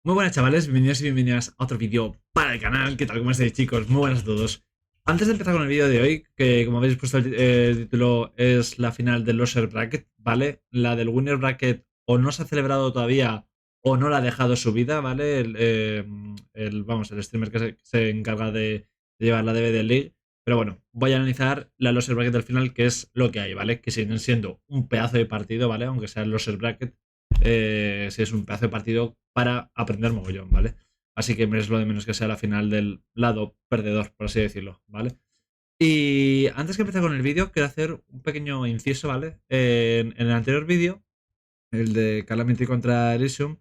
Muy buenas chavales, bienvenidos y bienvenidas a otro vídeo para el canal. ¿Qué tal? ¿Cómo estáis chicos? Muy buenas a todos. Antes de empezar con el vídeo de hoy, que como habéis puesto el título es la final del loser bracket, ¿vale? La del winner bracket o no se ha celebrado todavía o no la ha dejado subida, ¿vale? El streamer que se encarga de llevar la DVD League. Pero bueno, voy a analizar la loser bracket del final, que es lo que hay, ¿vale? Que siguen siendo un pedazo de partido, ¿vale? Aunque sea el loser bracket. Si es un pedazo de partido para aprender mogollón, ¿vale? Así que es lo de menos que sea la final del lado perdedor, por así decirlo, ¿vale? Y antes que empezar con el vídeo, quiero hacer un pequeño inciso, ¿vale? En el anterior vídeo, el de Calamity contra Elysium,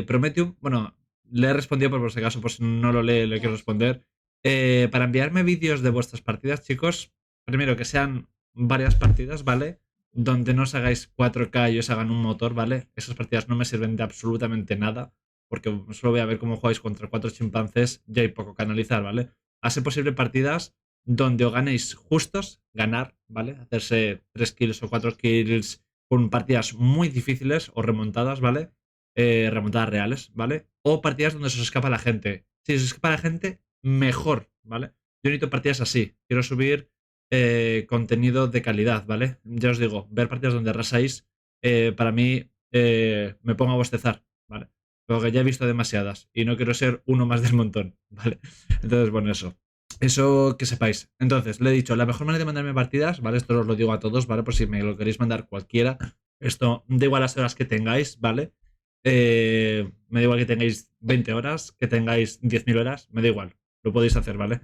Prometium, bueno, le he respondido, pero por si acaso, pues no lo lee, le quiero responder. Para enviarme vídeos de vuestras partidas, chicos, primero que sean varias partidas, ¿vale? Donde no os hagáis 4K y os hagan un motor, ¿vale? Esas partidas no me sirven de absolutamente nada, porque solo voy a ver cómo jugáis contra 4 chimpancés y hay poco que analizar, ¿vale? A ser posible partidas donde os ganéis justos, ganar, ¿vale? Hacerse 3 kills o 4 kills con partidas muy difíciles o remontadas, ¿vale? Remontadas reales, ¿vale? O partidas donde se os escapa la gente. Si se os escapa la gente, mejor, ¿vale? Yo necesito partidas así. Quiero subir contenido de calidad, ¿vale? Ya os digo, ver partidas donde arrasáis, para mí me pongo a bostezar, ¿vale? Porque ya he visto demasiadas y no quiero ser uno más del montón, ¿vale? Entonces, bueno, eso. Eso que sepáis. Entonces, le he dicho, la mejor manera de mandarme partidas, ¿vale? Esto os lo digo a todos, ¿vale? Por si me lo queréis mandar cualquiera. Esto da igual las horas que tengáis, ¿vale? Me da igual que tengáis 20 horas, que tengáis 10.000 horas, me da igual. Lo podéis hacer, ¿vale?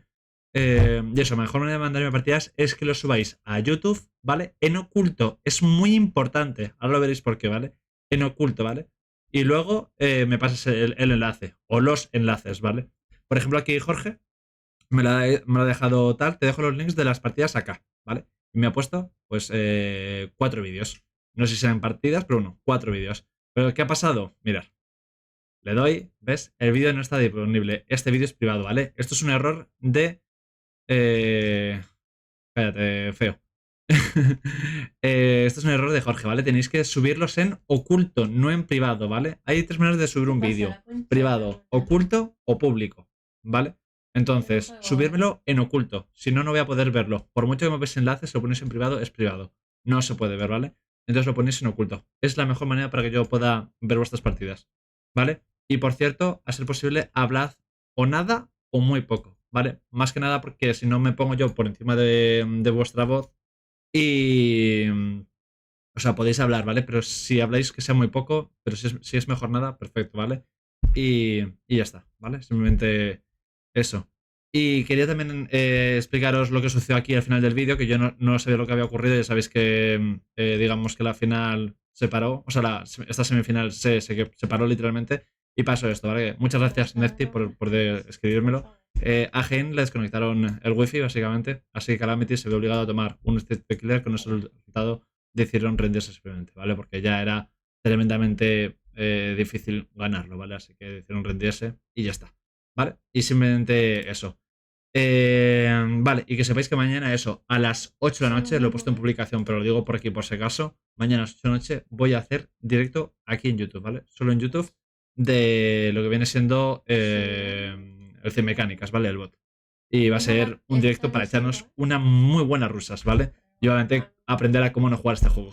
Y eso, la mejor manera de mandarme partidas es que lo subáis a YouTube, ¿vale? En oculto. Es muy importante. Ahora lo veréis por qué, ¿vale? En oculto, ¿vale? Y luego me pasas el enlace o los enlaces, ¿vale? Por ejemplo, aquí Jorge me lo ha dejado tal. Te dejo los links de las partidas acá, ¿vale? Y me ha puesto, pues, 4 vídeos. No sé si sean partidas, pero bueno, 4 vídeos. Pero ¿qué ha pasado? Mirad, le doy, ¿ves? El vídeo no está disponible. Este vídeo es privado, ¿vale? Esto es un error de... Eh, cállate, feo. Esto es un error de Jorge, ¿vale? Tenéis que subirlos en oculto, no en privado, ¿vale? Hay 3 maneras de subir un vídeo: privado, oculto o público, ¿vale? Entonces, subírmelo en oculto, si no, no voy a poder verlo. Por mucho que me veis enlaces, si lo ponéis en privado, es privado. No se puede ver, ¿vale? Entonces lo ponéis en oculto. Es la mejor manera para que yo pueda ver vuestras partidas, ¿vale? Y por cierto, a ser posible, hablad o nada o muy poco, ¿vale? Más que nada porque si no me pongo yo por encima de vuestra voz y... O sea, podéis hablar, ¿vale? Pero si habláis que sea muy poco, pero si es mejor nada, perfecto, ¿vale? Y ya está, ¿vale? Simplemente eso. Y quería también explicaros lo que sucedió aquí al final del vídeo, que yo no sabía lo que había ocurrido. Ya sabéis que, digamos que la final se paró, o sea, esta semifinal se paró literalmente y pasó esto, ¿vale? Muchas gracias, Nefty, por escribírmelo. A Gen le desconectaron el wifi, básicamente, así que Calamity se ve obligado a tomar un state killer con ese resultado. Decidieron rendirse simplemente, ¿vale? Porque ya era tremendamente difícil ganarlo, ¿vale? Así que decidieron rendirse y ya está, ¿vale? Y simplemente eso. Vale, y que sepáis que mañana eso, a las 8 de la noche, lo he puesto en publicación, pero lo digo por aquí por si acaso, mañana a las 8 de la noche voy a hacer directo aquí en YouTube, ¿vale? Solo en YouTube, de lo que viene siendo el C Mecánicas, ¿vale? El bot. Y va a ser un directo para echarnos una muy buena rusas, ¿vale? Y obviamente aprender a cómo no jugar este juego.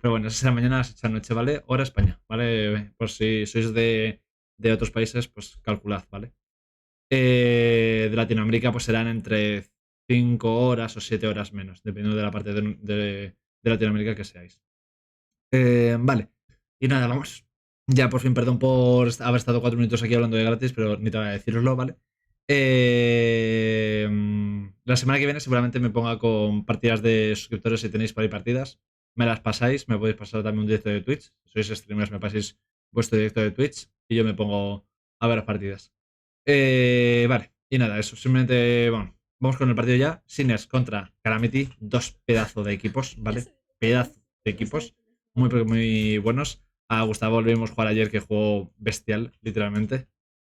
Pero bueno, esa será mañana a las 8 de la noche, ¿vale? Hora España, ¿vale? Por si sois de otros países, pues calculad, ¿vale? De Latinoamérica pues serán entre 5 horas o 7 horas menos, dependiendo de la parte de Latinoamérica que seáis. Vale, y nada, vamos. Ya por fin, perdón por haber estado 4 minutos aquí hablando de gratis, pero ni te voy a deciroslo, ¿vale? La semana que viene seguramente me ponga con partidas de suscriptores. Si tenéis por ahí partidas, me las pasáis. Me podéis pasar también un directo de Twitch. Si sois streamers, me paséis vuestro directo de Twitch y yo me pongo a ver las partidas. Vale, y nada, eso. Simplemente, bueno, vamos con el partido ya. Sinners contra Calamity. Dos pedazos de equipos, ¿vale? Pedazo de equipos. Muy, muy buenos. A Gustavo lo vimos jugar ayer, que jugó bestial, literalmente.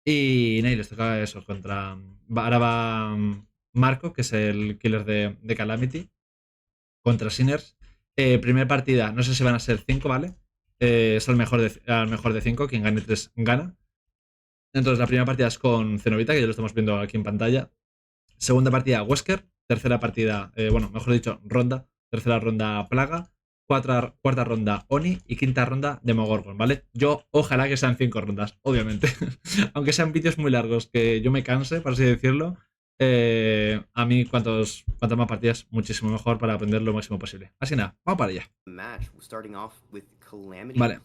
Y nada, les toca eso contra... Ahora va Marco, que es el killer de Calamity, contra Sinners. Primera partida, no sé si van a ser 5, ¿vale? es al mejor de 5. Quien gane 3 gana. Entonces, la primera partida es con Cenobita, que ya lo estamos viendo aquí en pantalla. Segunda partida, Wesker. Tercera partida, bueno, mejor dicho, ronda. Tercera ronda, Plaga. Cuarta ronda, Oni. Y quinta ronda, Demogorgon, ¿vale? Yo, ojalá que sean 5 rondas, obviamente. Aunque sean vídeos muy largos, que yo me canse, por así decirlo. A mí, cuantas más partidas, muchísimo mejor para aprender lo máximo posible. Así nada, vamos para allá. Vale.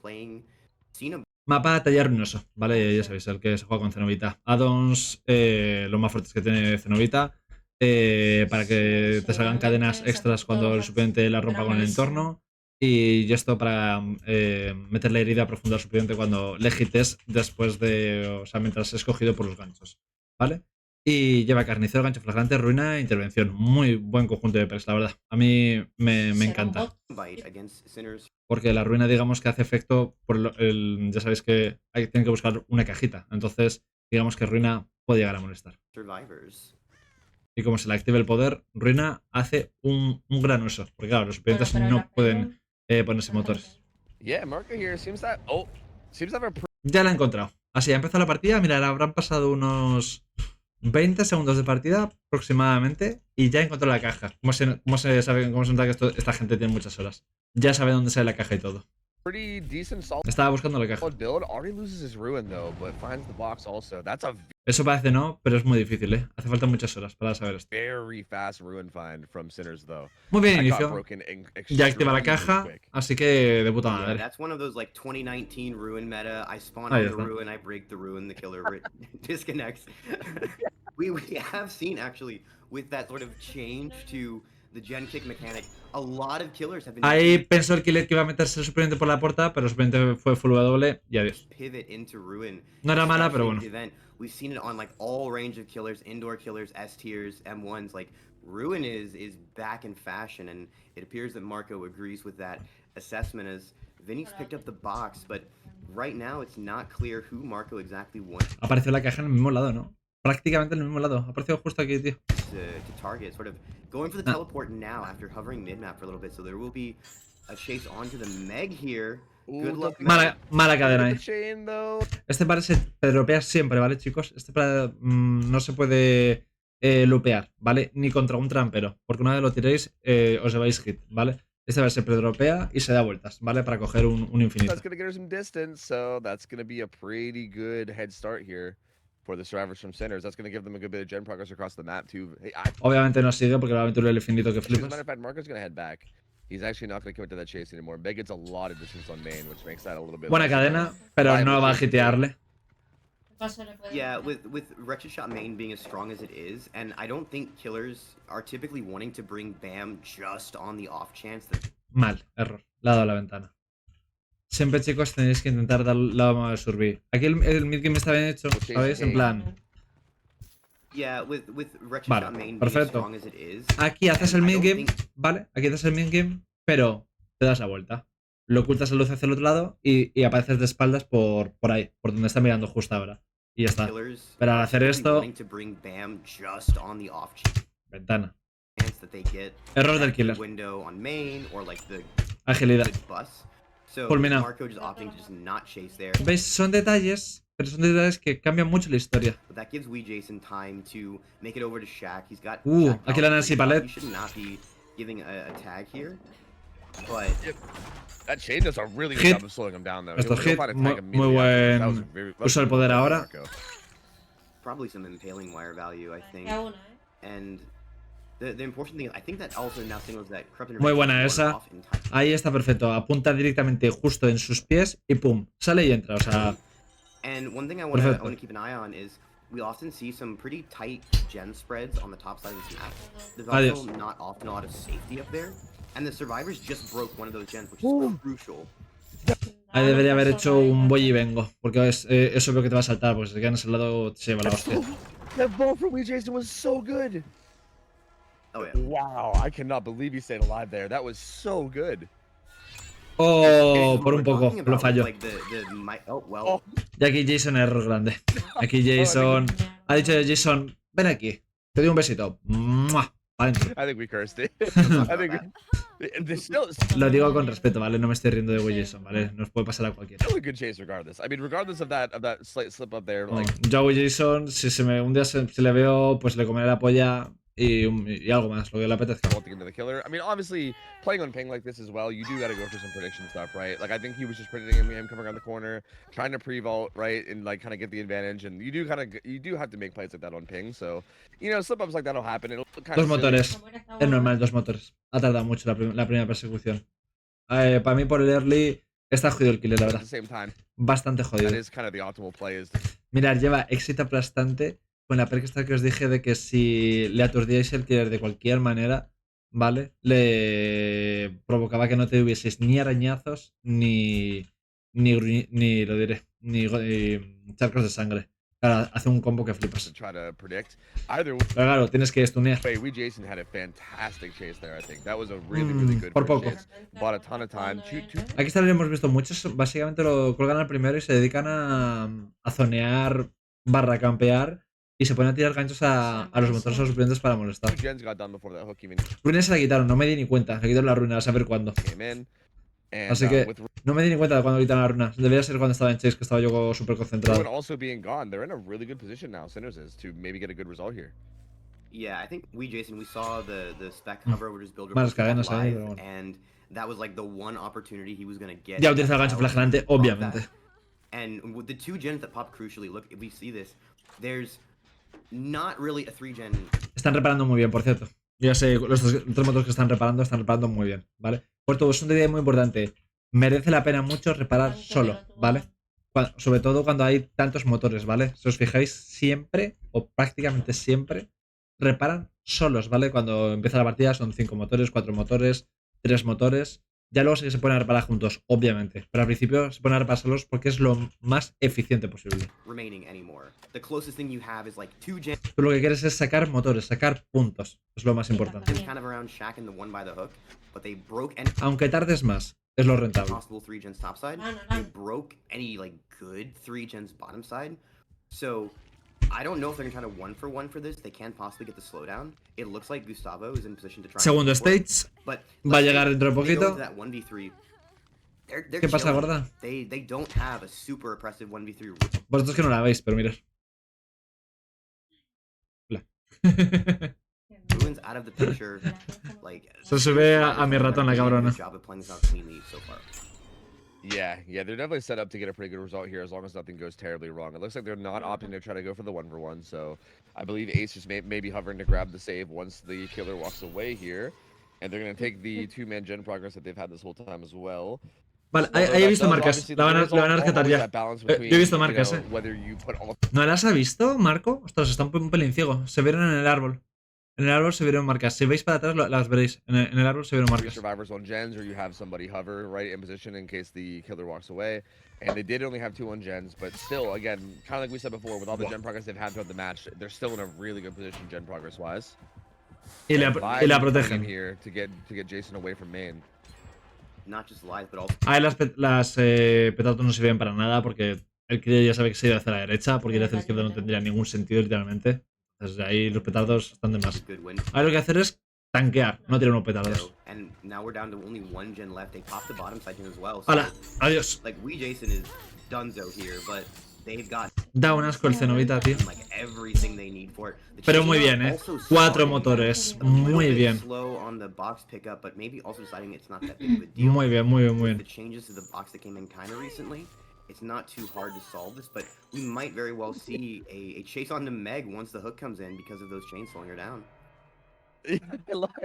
Mapa taller ruinoso, ¿vale? Ya sabéis, el que se juega con Cenobita. Addons, los más fuertes que tiene Cenobita. Para que te salgan cadenas extras cuando el suplente la rompa con el entorno. Y esto para meterle herida profunda al suplente cuando le hites después de. O sea, mientras es cogido por los ganchos, ¿vale? Y lleva carnicero, gancho flagrante, ruina e intervención. Muy buen conjunto de perks, la verdad. A mí me encanta. Porque la ruina, digamos que hace efecto por ya sabéis que tienen que buscar una cajita. Entonces, digamos que ruina puede llegar a molestar. Y como se le active el poder, ruina hace un gran uso. Porque claro, los suplentes no pueden ponerse motores. Ya la he encontrado. Así, ha empezado la partida. Mirad, habrán pasado unos 20 segundos de partida aproximadamente y ya encontró la caja. ¿Cómo se nota que esta gente tiene muchas horas? Ya sabe dónde sale la caja y todo. Estaba buscando la caja. Eso parece no, pero es muy difícil, ¿eh? Hace falta muchas horas para saber esto. Muy bien, inicio. Ya activa la caja, así que de puta madre. Ahí está. We have seen actually with that sort of change to the gen kick mechanic, a lot of killers have been. Ahí pensó el killer que iba a meterse el suplente por la puerta, pero el suplente fue full W y adiós. Pivot into Ruin. No era mala, pero bueno. We've seen it on like all range of killers, indoor killers, S tiers, M1s. Like Ruin is back in fashion, and it appears that Marco agrees with that assessment as Vinny's picked up the box, but right now it's not clear who Marco exactly wants. Apareció la caja en el mismo lado, ¿no? Prácticamente en el mismo lado. Ha aparecido justo aquí, tío. To target, sort of going for the teleport now after hovering mid-map for a little bit, so there will be a chase onto the Meg here. Good luck. Mala cadena ahí. Este par se pedropea siempre, ¿vale, chicos? Este par no se puede lupear, ¿vale? Ni contra un trampero. Porque una vez lo tiréis, os lleváis hit, ¿vale? Este par se pedropea y se da vueltas, ¿vale? Para coger un infinito. Obviamente no sigue porque la aventura del infinito que flipas. Buena cadena, pero no va a hitearle. Yeah, with Wretched Shot main being as strong as it is, and I don't think killers are typically wanting to bring Bam just on the off chance that. Mal, error. Le ha dado la ventana. Siempre, chicos, tenéis que intentar dar la mano de survivir. Aquí el midgame está bien hecho, ¿sabéis? En plan. Vale, perfecto. Aquí haces el midgame, ¿vale? Aquí haces el midgame, pero te das la vuelta. Lo ocultas la luz hacia el otro lado y apareces de espaldas por ahí, por donde está mirando justo ahora. Y ya está. Pero al hacer esto. Ventana. Error del killer. Agilidad. Fulminado. ¿Veis? Son detalles, pero son detalles que cambian mucho la historia. Aquí la Análisis Palet. Hit. Esto es hit. Muy buen uso del poder ahora. Muy buena esa. Ahí está perfecto. Apunta directamente justo en sus pies y pum. Sale y entra. O sea. Perfecto. We often see some pretty tight gen spreads on the top side of this map. There's also not often a lot of safety up there, and the survivors just broke one of those gens, which is crucial. Ahí debería haber hecho un voy y vengo, porque es obvio que te va a saltar, porque si te quedas en ese lado se lleva la hostia. That ball from Jason was so good. Oh yeah. Wow, I cannot believe he stayed alive there. That was so good. Oh, por un poco, lo falló. Well. Y aquí Jason es error grande. Aquí Jason ha dicho Jason, ven aquí, te doy un besito. ¡Mua! Pa' dentro. I think we cursed it. Let's talk I about think that. there's still Lo digo con respeto, ¿vale? No me estoy riendo de Will Jason, ¿vale? Nos puede pasar a cualquiera. a good chase regardless. I mean, regardless of that slight slip up there, No, like yo a Will Jason, si un día se le veo, pues le comeré la polla y algo más, lo que le apetezca. vaulting into the killer. I mean, obviously, playing on ping like this as well, you do got to go for some prediction stuff, right? Like, I think he was just predicting him coming around the corner, trying to pre-vault, right, and like kind of get the advantage. And you do have to make plays like that on ping. So, you know, slip ups like that'll happen. It'll look kind Dos of motores. Es normal, dos motores. Ha tardado mucho la primera persecución. Para mí, por el early, está jodido el killer, la At verdad. the same time, Bastante that jodido. is kind of the optimal play. Is Mirad, lleva éxito aplastante con la perk esta que os dije de que si le aturdíais el killer de cualquier manera, ¿vale? Le provocaba que no te hubieses ni arañazos ni lo diré, ni charcos de sangre. Claro, hace un combo que to flipas. try to predict. Either Pero claro, tienes que stunear. way, we Jason had a fantastic chase there. I think that was a really good por first poco. chase. Bought a ton of time. Aquí esta vez hemos visto muchos, básicamente lo colgan al primero y se dedican a zonear barra campear y se ponen a tirar ganchos a los motores a los suplentes para molestar. Two gens got done before that hook even Ruinas se la quitaron, no me di ni cuenta, le quitaron la runa, a saber cuándo. came in. And, Así que with no me di ni cuenta de cuando quitaron la runa. Debería ser cuando estaba en Chase, que estaba yo súper Ruin concentrado. also being gone, they're in a really good position now. Sinners is to maybe get a good result here. Yeah, I think Jason, we saw the spec cover, which is builder Malas cadenas ahí, live, pero bueno. and that was like the one opportunity he was gonna get. Ya utiliza el gancho flagelante, obviamente. And with the two gens that pop crucially, look, if we see this, there's not really a 3-gen. Están reparando muy bien, por cierto. Ya sé, los tres motores que están reparando muy bien, ¿vale? Por todo, es un detalle muy importante. Merece la pena mucho reparar solo, ¿vale? Sobre todo cuando hay tantos motores, ¿vale? Si os fijáis, siempre, o prácticamente siempre, reparan solos, ¿vale? Cuando empieza la partida son 5 motores, 4 motores, 3 motores. Ya luego sí que se ponen a reparar juntos, obviamente. Pero al principio se ponen a reparar solos porque es lo más eficiente posible. Tú lo que quieres es sacar motores, sacar puntos. Es lo más importante. Aunque tardes más, es lo rentable. I don't know if they're gonna try to 1-for-1 for this. They can't possibly get the slowdown. It looks like Gustavo is in position to try. Segundo stage. Va a llegar dentro de poquito. ¿Qué pasa, gorda? They don't have a super oppressive 1v3. Vosotros que no la veis, pero mirad. Ruins out of the picture. Like, se sube a mi ratón la cabrona. Yeah, they're definitely set up to get a pretty good result here as long as nothing goes terribly wrong. It looks like they're not opting to try to go for the 1-for-1, so I believe Ace just may be hovering to grab the save once the killer walks away here. And they're going to take the 2-man gen progress that they've had this whole time as well. Vale, ahí he visto marcas. Le van a rescatar ya. Yo he visto marcas, ¿No las ha visto, Marco? Ostras, está un pelín ciego. Se vieron en el árbol. En el árbol se vieron marcas. Si veis para atrás, las veréis. En el árbol se vieron marcas. Survivors on gens, or you have somebody hover right in position in case the killer walks away. And they did only have 2 on gens, but still, again, kind of like we said before, with all the gen progress they've had throughout the match, they're still in a really good position gen progress wise. Y la protegen. Here to get Jason away from main. Not just lies, but also... Ahí las petardos no sirven para nada porque el killer ya sabe que se iba hacia la derecha, porque ir hacia la izquierda no tendría ningún sentido, literalmente. Entonces ahí los petardos están de más. Ahora lo que hacer es tanquear, no tirar unos petardos. Hola, adiós. Da un asco el Cenobita, tío. Pero muy bien, 4 motores. Muy bien. Muy bien, muy bien, muy bien. It's not too hard to solve this, but we might very well see a chase on to Meg once the hook comes in because of those chains slowing her down. I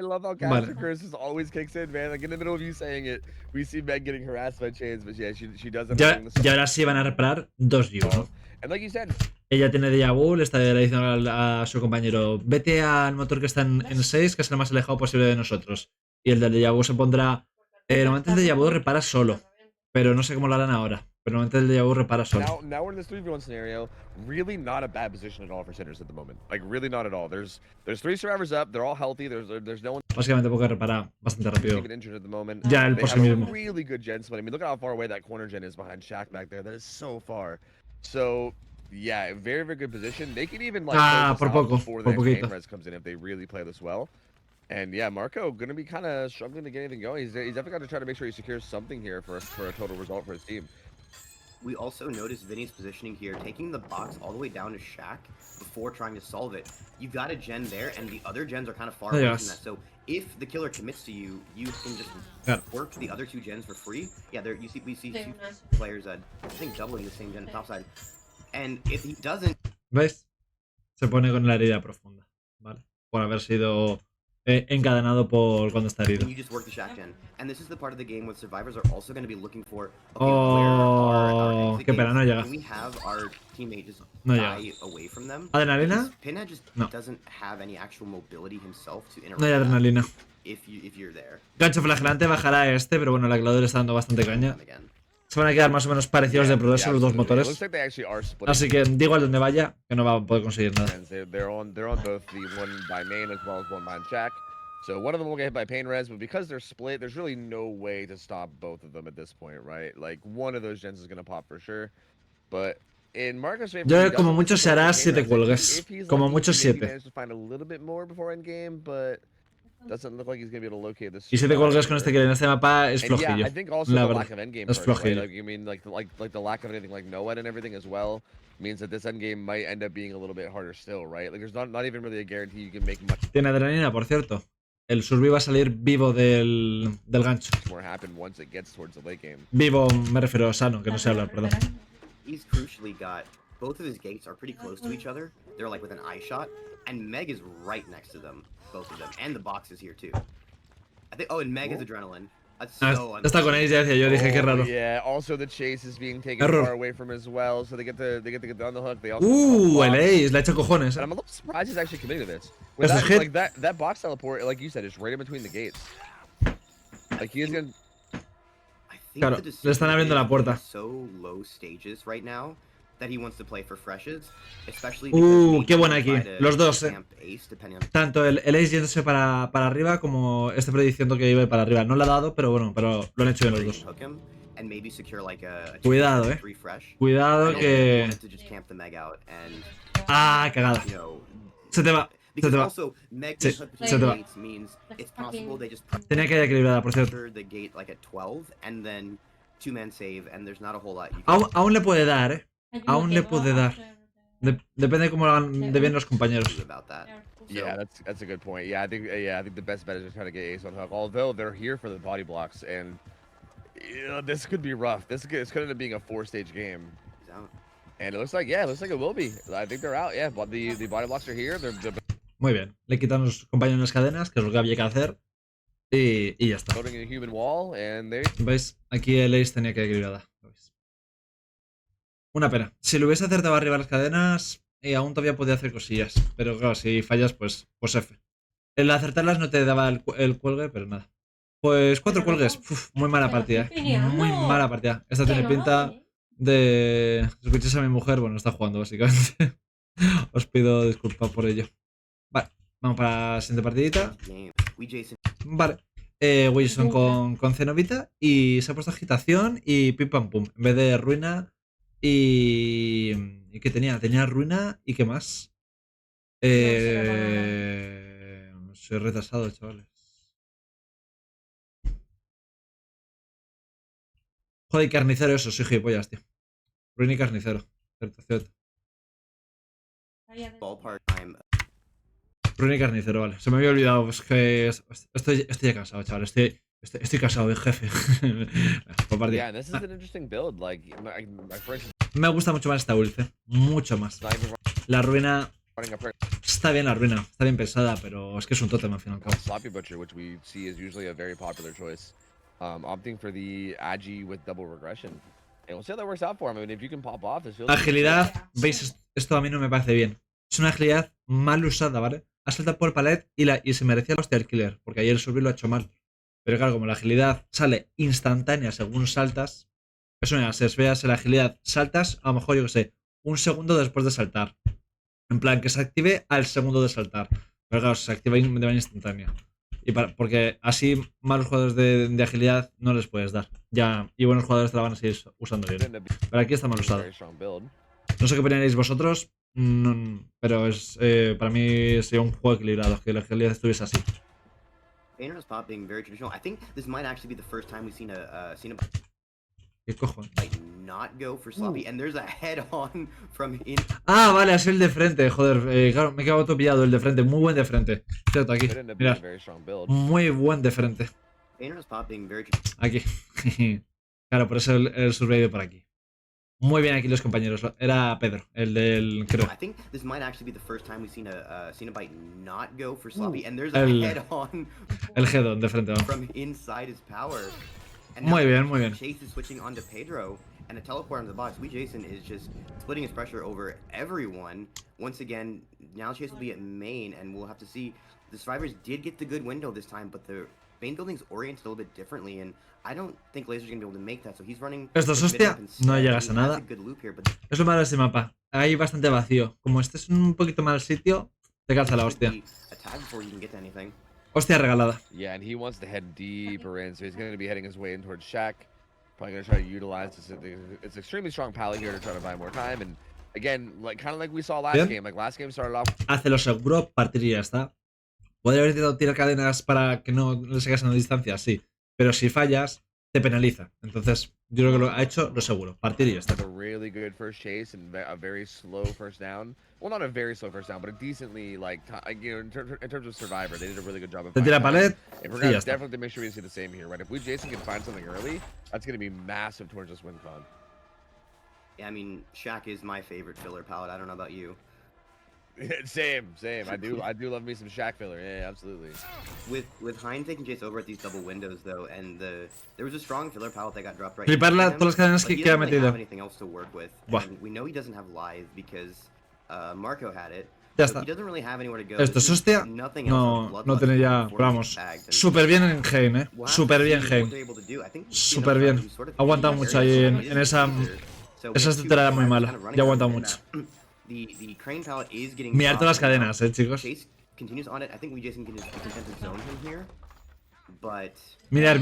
love how Caster Curses always kicks in, man. Like in the middle of you saying it, we see Meg getting harassed by chains, but yeah, she doesn't. Y ahora sí van a reparar 2 views. And like you said, ella tiene déjà vu, le está diciendo a su compañero, vete al motor que está en 6, que es el más alejado posible de nosotros. Y el del déjà vu se pondrá... normalmente el déjà vu repara solo, pero no sé cómo lo harán ahora. Pero normalmente el déjà vu repara solo. Now we're in this 3v1 scenario. Really not a bad position at all for Sinners at the moment. Like really not at all. There's 3 survivors up. They're all healthy. There's no one. Básicamente porque repara bastante rápido. Even injured at the moment. Ya el por sí mismo. Really good gen split. I mean, look at how far away that corner gen is behind Shaq back there. That is so far. So yeah, very good position. They can even like por poco, before por the poquito. next comes in if they really play this well. And yeah, Marco gonna be kind of struggling to get anything going. He's definitely got to try to make sure he secures something here for a total result for his team. We also noticed Vinny's positioning here, taking the box all the way down to Shaq before trying to solve it. You've got a gen there, and the other gens are kind of far away from that. So if the killer commits to you, you can just work the other 2 gens for free. Yeah, there we see 2 players, I think, doubling the same gen top side. And if he doesn't... ¿Ves? Se pone con la herida profunda, ¿vale? Por haber sido encadenado por cuando está herido. You just work the Shaq gen. And this is the part of the game where survivors are also going to be looking for, okay, our qué pena, no llega. Can we have our teammate just no die away from them? ¿Adrenalina? Pinhead just no. doesn't have any actual mobility himself to interact. No hay adrenalina. If you're there. Gancho flagelante bajará este, pero bueno, la Cloud le está dando bastante caña. Se van a quedar más o menos parecidos de progreso los dos motores. Así que da igual donde vaya, que no va a poder conseguir nada. They're on both the one by main as well as one by Shaq. So one of them will get hit by pain res, but because they're split, there's really no way to stop both of them at this point, right? Like one of those gens is gonna pop for sure. But in Marco's favor, yo como mucho se hará 7 cuelgues. Como mucho 7. Y 7 cuelgues con este que en este mapa es flojillo. La verdad. Es flojillo. Tiene adrenalina, por cierto. El Survi va a salir vivo del gancho. Vivo, me refiero a sano, que no sé hablar, perdón. He's crucially got both of his gates are pretty close to each other. They're like with an eye shot, and Meg is right next to them, both of them, and the box is here too. I think. Oh, and Meg has adrenaline. That's so está con Ace, ya decía yo, dije qué raro. Yeah. Also, the chase is being taken far away from as well, so they get to get on the hook. They also el Ace, le ha hecho cojones. I'm a little surprised he's actually committing to this. Like that box teleport, like you said, is right in between the gates. Like he is gonna. Claro, le están abriendo la puerta. So low stages right now that he wants to play for freshes, especially qué buena aquí. Los dos, Tanto el Ace yéndose para arriba como este prediciendo que iba para arriba. No le ha dado, pero bueno, pero lo han hecho bien los dos. Cuidado, Cuidado que... Ah, cagada. Se te va. Se te va. Sí, se te va. Tenía que ir equilibrada, por cierto. Aún le puede dar, Aún le puede dar. Depende de cómo lo hagan de bien los compañeros. Yeah, that's a good point. Yeah, I think the best bet is just trying to get Ace on hook. Although they're here for the body blocks, and this could be rough. This could end up being a 4-stage game. And it looks like it will be. I think they're out. Yeah, but the body blocks are here. Muy bien. Le quitan los compañeros las cadenas, que es lo que había que hacer. Y ya está. ¿Veis? Aquí el Ace tenía que ir equilibrada. Una pena. Si lo hubiese acertado arriba las cadenas, aún todavía podía hacer cosillas. Pero claro, si fallas, pues F. El acertarlas no te daba el cuelgue, pero nada. Pues 4 cuelgues. Uf, muy mala partida, Muy mala partida. Esta tiene pinta de... Escuchéis a mi mujer, bueno, está jugando básicamente. Os pido disculpas por ello. Vale, vamos para la siguiente partidita. Vale. Wilson con Cenobita y se ha puesto agitación y pim pam pum. En vez de ruina y ¿qué tenía? Tenía ruina y ¿qué más? Soy retrasado, chavales. Joder, y carnicero eso, soy gilipollas, tío. Ruina y carnicero. Cierto. Ruina y carnicero, vale. Se me había olvidado, es que estoy ya cansado, chaval. Estoy cansado de jefe. Me gusta mucho más esta ult, mucho más. La ruina... Está bien la ruina, está bien pensada, pero es que es un tótem al fin y al cabo. Sloppy Butcher, which we see is usually a very popular choice. Opting for the Agi with double regression. And we'll see how that works out for him. I mean, if you can pop off, this feels agilidad, veis, esto a mí no me parece bien. Es una agilidad mal usada, ¿vale? Ha saltado por el palet y se merecía la hostia del killer, porque ayer el subir lo ha hecho mal. Pero claro, como la agilidad sale instantánea según saltas, eso mira, si veas la agilidad, saltas, a lo mejor, yo que sé, un segundo después de saltar. En plan, que se active al segundo de saltar. Pero claro, se activa de manera instantánea. Porque así malos jugadores de agilidad no les puedes dar. Ya, y buenos jugadores te la van a seguir usando bien. Pero aquí está mal usado. No sé qué opinaréis vosotros, pero es para mí sería un juego equilibrado, que la agilidad estuviese así. Painter's pop being very traditional. I think this might actually be the first time we've seen a ¿Qué cojones? bite not go for sloppy, and there's a head-on from in. Ah, vale, es el de frente, joder. Claro, me he quedado todo pillado el de frente. Muy buen de frente. Cierto, aquí. Could end up being a Mirad. very strong build. Muy buen de frente. Painter's pop being very Aquí. Claro, por eso el survey por aquí. Muy bien aquí los compañeros. Era Pedro, el del creo. I think this might actually be the first time we've seen a bite not go for sloppy, and there's a El- head-on El Gedon de frente, vamos. from inside his power. And Muy now bien, muy bien. Chase is switching onto Pedro, and a teleport on the box. Jason is just splitting his pressure over everyone. Once again, now Chase will be at main, and we'll have to see. The survivors did get the good window this time, but the main building's oriented a little bit differently, and I don't think Laser's gonna be able to make that. So he's running. Esto es his mid hostia, up instead, no and llegas a he has nada. a good loop here, but Es lo malo de este mapa. Hay bastante vacío. Como este es un poquito mal sitio, te calza la should hostia. be a tag before you can get to anything. Hostia regalada. Yeah, and he wants to head deeper in, so he's going to be heading his way in towards Shaq. Probably going to try to utilize this. It's extremely strong pally here to try to buy more time. And again, like kind of like we saw last Bien. game. Like last game started off. Hace lo seguro, partir y ya está. Podría haber intentado tirar cadenas para que no le sacasen a distancia, sí. Pero si fallas, te penaliza. Entonces, yo creo que lo ha hecho lo seguro. Partir y ya está. A really good first chase and a very slow first down. Well, not a very slow first down, but a decently in terms of survivor, they did a really good job of. Te tira palet If we're y gonna ya está. definitely make sure we see the same here, right? If we Jason can find something early, that's gonna be massive towards this win con. Yeah, I mean, Shaq is my favorite filler palette. I don't know about you. Same. I do love me some Shaq filler. Yeah, absolutely. With Hein taking Chase over at these double windows though, and there was a strong filler palette that got dropped right. Fliparla into him, todas las cadenas but que he ha doesn't really metido. have anything else to work with. Buah. And we know he doesn't have live because Marco had it. Ya So está. he doesn't really have anywhere to go. Esto es He's hostia. nothing else on No Bloodlust tiene ya. before Pero he's vamos. tagged, and Súper bien en Heim, we'll have to Súper bien see what Heim. they're able to do. I think Súper bien. he's sort of Ha aguantado in the mucho area ahí of en esa. user. So we Esa have two estructura era muy survivors mala. kind of running Ya ha aguantado around mucho. that. The crane palette is getting Mirad todas las dropped now. cadenas, chicos. Chase continues on it. I think we Jason can just be content to zone him here. But Mirad,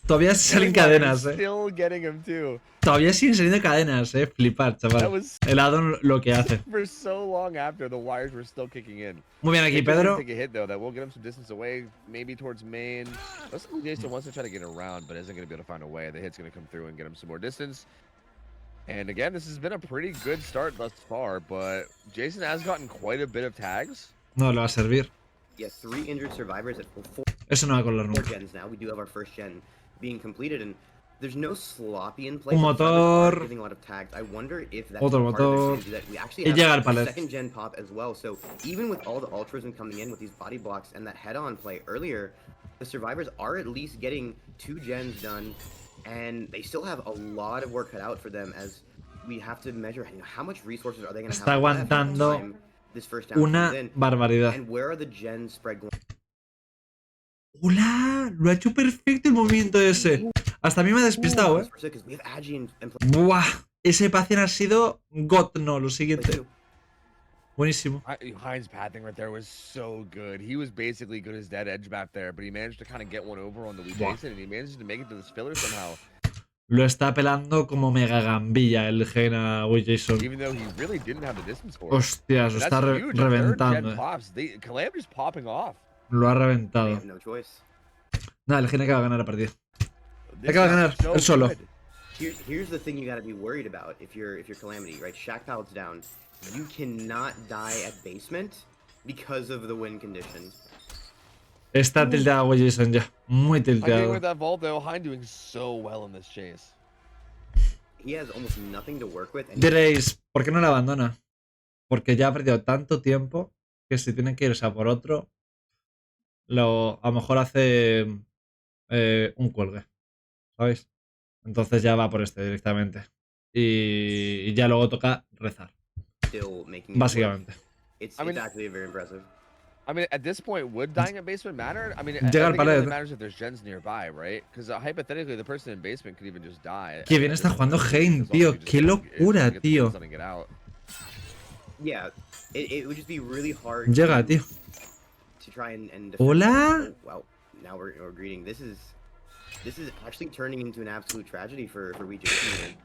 todavía salen cadenas, Still getting him too. Todavía siguen saliendo cadenas, Flipar, That chaval. was El addon lo que hace. for so long after the wires were still kicking in. Muy bien aquí, Jason can Pedro. take a hit though that will get him some distance away, maybe towards main. Looks like Jason wants to try to get around, but isn't going to be able to find a way. The hit's going to come through and get him some more distance. And again, this has been a pretty good start thus far, but Jason has gotten quite a bit of tags. No, le va a servir. yeah, 3 injured survivors at four Eso no va a colar nunca. gens now. We do have our first gen being completed, and there's no sloppy in play. Un but survivors are motor. giving a lot of tags. I wonder if that's Otro part of their motor. strategy, that we actually Y llega el have palet. second gen pop as well. So even with all the ultras coming in with these body blocks and that head-on play earlier, the survivors are at least getting 2 gens done, and they still have a lot of work cut out for them as we have to measure, how much resources are they going to have Está left by the aguantando time this first down Una comes in, barbaridad. and where are the gens spread going? ¡Hola! Lo ha hecho perfecto el movimiento ese. Hasta a mí me ha despistado, Because we have Agi in Buah. Ese pacien ha sido God, no, lo play siguiente. too. Buenísimo. Heinz pathing right there was so good. He was basically good as dead edge map there, but he managed to kind of get one over on the Lee Wow. Jason, and he managed to make it to this filler somehow. Lo está pelando como mega gambilla el gen a Will Jason. Even though he really didn't have the distance for it. Hostias, lo But está that's huge. A third gen reventando. pops. Calamity's popping off. Lo ha They reventado. have no choice. Nada, el gen acaba de ganar la partida. This Acaba de is ganar, so él solo. good. Here's the thing you got to be worried about if you're Calamity, right? Shack Pallet's down. You cannot die at basement because of the win condition. Está tilteado Will Jason ya. Muy I'm getting tilteado. with that vault though. Hein doing so well in this chase. He has almost nothing to work with. And Diréis, ¿por qué no la abandona? Porque ya ha perdido tanto tiempo que si tiene que irse a por otro, a lo mejor hace un cuelgue, ¿sabéis? Entonces ya va por este directamente. Y ya luego toca rezar, still making it work. básicamente. It's I mean- actually very impressive. I mean, at this point, would dying at basement matter? I mean, I Llega al think it only pared. matters if there's gens nearby, right? Because hypothetically, the person in basement could even just die. Qué bien está jugando Hein, tío. Qué locura, tío. Yeah, it would just be really hard Llega, tío. to try and defend. Hola. Oh, well, now we're greeting. This is actually turning into an absolute tragedy for Jason.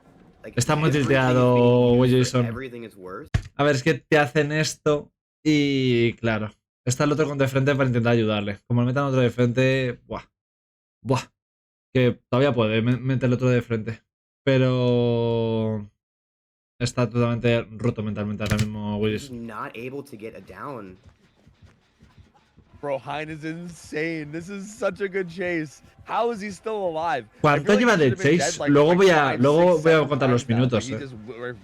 Like, Está muy everything is tilteado, being used for Jason. Everything is worse. A ver, es que te hacen esto y claro, Está el otro con de frente para intentar ayudarle. Como le metan otro de frente, buah. Buah. Que todavía puede meter el otro de frente. Pero está totalmente roto mentalmente ahora mismo He's Willis. not able to get a down. Bro, Hein is insane. This is such a good chase. How is he still alive? I ¿Cuánto feel like lleva he de should have been dead chase? like, Luego like voy a, 5, luego 6, voy a 7 contar los times now, but minutos. he just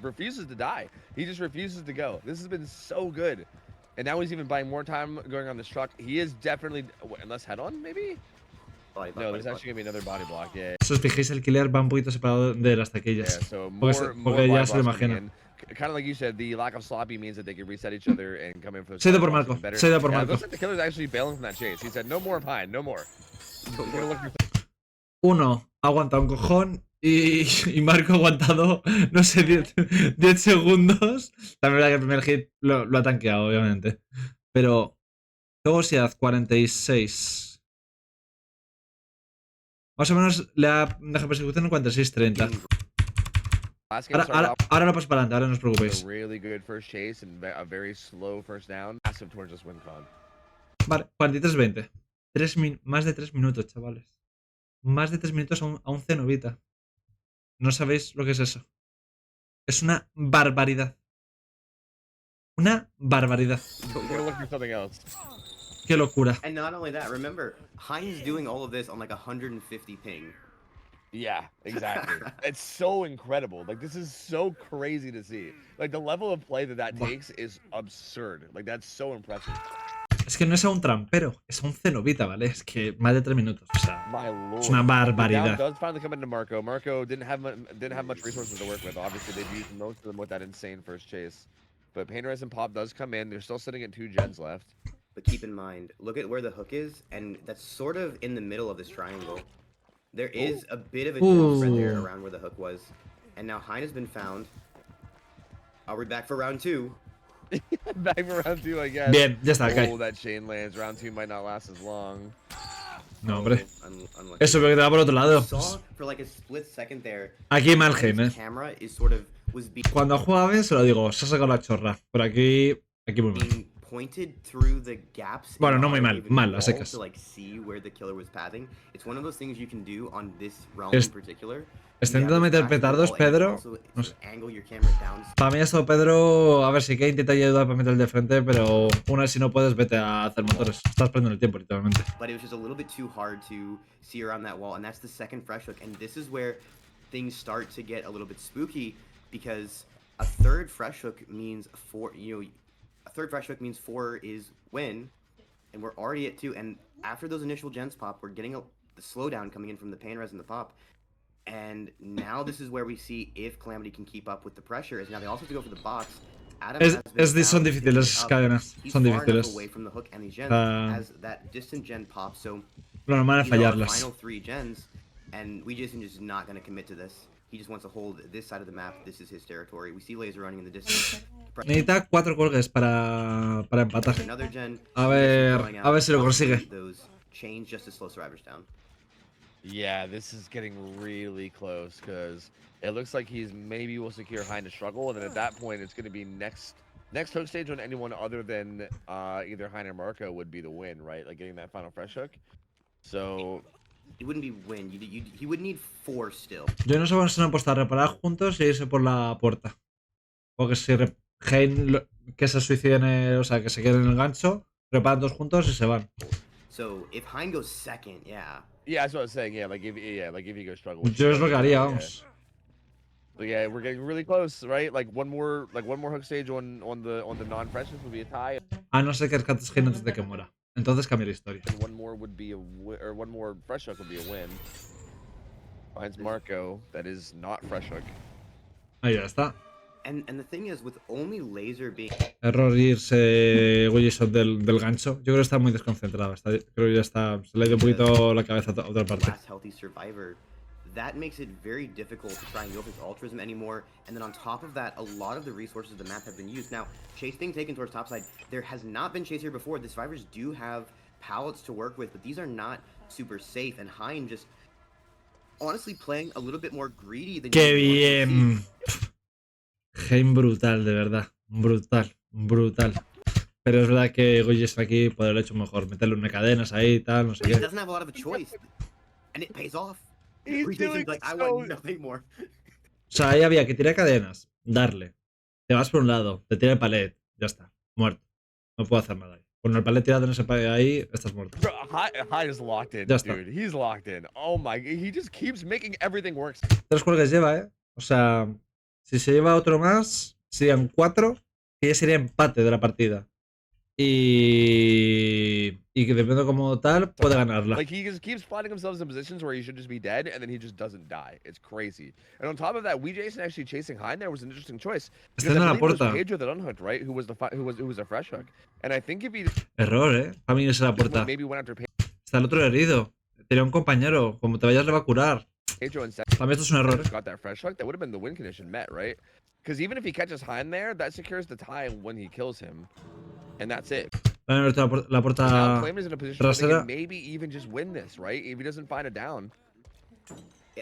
refuses to die. He just refuses to go. This has been so good. And now he's even buying more time going on this truck. He is definitely, unless head on, maybe? Body block, No, body there's block. actually gonna be another body block. Yeah. Si os fijáis, el killer va un poquito separado de las Yeah. taquillas. So Porque, more porque ya body se lo blocks coming imagino. in. Kind of like you said, the lack of sloppy means that they can reset each other and come in for the Se ha ido por body blocks Marco. even better. Se ha ido por Yeah, it Marco. looks like the killer's actually bailing from that chase. He said, no more of Hein, no more. We're gonna look for Uno ha aguantado un cojón y Marco ha aguantado, no sé, 10 segundos. La verdad que el primer hit lo ha tanqueado, obviamente. Pero, luego si haz 46. Más o menos le ha dejado persecución en 46-30. Ahora lo paso para adelante, ahora no os preocupéis. a really good first chase and a very slow first down. Massive towards this win con. Vale, 43-20. Más de 3 minutos, chavales. Más de 3 minutos a un cenovita. No sabéis lo que es eso. Es una barbaridad. Una barbaridad. We're gonna look for something else. Qué locura. And not only that, remember, Hein's doing all of this on like 150 ping. Yeah, exactly. It's so incredible. Like, this is so crazy to see. Like, the level of play that takes is absurd. Like, that's so impressive. Es que no es a un trampero, es a un cenovita, ¿vale? Es que más de 3 minutos. O sea, My lord. es una The down barbaridad. does finally come into Marco. Marco didn't have much resources to work with. Obviously, they've used most of them with that insane first chase. But Painterez and Pop does come in. They're still sitting at 2 gens left. But keep in mind, look at where the hook is, and that's sort of in the middle of this triangle. There is a bit of a jump spread there around where the hook was. And now Hein has been found. Are we back for round 2? Back for round 2, I guess. Bien, ya está, cae. Oh, that chain lands. Round 2 might not last as long. No, hombre. Unlucky. Eso veo que te va por otro lado. Saw for like a split second there. Aquí mal Hein's gen, camera is sort of Cuando juega bien se lo digo, se ha sacado la chorra. Por aquí muy mal. being pointed through the gaps. Bueno, in no the muy mal, uneven mal, a wall secas. to like see where the killer was pathing. It's one of those things you can do on this round Es- in particular. Está You intentando have meter this back petardos, wall, and you can Pedro. also No sé. angle your camera down. Para mí esto, Pedro, a ver si que intenta ayudar para meter el de frente, pero una vez si no puedes, vete a hacer motores. Estás perdiendo el tiempo, literalmente. But it was just a little bit too hard to see around that wall, and that's the second fresh hook. And this is where things start to get a little bit spooky, because a third fresh hook means 4. A third fresh hook means 4 is win, and we're already at 2. And after those initial gens pop, we're getting the slowdown coming in from the pain res and the pop. And now this is where we see if Calamity can keep up with the pressure. Is now they also have to go for the box. Adam Son difíciles las cadenas. Son difíciles. away from the hook and these gens Ah. as that distant gen pops. So Lo normal es these are our fallarlas. final 3 gens, and we just not going to commit to this. He just wants to hold this side of the map. This is his territory. We see laser running in the distance. Necesita 4 cuelgues para empatar. Another gen. A ver si lo consigue. Those chains just to slow survivors down. Yeah, this is getting really close because it looks like he's maybe will secure Hein to struggle, and then at that point it's going to be next hook stage on anyone other than either Hein or Marco would be the win, right? Like getting that final fresh hook. So It wouldn't be win. He would need 4 still. Yo no sé cuándo se han puesto a reparar juntos y irse por la puerta. Porque si Hein que se suiciden, o sea, que se queden en el gancho, reparan 2 juntos y se van. So if Hein goes second, yeah. yeah, that's what I was saying. Yeah, like if he goes struggle. Yo es lo que haría, vamos. So yeah, we're getting really close, right? Like one more hook stage on the non-freshness would be a tie, A no ser que rescates Hein antes de que muera. Entonces cambia la historia. and one more would be one more fresh hook would be a win. Finds Marco, that is not fresh hook. Ahí ya está. And the thing is, with only laser being Error irse Wilson del gancho. Yo creo que está muy desconcentrado. Creo que ya está. Se le ha ido un poquito la cabeza a otra parte. last healthy survivor, that makes it very difficult to try and go for his altruism anymore. And then on top of that, a lot of the resources of the map have been used. Now, chase being taken towards topside, there has not been chase here before. The survivors do have pallets to work with, but these are not super safe. And Hein just honestly playing a little bit more greedy than ¡Qué you want to see. bien! Hein brutal, de verdad. Brutal. Pero es verdad que Goyes aquí puede haberlo hecho mejor. Meterle una cadenas ahí y tal, no sé He qué. doesn't have a lot of a choice, and it pays off. He's Jason's doing like, I so. want nothing more. O sea, ahí había que tirar cadenas, darle. Te vas por un lado, te tira el palet, ya está, muerto. No puedo hacer nada ahí. Con el palet tirado en ese palet ahí, estás muerto. Bro, Hyde is locked in, Ya está. dude. He's locked in. Oh my, he just keeps making everything work. 3 cuelgues lleva, ¿eh? O sea, si se lleva otro más, serían 4, que ya sería empate de la partida. Y que dependiendo como tal, puede ganarla. Like, he just keeps finding himself in positions where he should just be dead, and then he just doesn't die. It's crazy. And on top of that, Jason actually chasing Hyde there was an interesting choice. Está Because en I la believe it was puerta. Pedro that unhooked, right? Who was a fresh hook. And I think if he Error, ¿eh? Para mí es la puerta. maybe went after Está el otro herido. Tenía un compañero. Como te vayas le va a curar. Pedro instead, También esto es un error, ¿eh? got that fresh hook, that would have been the win condition met, right? Because even if he catches Hyde there, that secures the tie when he kills him. And that's it. Van a abierto la Now puerta Flame is in a position where they trasera. can maybe even just win this, right? If he doesn't find a down.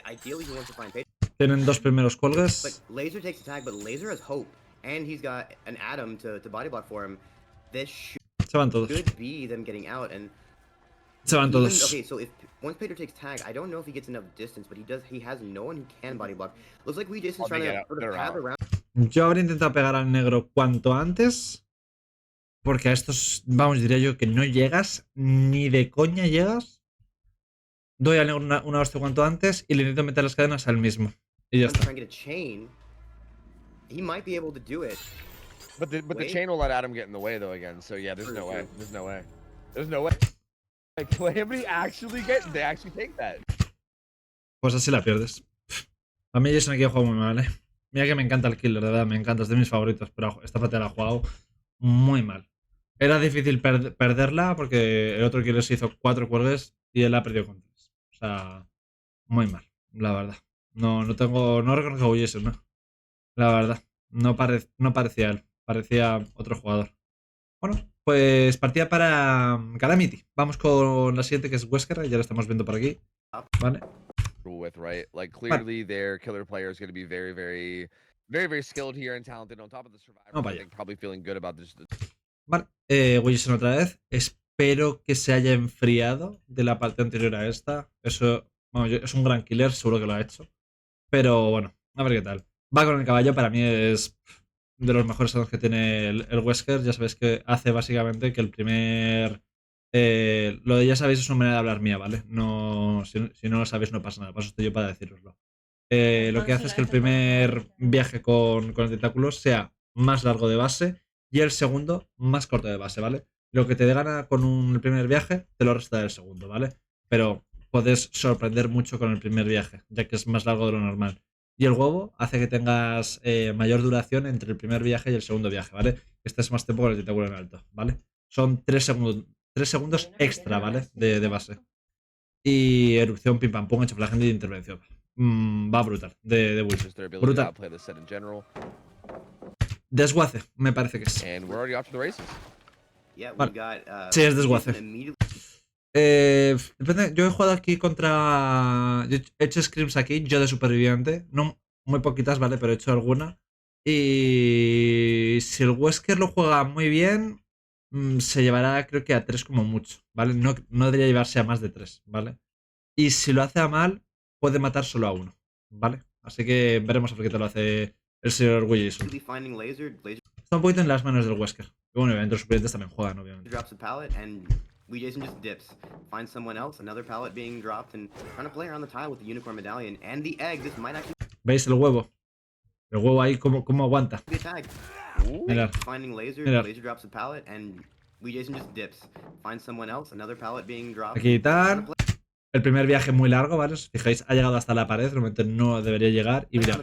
Ideally, he wants to find Pedro. Tienen 2 primeros But cuelgues. Laser takes the tag, but Laser has hope, and he's got an Atom to body block for him. This Se van todos. should be them getting out, and Se van even, todos. okay, so if once Pedro takes tag, I don't know if he gets enough distance, but he has no one who can body block. Looks like Jason's Oh, trying they to get out. sort They're of path out. around. Yo habría intentado pegar al negro cuanto antes. Porque a estos, vamos, diría yo que no llegas. Ni de coña llegas. Doy al negro una hostia cuanto antes y le intento meter las cadenas al mismo. Y ya está. Trying to get a chain. He might be able to do it. But the Wait. chain will let Adam get in the way though again. So yeah, there's True, no way. true. There's no way. There's no way. Like Calamity actually they actually take that. Pues así la pierdes. A mí Jason aquí ha jugado muy mal, ¿eh? Mira que me encanta el killer, de verdad, me encanta, es de mis favoritos, pero esta partida la ha jugado muy mal. Era difícil perderla porque el otro killer se hizo 4 cuelgues y él ha perdido con 3. O sea, muy mal, la verdad. No reconozco a Jason, ¿no? La verdad, no parecía él, parecía otro jugador. Bueno, pues partida para Calamity. Vamos con la siguiente que es Wesker, ya la estamos viendo por aquí. Vale. With right, like clearly their killer player is going to be very skilled here and talented. On top of the survivor, I think probably feeling good about this. Vale, Wilson otra vez. Espero que se haya enfriado de la parte anterior a esta. Eso, vamos, es un gran killer, seguro que lo ha hecho. Pero bueno, a ver qué tal. Va con el caballo, para mí es de los mejores que tiene el Wesker. Ya sabéis que hace básicamente que el primer... lo de ya sabéis es una manera de hablar mía, ¿vale? No, si no lo sabéis no pasa nada, paso estoy yo para deciroslo. Lo que hace es que el primer viaje con el tentáculo sea más largo de base y el segundo más corto de base, ¿vale? Lo que te gana con el primer viaje te lo resta del segundo, ¿vale? Pero puedes sorprender mucho con el primer viaje, ya que es más largo de lo normal. Y el huevo hace que tengas mayor duración entre el primer viaje y el segundo viaje, ¿vale? Este es más tiempo con el tentáculo en alto, ¿vale? Son 3 segundos extra, ¿vale? De base. Y erupción, pim pam pum, hecho flagente de intervención. Va brutal, de Wilson. Brutal. Desguace, me parece que es. Vale. Sí, es desguace. Depende, yo he jugado aquí contra... He hecho scrims aquí, yo de superviviente. No, muy poquitas, ¿vale? Pero he hecho alguna. Y si el Wesker lo juega muy bien, se llevará creo que a 3 como mucho, ¿vale? No debería llevarse a más de 3, ¿vale? Y si lo hace a mal, puede matar solo a 1, ¿vale? Así que veremos a ver qué tal lo hace el señor Wilson. Está un poquito en las manos del Wesker. Y bueno, obviamente los suplentes también juegan, obviamente. Jason just dips, finds someone else, another pallet being dropped, and trying to play around the tile with the unicorn medallion and the egg. This might actually ¿Veis el huevo? El huevo ahí cómo aguanta. be a tag. Mirad. Finding Laser, Mirad. Laser drops a pallet, and Jason just dips, finds someone else, another pallet being dropped. Hay que quitar. El primer viaje muy largo, ¿vale? Si os fijáis, ha llegado hasta la pared, realmente no debería llegar. Y mirad.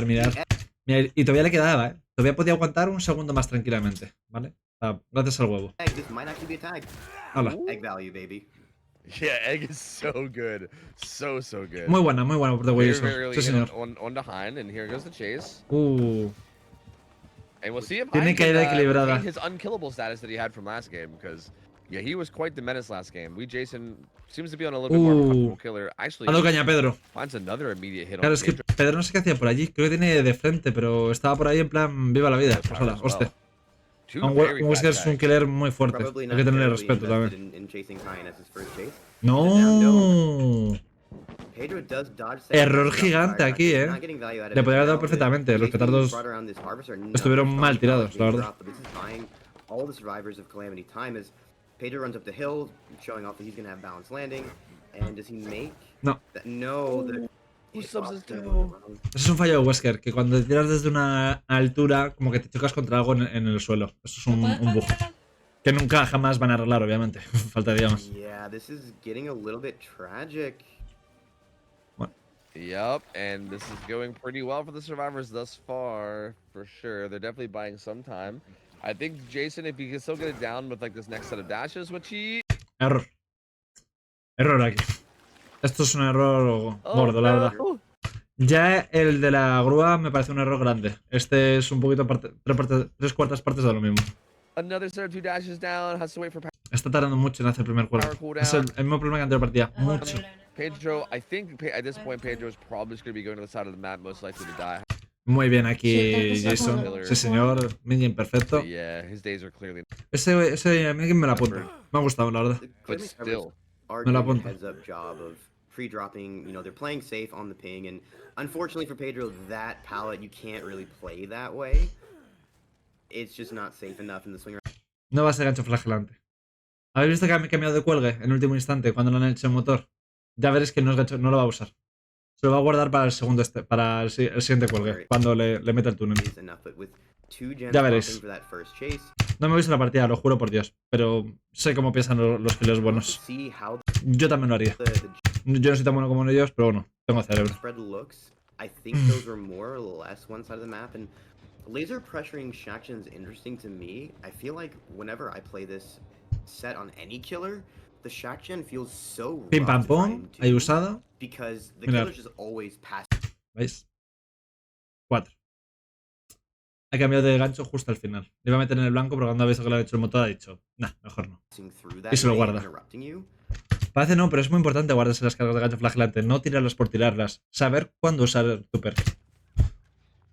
Mirad. Y todavía le quedaba, ¿eh? Todavía podía aguantar un segundo más tranquilamente, ¿vale? Gracias al huevo. Hola. Egg value, baby. Yeah, egg is so good. So good. Muy buena por The Wilson. Sí, señor. On to Hein, and here goes the chase. And we'll see if Tiene caída equilibrada. his unkillable status that he had from last game, because yeah, he was quite the menace last game. Jason seems to be on a little bit more of a comfortable killer. Actually, Dando caña a Pedro. finds another immediate hit Claro, on es que Pedro. Pedro no sé qué hacía por allí. Creo que tiene de frente, pero estaba por ahí en plan, viva la vida. Pues hola, hostia. Two Un very fat Wesker es un tags. killer muy fuerte. Probably Hay not que tenerle terribly respeto invested también. in chasing Kyan as his first chase. ¡No! Pedro does dodge Error gigante aquí, Le Le podría haber dado perfectamente. Los petardos estuvieron mal tirados, la verdad. All the survivors of Calamity time as Pedro runs up the hill, showing off that he's gonna have balanced landing. And does he make No. that? No, Who subs his the toe? Eso es un fallo de Wesker, que cuando te tiras desde una altura, como que te chocas contra algo en el suelo. Eso es un bug. Que nunca jamás van a arreglar, obviamente. Faltaría más. Yeah, this is getting a little bit tragic. Yep, and this is going pretty well for the survivors thus far, for sure. They're definitely buying some time. I think Jason, if he can still get it down with like this next set of dashes, which he... Error. Error aquí. Esto es un error gordo, la verdad. Ya el de la grúa me parece un error grande. Este es un poquito tres cuartas partes de lo mismo. Another set of 2 dashes down, has to wait for Está tardando mucho en hacer el primer cuerpo. Es el mismo problema que anterior partida. Mucho. Pedro. I think at this point Pedro is probably just going to be going to the side of the map, most likely to die. Muy bien aquí, Jason. Sí, señor. Minion perfecto. But yeah, his days are clearly... Ese Minion me la apunto. Me ha gustado, la verdad. But still. Me la apunto. Heads up job of pre-dropping, you know, they're playing safe on the ping, and unfortunately for Pedro, that palette you can't really play that way. It's just not safe enough in the swinger. No va a ser gancho flagelante. ¿Habéis visto que ha cambiado de cuelgue en último instante cuando lo han hecho en motor? Ya veréis que no es gancho, no lo va a usar. Se lo va a guardar para el segundo para el siguiente cuelgue, cuando le meta el túnel. Ya veréis. No me he visto la partida, lo juro por Dios, pero sé cómo piensan los killers buenos. Yo también lo haría. Yo no soy tan bueno como ellos, pero bueno, tengo cerebro. Laser pressuring Shaxion's interesting to me. I feel like whenever I play this set on any killer, the Shaxion feels so Pim pam pum, ahí usado. Because the killer's just always pass. ¿Veis? 4. Ha cambiado de gancho justo al final. Le iba a meter en el blanco, pero cuando ha visto que le ha hecho el motor ha dicho, nah, mejor no. Y se lo guarda. Parece no, pero es muy importante guardarse las cargas de gancho flagelante, no tirarlas por tirarlas. Saber cuándo usar tu perk.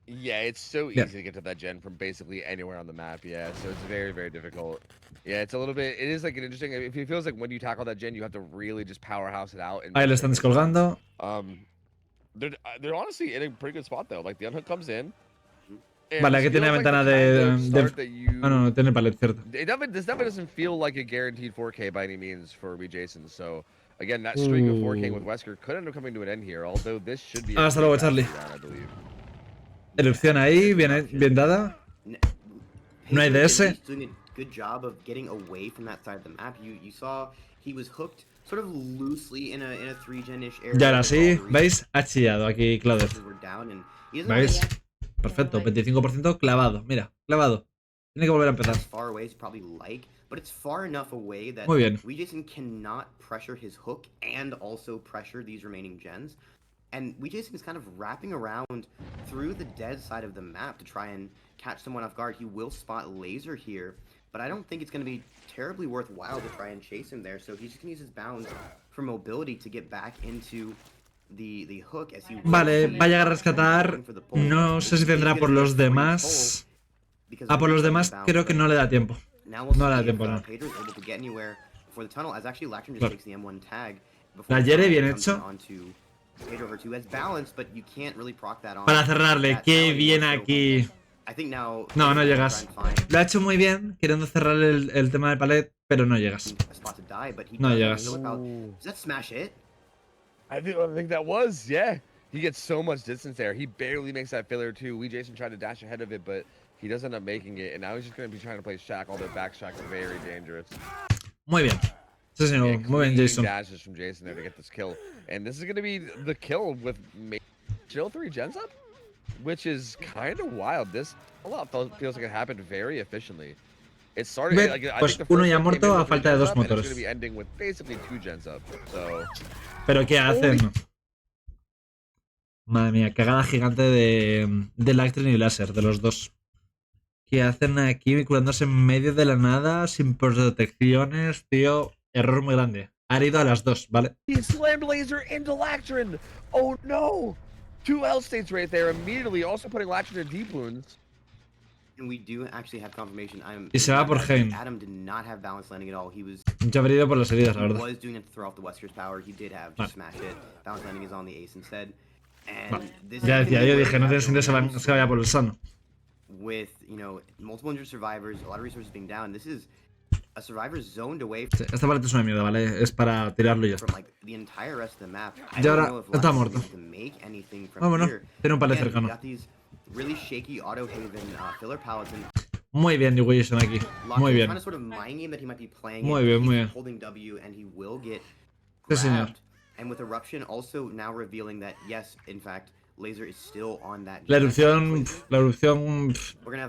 Yeah, it's so easy to get to that gen from basically anywhere on the map. Yeah, so it's very, very difficult. Yeah, it's a little bit. It is like an interesting. It feels like when you tackle that gen, you have to really just powerhouse it out. Ahí le están descolgando. They're honestly in a pretty good spot though. Like the unhook comes in. Vale, aquí tiene ventana de... Ah, no, tiene palet, cierto. This definitely doesn't feel like a guaranteed 4K by any means for me, Jason. So again, that streak of 4K with Wesker could end up coming to an end here. Although this should be. Hasta luego, Charlie. I believe. Erupción ahí, bien dada. No hay DS. Good job of getting away from that side of the map. You saw he was hooked sort of loosely in a 3-gen-ish area. Y ahora sí, ¿veis? Ha chillado aquí Claudet. ¿Veis? Perfecto, 25% clavado. Mira, clavado. Tiene que volver a empezar. Muy bien. Jason cannot pressure his hook and also pressure these remaining gens. And Jason is kind of wrapping around through the dead side of the map to try and catch someone off guard. He will spot laser here, but I don't think it's going to be terribly worthwhile to try and chase him there. So he's just going to use his bounds for mobility to get back into the hook as he... Vale, vaya a rescatar. No sé si tendrá por los demás. Ah, por los demás creo que no le da tiempo. No le da tiempo, no. La Yere bien hecho. Para cerrarle, qué bien aquí. No, no llegas. Lo ha hecho muy bien, queriendo cerrar el tema del palet, pero no llegas. No llegas. I think that was, yeah. He gets so much distance there. He barely makes that filler too. Jason tried to dash ahead of it, but he doesn't end up making it. And now he's just going to be trying to play Shaq, although back Shaq is very dangerous. Muy bien. Sí, señor. Muy bien, Jason. Dashes from Jason there to get this kill. And this is going to be the kill with still 3 gens up, which is kind of wild. A lot feels like it happened very efficiently. It started like I pues think the uno first ya one muerto came in a with falta de 2 gens up, and it's motores. going to be ending with basically 2 gens up. So. Pero ¿qué hacen? Madre mía, cagada gigante de Lactrin y Láser, de los dos. ¿Qué hacen aquí vinculándose en medio de la nada, sin protecciones, tío? Error muy grande. Ha ido a las 2, ¿vale? He slammed laser into Lactrin. Oh no! 2 L states right there immediately, also putting Lactrin in deep wounds. And we do actually have confirmation. Y se va por Heim. Adam did not have balance landing at all. He was Yo habría ido por las heridas, la verdad. was doing it to throw off the Wesker's power. He did have Vale. just smash it. Balance landing is on the ace instead. And Vale. this Ya is decía, gonna yo be dije, no where tiene sentido Adam se vaya por el sano. with, you know, multiple injured survivors, a lot of resources being down. This is a survivor zoned away Sí, esta parte es una mierda, ¿vale? Es para tirarlo y ya from está. like the entire rest of the map. Y I don't ahora know if está Lux is muerto. able to make anything from Vámonos, here. tiene un palet Again, we cercano. got these really shaky auto haven filler pallets and Muy bien, Wilson aquí. Muy bien. trying to sort of mind game that he might be playing Muy it. bien, muy He's bien. holding W and he will get Sí, señor. grabbed. And with eruption also now revealing that yes, in fact, Laser is still on that. La erupción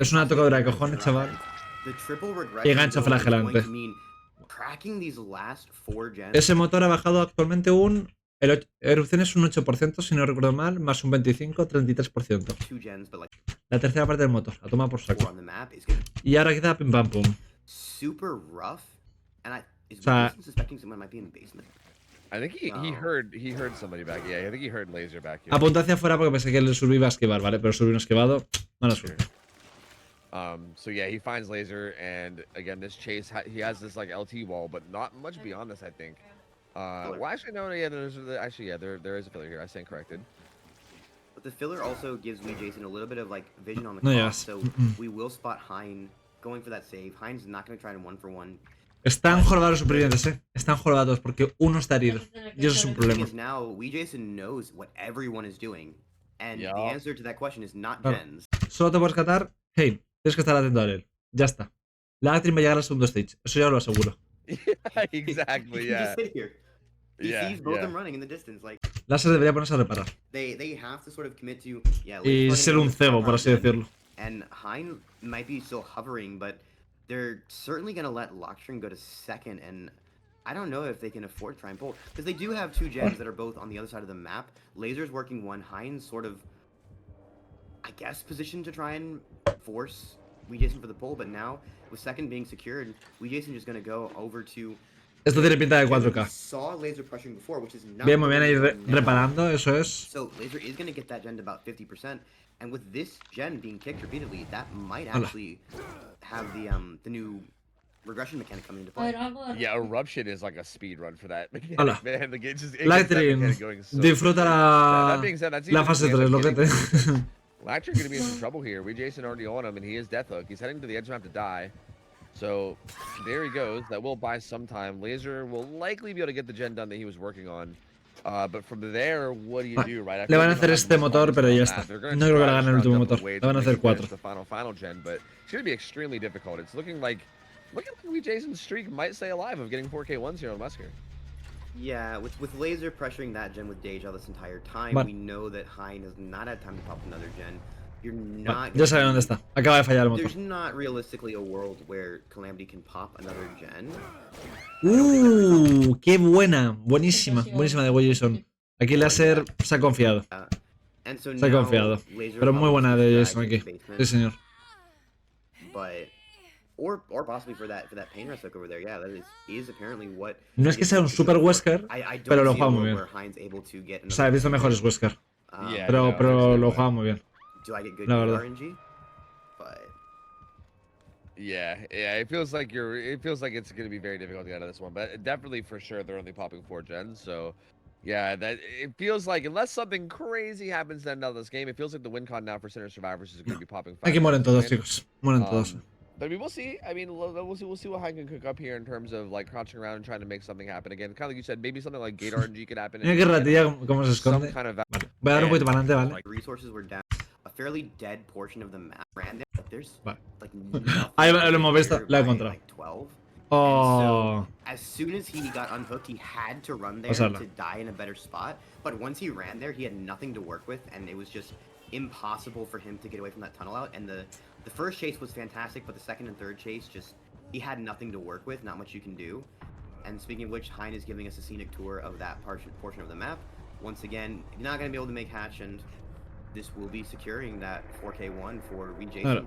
es una tocadura de cojones, chaval. The triple Y gancho regression though is going flagelante. to mean cracking these last 4 gens. Ese motor ha bajado actualmente erupción es un 8%, si no recuerdo mal, más un 25, 33%. 2 gens, but like La tercera parte del motor, la toma por 4 saco. on the map is gonna Y ahora queda pim pam pum. super rough. And is sea- Wilson suspecting someone might be in the basement? I think he No. heard somebody back. Yeah, I think he heard Laser back here. Apunté hacia afuera porque pensé que el Survey iba a esquivar, ¿vale? Pero el Survey no ha esquivado. Mala suerte. So yeah, he finds Laser, and again, this chase he has this like LT wall, but not much beyond this, I think. Well, actually, no, yeah, there is a filler here. I stand corrected. But the filler also gives me Jason a little bit of like vision on the No, clock, yes. so we will spot Hein going for that save. Hein's not going to try to 1-for-1. Están jorobados los supervivientes, Están jorobados porque uno está herido. Y eso es un problema. Because now we Jason knows what everyone is doing, and Yeah. the answer to that question is not Claro. gens. Solo te puedes catar. Hey, tienes que estar atento a él. Ya está. La Actrin va a llegar al segundo stage. Eso ya lo aseguro. Yeah, exactly. He can Yeah. just sit here. He Yeah, sees both yeah. them running in the distance. Like Láser debería ponerse a reparar. they have to sort of commit to Y Laser's ser running un into cebo, the por así front decirlo. And Hein might be still hovering, but they're certainly going to let Lockstring go to second, and I don't know if they can afford to try and pull, because they do have 2 gens that are both on the other side of the map. Laser's working one, Hein's sort of, I guess, positioned to try and force Jason for the pull, but now, with second being secured, Jason just going to go over to... Esto tiene pinta de We 4K. saw Laser pressuring before, which is not... Bien, muy bien ahí what we're doing now. reparando, eso es. So Laser is going to get that gen to about 50%, and with this gen being kicked repeatedly, that might Hola. actually have the new regression mechanic coming into play. Yeah, eruption is like a speed run for that. Hola. Man, the game just Lightning, disfruta That being said, that's la even fase if we 3, end up loquete. getting Lactor gonna be in some trouble here. Jason already on him, and he is Death Hook. He's heading to the edge of the map to die. So there he goes. That will buy some time. Laser will likely be able to get the gen done that he was working on. But from there, what do you do, right? I Le feel van a like hacer they don't este have motor, much pero ya on está. that. They're gonna No creo que try le to hagan el último scrounge up motor. a way Le to van a make hacer it finish 4. the final gen, but it's gonna be extremely difficult. It's looking like Jason's streak might stay alive of getting 4K1s here on Wesker. Yeah, with Laser pressuring that gen with Deja this entire time, Vale. we know that Hein has not had time to pop another gen. You're Vale, not. ya sabe dónde está. Acaba de fallar el motor. There's not realistically a world where Calamity can pop another gen. ¡Qué buena! Buenísima, buenísima de Jason. Aquí Láser se ha confiado. And so Se ha now confiado. Laser Pero muy buena de probably Jason aquí. dragging the Sí, señor. But or possibly for that pain rest hook over there. Yeah, that is apparently what. No es que sea un super Wesker, I don't pero lo see a juega muy world bien. where Hein's able to get O sea, he visto mejores Wesker. Yeah. Pero, no, pero there's no lo way. juega muy bien. Do I get good La verdad. RNG? But Yeah, it feels like it's gonna be very difficult to get out of this one, but definitely for sure they're only popping 4 gens, so yeah, that it feels like unless something crazy happens to end out this game, it feels like the win con now for Center Survivors is gonna be popping 5 Aquí mueren gens todos, again. chicos. Mueren todos. But we will see. I mean, we'll see what Hein can cook up here in terms of like crouching around and trying to make something happen again. Kind of like you said, maybe something like Gate RNG could happen. Mira qué ratilla cómo se Some esconde. kind of Vale. Voy a dar un poquito para adelante, ¿vale? like resources were down. A fairly dead portion of the map ran there, but there's Vale. like nothing Ahí lo hemos visto, there lo he by, encontrado. like 12. Oh. As soon as he got unhooked, he had to run there Pasarla. to die in a better spot. But once he ran there, he had nothing to work with, and it was just impossible for him to get away from that tunnel out. And the first chase was fantastic, but the second and third chase, just he had nothing to work with, not much you can do. And speaking of which, Hein is giving us a scenic tour of that portion of the map. Once again, you're not going to be able to make hatch, and this will be securing that 4K1 for Jason. Claro.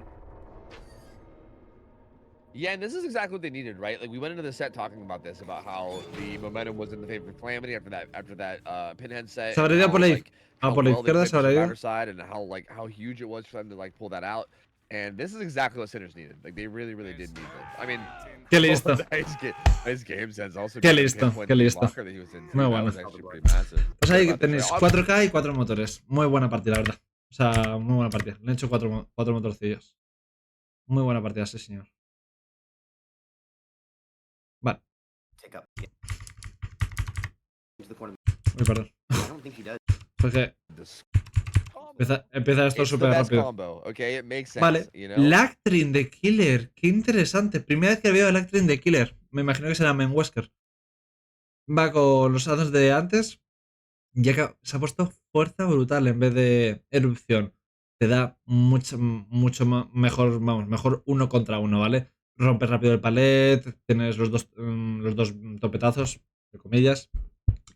Yeah, and this is exactly what they needed, right? Like we went into the set talking about this, about how the momentum was in the favor of Calamity after that pinhead set. Se habrá and ido how, por la, like, how por la well they izquierda, played se the habrá ido. Survivor side and how huge it was for them to like pull that out. And this is exactly what Sinners needed. Like, they really, really did need this. I mean, Qué listo. nice game sense. Also, Qué good listo, pinpoint qué the listo. blocker that he was in, too. Muy That bueno. was actually pretty massive. Pues ahí About to tenéis say, 4K y 4 motores. Muy buena partida, la verdad. O sea, muy buena partida. Le he hecho 4 motorcillos. Muy buena partida, sí, señor. Vale. Take up. Yeah. Into the corner. Uy, perdón. I don't think he does. Porque this empieza esto It's the súper best rápido. combo, okay? It makes sense, Vale. you know? Lactrin de Killer. Qué interesante. Primera vez que veo a Lactrin de Killer. Me imagino que será main Wesker. Va con los addons de antes. Ya que se ha puesto fuerza brutal en vez de erupción. Te da mucho mejor, vamos, mejor 1 contra 1, ¿vale? Rompes rápido el palet, tienes los dos topetazos, entre comillas,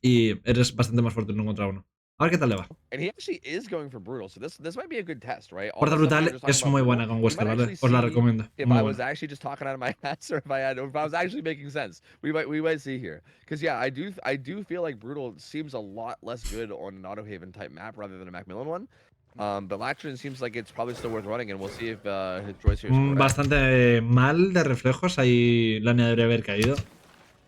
y eres bastante más fuerte en 1 contra 1. A ver qué tal le va. And he actually is going for brutal, so this might be a good test, right? All Fuerza the stuff we were brutal just talking es about muy brutal, buena con we Wesker, might ¿vale? actually Os la see recomiendo. if Muy I was buena. actually just talking out of my ass, or if I was actually making sense. We might see here, because yeah, I do feel like brutal seems a lot less good on an Auto Haven type map rather than a Macmillan one. But Lactrin seems like it's probably still worth running, and we'll see if his choice here is correct. Bastante mal de reflejos, ahí Lania debería haber caído.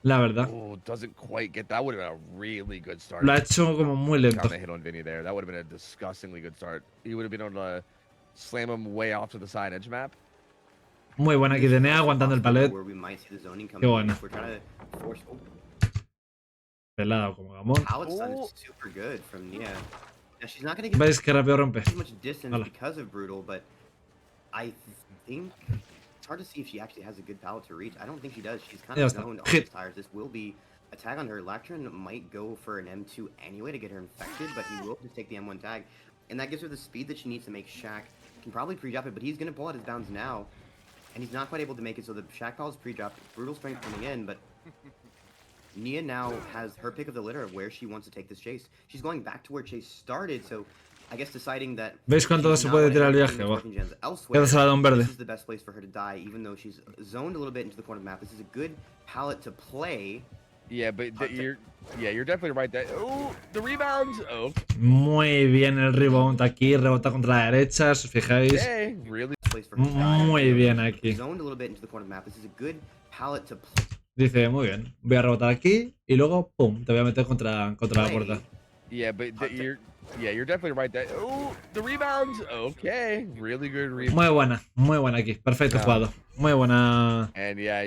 La verdad. Oh, doesn't quite get that. Would have been a really good start. Lo ha hecho como muy lento. Found a hit on Vinny there. That would have been a disgustingly good start. He would have been able to slam him way off to the side edge map. Muy buena aquí de Nea aguantando el palet. Where we might see the zoning coming Qué in. buena. If we're trying to force. Oh, Pelado como gamón. pallet stun Oh. is super good from Nia. Now she's not gonna get ¿Veis qué rápido rompe? too much distance Hala. because of brutal, but I think it's hard to see if she actually has a good pallet to reach. I don't think she does. She's kind Ya of está. zoned on Hit. these tires. This will be a tag on her. Lactrin might go for an M2 anyway to get her infected, but he will just take the M1 tag, and that gives her the speed that she needs to make Shaq. Can probably pre-drop it, but he's gonna pull out his bounds now, and he's not quite able to make it. So the Shaq call is pre-dropped. Brutal strength coming in, but Nia now has her pick of the litter of where she wants to take this chase. She's going back to where Chase started, so I guess deciding that. ¿Veis cuánto she's se not puede gonna tirar el end up viaje? taking Va. the fortune gems Ya elsewhere. se la da un verde. This is the best place for her to die, even though she's zoned a little bit into the corner of the map. This is a good palette to play. Yeah, but you're definitely right. That the rebounds. Oh, Muy bien el rebound aquí, rebota contra la derecha, si os fijáis. okay, really. Place for her to die. Muy bien aquí. Zoned a little bit into the corner of the map. This is a good palette to play. Dice, muy bien, voy a rebotar aquí y luego, pum, te voy a meter contra la puerta. Yeah, but you're definitely right. That the rebounds. Okay, really good rebound. Muy buena aquí, perfecto No. jugado. Muy buena. And yeah,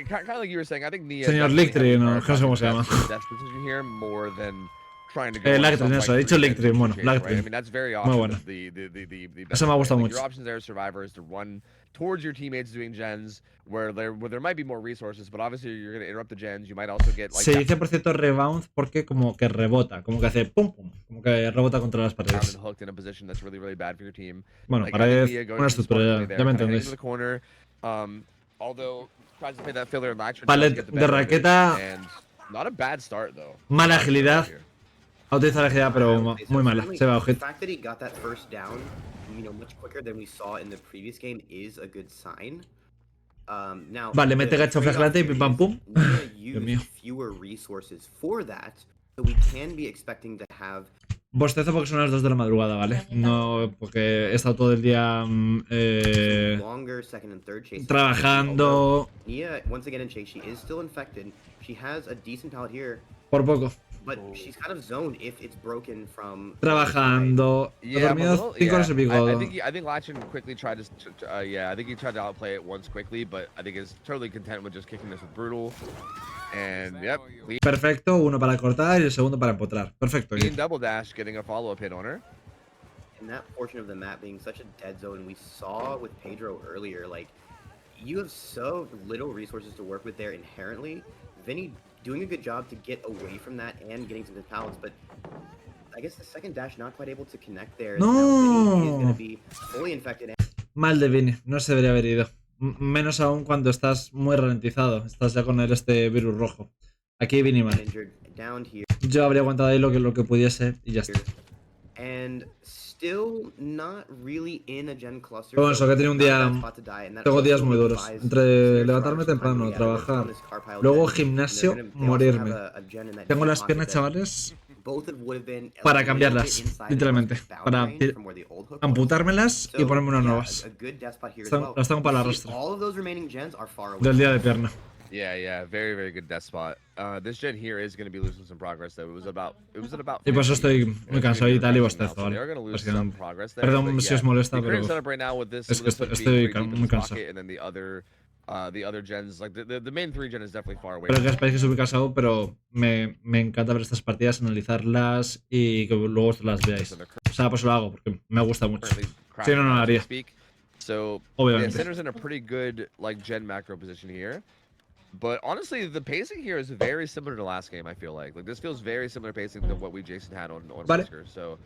kind of like you were saying, I think Nia. Señor definitely Lictri, had no, the no sé cómo se llama. best decision here more than trying to go. on Lactrin, some, eso, like, he dicho free Lictri, bueno, chase, right? Lactrin. I mean, that's very Muy often buena. the best Eso me ha play. gustado Like, mucho. your options there as Survivor is to run towards your teammates doing gens where there might be more resources, but obviously you're going to interrupt the gens. You might also get like Se dice, por cierto, rebound porque como que rebota, como que hace pum pum, como que rebota contra las down paredes. and hooked in a position that's really, really bad for your team. Bueno, Like, I pared, think Nia going una to the estructura, smart play ya there, me kinda heading entendéis. to the corner. Although tries to play that filler and Lactrin Palet does get the de better of it, raqueta. and not a bad start though. Mala agilidad. Here. Ha utilizado la agilidad, pero muy mala. Se va a The hit. fact that he got that first down, much quicker than we saw in the previous game is a good sign. Now, Vale, mete the gacho trade-off flagelante y here pim pam is pum. Nia mío. used fewer resources for that, so we can be expecting to have Bostezo porque son las 2 de la madrugada, ¿vale? No, porque he estado todo el día longer second and third chases. trabajando Nia, once again in chase, she is still infected. She has a decent pallet here, por poco. but she's kind of zoned if it's broken from Trabajando. He Yeah, dormido but 5 horas y pico. I think Lachin quickly tried to, I think he tried to outplay it once quickly, but I think he's totally content with just kicking this with brutal. And yep, Perfecto, uno para cortar y el segundo para empotrar. Perfecto. clean double dash, getting a follow-up hit on her. And that portion of the map being such a dead zone, we saw with Pedro earlier, like, you have so little resources to work with there inherently. Vinny doing a good job to get away from that and getting some good pallets, but I guess the second dash not quite able to connect there. No. Now Vinny is going to be fully infected. Mal de Vini, no se debería haber ido. Menos aún cuando estás muy ralentizado. Estás ya con este virus rojo. Aquí Vini mal. Injured down here. Yo habría aguantado ahí lo que pudiese y ya está. And still not really in a gen cluster. Pero bueno, eso que he tenido un día. Tengo días muy duros. duros. Entre levantarme temprano, trabajar, luego gimnasio, morirme. Tengo las piernas, chavales, para cambiarlas, literalmente. Para amputármelas y ponerme unas nuevas. Las tengo para la rastra. Del día de pierna. Yeah, very good death spot. This gen here is going to be losing some progress though. It was about Y por eso estoy muy cansado y tal y bostezo, so ¿vale? they are going to lose some Básicamente. progress there. Perdón but si os molesta, the pero current setup right now with this, es que with this hook estoy being pretty deep in muy this cansado. pocket, and then the other gens, like the main 3 gen is definitely far away. Pero que sepáis que estoy muy cansado, pero me encanta ver estas partidas, analizarlas y que luego os las veáis. O sea, pues lo hago porque me gusta mucho. Si no, no lo haría. So, Obviamente. yeah, Cinder's in a pretty good like gen macro position here. But honestly, the pacing here is very similar to last game, I feel like. Like, this feels very similar pacing to what we Jason had on Vale. Whisker. So,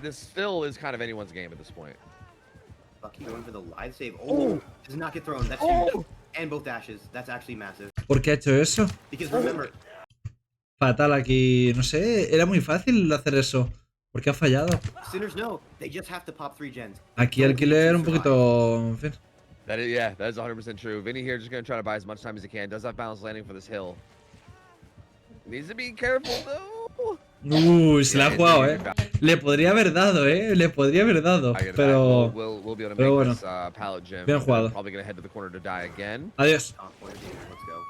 this still is kind of anyone's game at this point. Bucky going for the live save. Oh, does not get thrown. That's huge. And both dashes. That's actually massive. ¿Por qué ha hecho eso? Because remember, Fatal aquí. No sé, era muy fácil hacer eso. ¿Por qué ha fallado? Sinners know they just have to pop 3 gens. Aquí el killer un poquito. En fin. That is 100% true. Vinny here just going to try to buy as much time as he can. Does have balance landing for this hill. Needs to be careful, though. Se la ha jugado, Le podría haber dado, Le podría haber dado. Pero. We'll be able to Pero make bueno. this pallet gem. Bien jugado. Probably going to head to the corner to die again. Adiós. Let's go.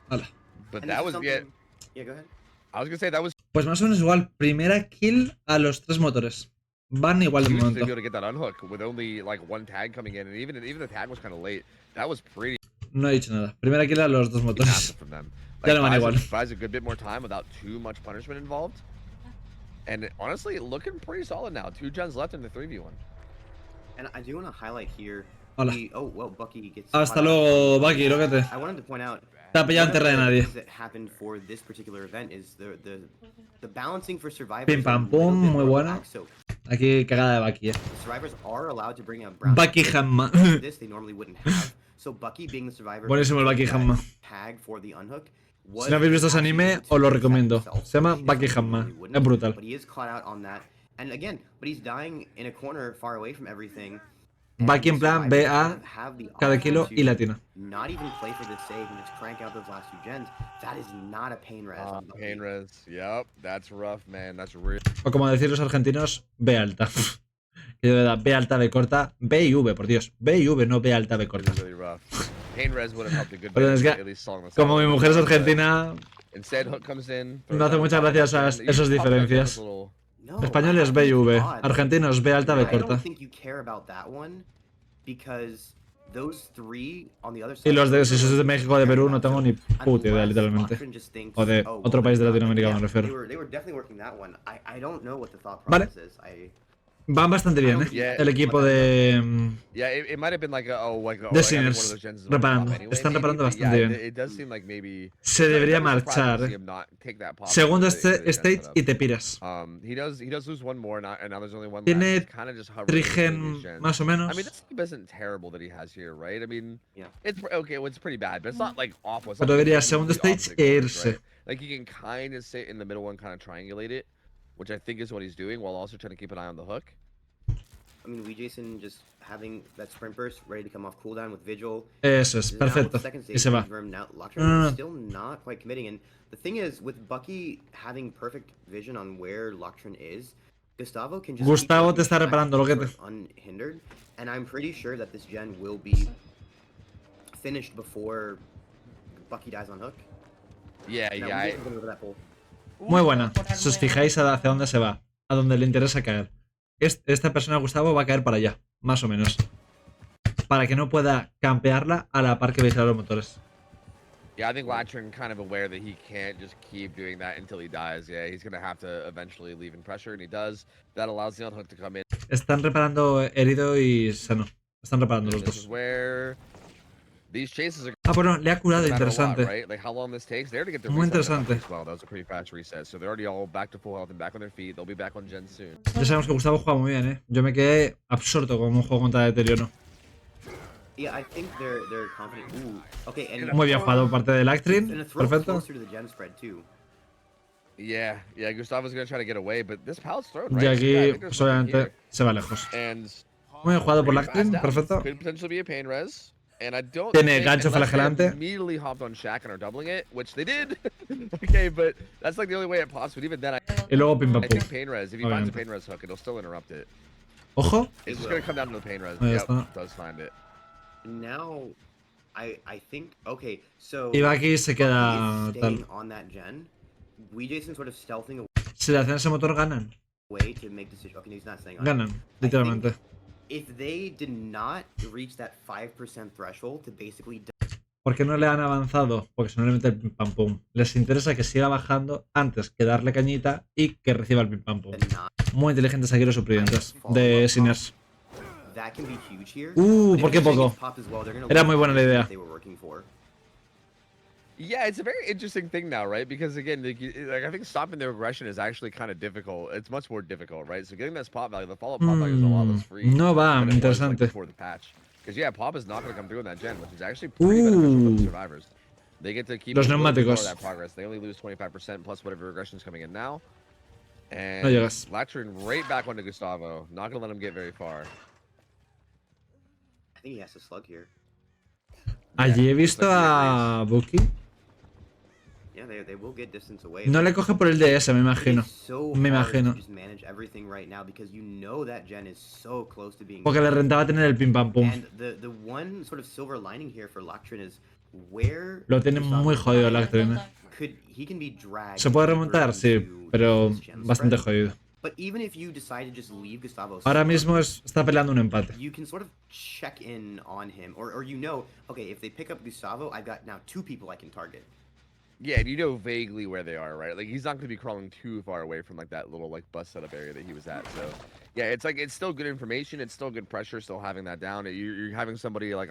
Hala. But And that this is was yeah. something- Yeah, go ahead. I was going to say that was Pues más o menos igual. Primera kill a los 3 motores. Van igual de huge to be momento. able to get that unhook with only like 1 tag coming in, and even the tag was kind of late. That was pretty No he dicho nada. Primera kill a los 2 motores. massive from them. Ya no van buys igual. buys a good bit more time without too much punishment involved. And honestly, looking pretty solid now. 2 gens left in the 3v1. And I do want to highlight here. Hola. Bucky gets. Hasta caught out. luego, Bucky, lóquete. I wanted to point out. Te ha pillado en one of tierra de the nadie. things that happened for this particular event is the balancing for survivors. Pim, pam, pum, muy buena. So Aquí cagada de Bucky, survivors are allowed to bring a brown. Bucky Hamma. This they normally wouldn't have. So Bucky being the survivor. Buenísimo el Bucky Hamma. Tag for the unhook. Si no habéis visto ese anime, os lo recomiendo. Se llama Bucky Hamma. Es brutal. But he is caught out on that. And again, but he's dying in a corner far away from everything. Bucky en plan ve a cada kilo y latina. Not even play for the save and just crank out those last 2 gens. That is not a pain res. on Bucky. Pain res. Yep, that's rough, man. That's real. O como decir los argentinos, B alta. Que de verdad, B alta, B corta, B y V, por Dios. B y V, no B alta, B corta. Really rough. Pain res would have helped a good Pero bit, es que, at least along the como mi side. mujer es argentina, Instead, hook comes in. no hace muchas gracias a esas diferencias. No, Españoles B y V, argentinos B alta, B I corta. don't think you care about that one because those 3 on the other Y side. los de si sos de México o de Perú no tengo ni puta idea, literalmente. O de otro país de Latinoamérica, me refiero. They were definitely working that one. I don't know what the thought Vale. process is. Van bastante bien, El equipo de. Yeah, it might have been like a, De I think one of Sinners, those gens is reparando. off anyway, Están maybe, reparando but bastante yeah, bien. It does seem like maybe Se debería I'm surprised to marchar. see him not take that pop Segundo into the gen stage setup. y te piras. He does lose 1 more, and now there's only 1 Tiene left. He's kind of just hovering between Trigen these gens. más o menos. I mean, this team isn't terrible that he has here, right? I mean, Yeah. it's okay. Well, it's pretty bad, but it's not like awful. It's Pero not like debería he's segundo completely stage opposite e corners, irse. right? Like, he can kind of sit in the middle one, kind of triangulate it, which I think is what he's doing, while also trying to keep an eye on the hook. I mean, we Jason just having that sprint burst ready to come off cooldown with Vigil. Eso es, Now with perfecto. the second Y se va. stage room, now Lockdown No. is still not quite committing. And the thing is, with Bucky having perfect vision on where Loctron is, Gustavo can just Gustavo keep te está pushing back reparando, loquete. unhindered. And I'm pretty sure that this gen will be finished before Bucky dies on hook. Yeah, Now, yeah. we Jason's gonna go for that pull. Muy buena. Si os fijáis hacia dónde se va, a dónde le interesa caer. Esta persona, Gustavo, va a caer para allá, más o menos. Para que no pueda campearla a la par que vigila los motores. Yeah, I think Latrin kind of aware that he can't just keep doing that until he dies. Yeah, he's going to have to eventually leave in pressure, and he does. That allows the unhook to come in. Están reparando herido y sano. Están reparando los And this is dos. where these chases are Ah, bueno, le ha curado, gonna matter a lot, interesante. right? Like how long this takes. They're to get their Muy reset interesante. as well. That was a pretty fast reset. So they're already all back to full health and back on their feet. They'll be back on gen soon. Ya sabemos que Gustavo juega muy bien, Yo me quedé absorto con un juego contra Eteriono. Yeah, I think they're confident. Ooh, okay, and Muy bien jugado por parte del and Actrin. a throw Perfecto. closer to the gen spread too. Yeah, Gustavo's going to try to get away, but this pallet's thrown, Y right? So, yeah, I aquí, think there's pues something obviamente, here. se va lejos. And Muy bien jugado por pretty fast Actrin. down. Perfecto. Could potentially be a pain res. And I don't Tiene think, gancho unless they flagelante. immediately hopped on Shaq and are doubling it, which they did. Okay, but that's like the only way it pops. But even then, Y luego pim pam I pum. think pain res, if he finds a Obviamente. pain res hook, it'll still interrupt it. Ojo. It's just gonna come down to the pain res. Ahí Yep, está. does find it. Now, I think okay. So Y Baki se Bucky queda is tal. staying on that gen. We Jason sort of stealthing Si le hacen ese motor, ganan. away to make decisions. Okay, he's not staying on. Ganan, literalmente. If they did not reach that 5% threshold to basically ¿Por qué no le han avanzado? Porque si no le mete el pim pam pum. Les interesa que siga bajando antes que darle cañita y que reciba el pim pam pum. Muy inteligentes aquí los supervivientes de Sinners. that can be huge here. ¿Por qué poco? Era muy buena la idea. Yeah, it's a very interesting thing now, right? Because again, like I think stopping their aggression is actually kind of difficult. It's much more difficult, right? So getting that spot value, the follow-up pop value is a lot less free. No va, than it was, like, interesante. before the patch. Because yeah, pop is not going to come through in that gen, which is actually pretty beneficial for the survivors. They get to keep Los a little bit more of neumáticos. that progress. They only lose 25% plus whatever regression is coming in now. And No llegas. Latrin right back onto Gustavo. Not going to let him get very far. I think he has to slug here. Allí he visto a Buki. Yeah, they will get distance away. No le coge por el DS, me imagino. Me imagino. Just manage everything right now because you know that gen is so close to being. Porque le rentaba tener el pim pam pum. And the one sort of silver lining here for Lactrin is where Lo tiene muy jodido Lactrin. he can be dragged. ¿Se puede remontar? Sí, pero bastante jodido. But even if you decide to just leave Gustavo, Ahora mismo está peleando un empate. you can sort of check in on him, or you know, okay, if they pick up Gustavo, I've got now 2 people I can target. Yeah, and you know vaguely where they are, right? Like he's not going to be crawling too far away from like that little like bus setup area that he was at. So, yeah, it's like it's still good information. It's still good pressure. Still having that down. You're having somebody like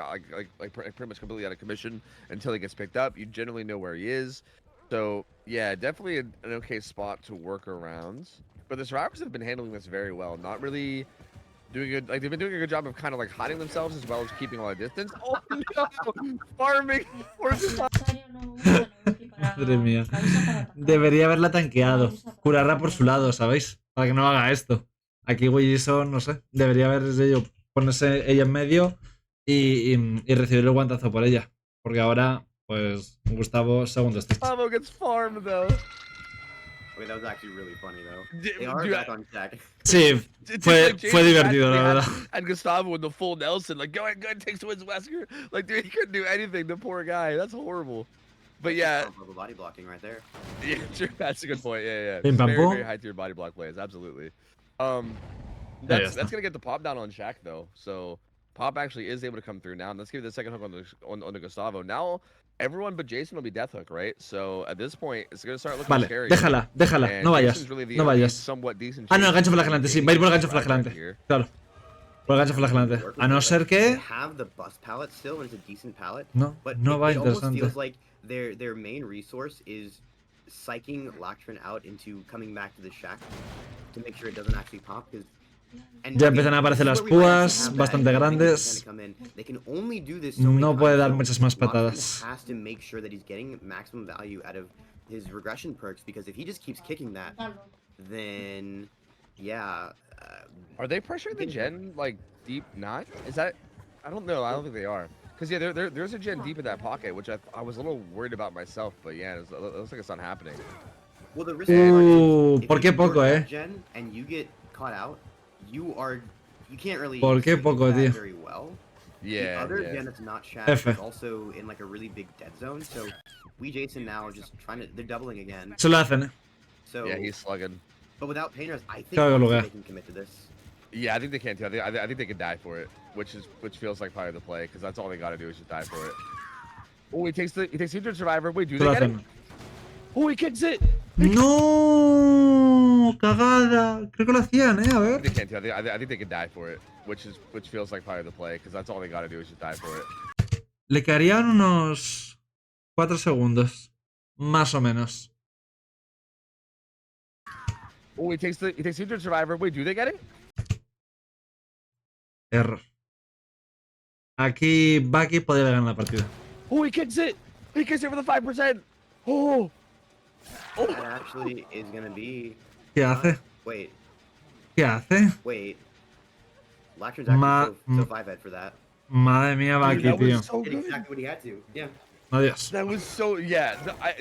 pretty much completely out of commission until he gets picked up. You generally know where he is. So yeah, definitely an okay spot to work around. But the survivors have been handling this very well. Not really doing good. Like they've been doing a good job of kind of like hiding themselves as well as keeping a lot of distance. Oh no, farming. Madre mía. Debería haberla tanqueado. Curarla por su lado, ¿sabéis? Para que no haga esto. Aquí Wilson, no sé. Debería haber ello, ponerse ella en medio y recibir el guantazo por ella. Porque ahora, pues, Gustavo segundo stitch. Gustavo gets farmed though. Okay, that was actually really funny though. They are back on track. Sí, fue divertido, la verdad. And Gustavo with the full Nelson, like, go ahead, takes to his Wesker. Like, dude, he couldn't do anything, the poor guy. That's horrible. But yeah. Body blocking right there. Yeah, true. That's a good point. Yeah. Bim, bam, Very, boom. very high tier body block plays. Absolutely. That's gonna get the pop down on Shaq though. So pop actually is able to come through now. And let's give the second hook on the Gustavo. Now everyone but Jason will be death hook, right? So at this point, it's gonna start looking scary. Déjala. And No vayas. Jason's really the No only vayas. somewhat decent Ah, no, el chance gancho to flagelante, sí. gain Va a ir por el gancho survivor flagelante. here. Claro. Por el gancho flagelante. A no ser They que... have the bus pallet still, and it's a decent pallet. No, But no va it almost interesante. feels like their main resource is psyching Lactrin out into coming back to the shack to make sure it doesn't actually pop. Ya empiezan a aparecer las púas bastante grandes. No puede dar muchas más patadas. Has to make sure that he's getting maximum value out of his regression perks, because if he just keeps kicking that, then yeah. Are they pressuring the gen like deep? Not? Is that? I don't know. I don't think they are. Because yeah, there's a gen deep in that pocket, which I was a little worried about myself, but yeah, it looks like it's not happening. Well, the risk is, ¿por qué poco, gen and you get caught out, you can't really. ¿Por qué poco, tío? Very well. Yeah. The other gen that's not Shaq is also in like a really big dead zone, so we Jason now are just trying to. They're doubling again. Se lo hacen, eh. So yeah, he's slugging. But without painters, I think they can commit to this. Yeah, I think they can too. I think they could die for it, which feels like probably the play, because that's all they got to do is just die for it. Oh, he takes injured survivor. Wait, do they get it? Oh, he kicks it. No, cagada. Creo que lo hacían, a ver. They can't too. I think they could die for it, which feels like probably the play, because that's all they got to do is just die for it. Le quedarían unos 4 segundos, más o menos. Oh, he takes injured survivor. Wait, do they get it? Error. Aquí Bucky podría ganar la partida. Oh, he kicks it. He kicks it for the 5%. Oh. That actually is gonna be. ¿Qué hace? Wait. ¿Qué hace? Wait. Lactrin's actually so 5-head for that. Madre mía, Dude, Baki, that tío. was so Did good. exactly what he had to. Yeah. Adiós. That was so, yeah.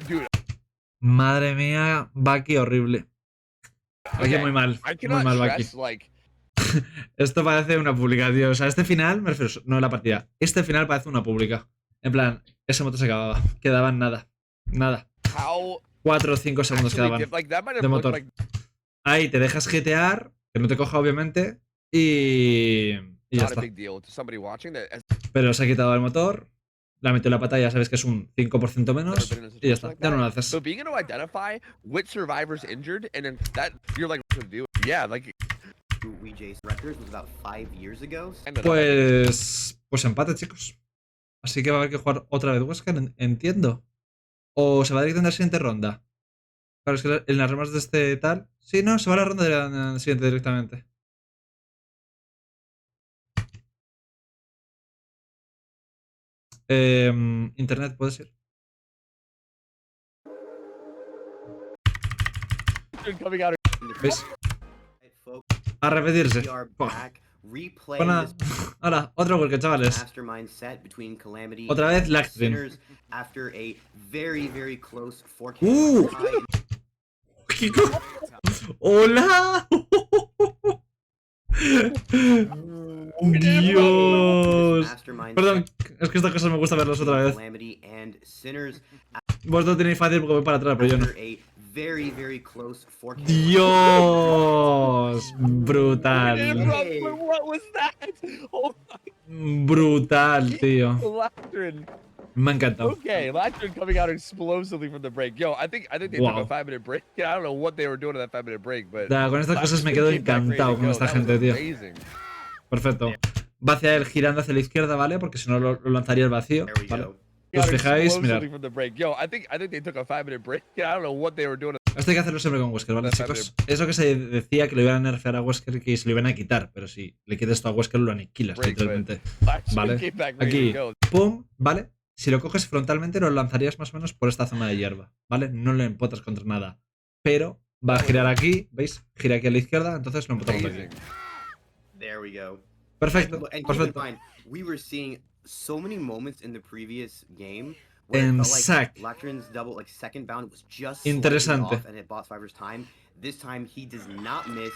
Dude, Madre mía, Baki horrible. Baki okay, muy mal. I Muy cannot mal, Baki. stress, like, Esto parece una pública, tío. O sea, este final, me refiero, no la partida. Este final parece una pública. En plan, ese moto se acababa. Quedaban nada. Nada. how 4 o 5 segundos actually quedaban like, that might de have looked motor. like Ahí te dejas jetear, que no te coja, obviamente. Y ya not a está. big deal to somebody watching that has Pero se ha quitado el motor. La metió en la pata, ya sabes que es un 5% never menos. been in a Y ya situation está. like Ya no lo that. haces. So being able to identify which survivors injured and then that you're like what to do. Yeah, like We Jason Rutgers was about 5 years ago. ended up, I think it's- Pues empate, chicos. Así que va a haber que jugar otra vez Wesker, entiendo. O se va directamente a la siguiente ronda. Claro, es que en las rondas de este tal. Sí, no, se va a la ronda de la siguiente directamente. Internet, puede ser. coming out ¿Veis? Folks, A repetirse. we are Buah. back replaying Bueno, this ahora, otro Wesker, chavales. mastermind set between Calamity Otra vez and Lactrin. Sinners after a very close 4K tie. ¡Hola! Dios. Mastermind Perdón, es que estas cosas me gusta verlas otra vez. Calamity and Sinners Vosotros tenéis fácil porque voy para atrás, pero yo no. after a very close 4K. Dios, brutal. What was that? Oh Brutal, tío. my Lactrin. Me ha encantado. Okay, Lactrin coming out explosively from the break. Yo, I think they took Wow. a 5-minute break. I don't know what they were doing in that 5-minute break, but Da, con estas cosas me Lactrin quedo came back ready to encantado con go. esta That was gente, tío. amazing. Perfecto. Va hacia él girando hacia la izquierda, ¿vale? Porque si no lo lanzaría al vacío, There we ¿vale? go. Si os Got fijáis, explosively mirad. from the break. Yo, I think they took a 5-minute break. I don't know what they were doing. Esto hay que hacerlo siempre con Wesker, ¿vale, chicos? Es lo que se decía que lo iban a nerfear a Wesker y que se lo iban a quitar, pero si le quitas esto a Wesker lo aniquilas, Break, literalmente. Lactrin Vale. came back ready Aquí, to go. pum, ¿vale? Si lo coges frontalmente lo lanzarías más o menos por esta zona de hierba, ¿vale? No lo empotas contra nada. Pero va a girar aquí, ¿veis? Gira aquí a la izquierda, entonces lo empotamos aquí. Amazing. There we go. Perfecto, And keep in perfecto. mind, we were seeing so many moments in the previous game where En it felt sack. like Lactrin's double, like second bound was just slightly Interesante. off and hit Bot Survivor's time. This time he does not miss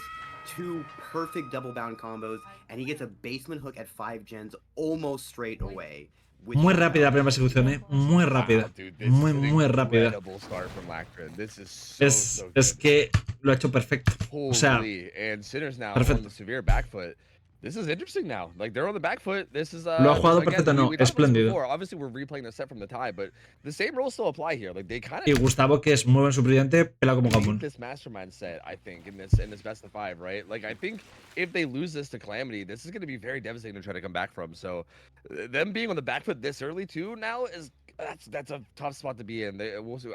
2 perfect double bound combos and he gets a basement hook at 5 gens almost straight away. which Muy is rápida la about- primera persecución, ¿eh? Muy rápida. Wow, dude, this Muy, is an muy rápida. incredible start from Lactrin. This is so, so Es good. que lo ha hecho perfecto. O sea, Holy, and Sinners now perfecto. on the severe back foot. This is interesting now. Like they're on the back foot. This is Lo ha jugado again, perfecto, no, we talked about this espléndido. before. Obviously, we're replaying the set from the tie, but the same rules still apply here. Like they kind y of Gustavo, que es muy buen suplente, pela como made Gabón. this mastermind set. I think in this best of 5, right? Like I think if they lose this to Calamity, this is going to be very devastating to try to come back from. So them being on the back foot this early too now is that's a tough spot to be in.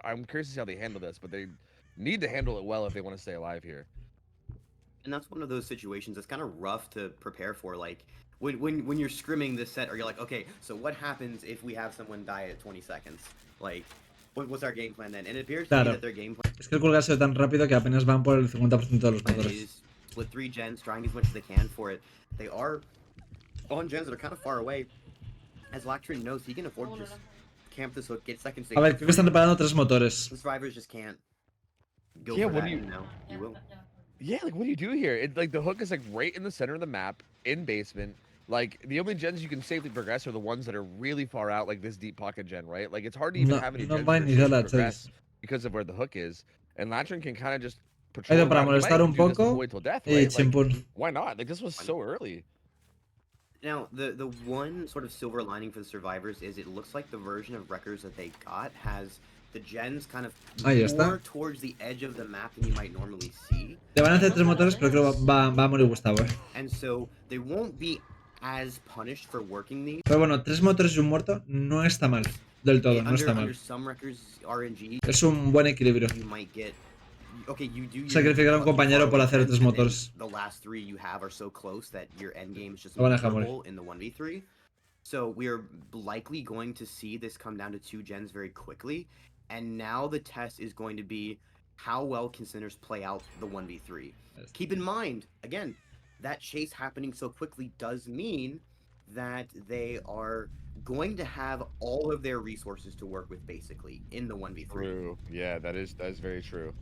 I'm curious to see how they handle this, but they need to handle it well if they want to stay alive here. And that's one of those situations that's kind of rough to prepare for. Like when you're scrimming this set, or you're like, okay, so what happens if we have someone die at 20 seconds? Like, what's our game plan then? And it appears to Claro. be that their game plan Es que el colgar ha sido tan rápido que apenas van por el 50% de los motores. is split 3 gens, trying as much as they can for it. They are on gens that are kind of far away. As Lactrin knows, he can afford to just camp this hook, get second stage. A ver, creo que están preparando 3 motores. The survivors just can't go Yeah, for what that, do you- know. You will. Yeah, like what do you do here? It like the hook is like right in the center of the map in basement. Like the only gens you can safely progress are the ones that are really far out, like this deep pocket gen, right? Like it's hard to even No, have any no gens va that ni are de safe to la progress chase. because of where the hook is. And Latrin can kind of just Ha patrol ido para around. He might molestar even un do this poco avoid till death, y right? Like, chimpún. why not? Like this was so early. Now, the one sort of silver lining for the survivors is it looks like the version of Wreckers that they got has the gens kind of Ahí está. more towards the edge of the map than you might normally see. Te van a hacer 3 motores, pero creo que va a morir Gustavo, eh. And so they won't be as punished for working these. Pero bueno, 3 motores y un muerto no está mal. Del todo, no está Under mal. some Wreckers RNG, Es un buen equilibrio. you might get. Okay, you do. Sacrificar a un compañero por hacer 3 motores. The last 3 you have are so close that your end game is just Lo van a dejar miserable in the 1v3. So we are likely going to see this come down to 2 gens very quickly. And now the test is going to be how well can Sinners play out the 1v3. Yes. Keep in mind, again, that chase happening so quickly does mean that they are going to have all of their resources to work with basically in the 1v3. True. Yeah, that is very true.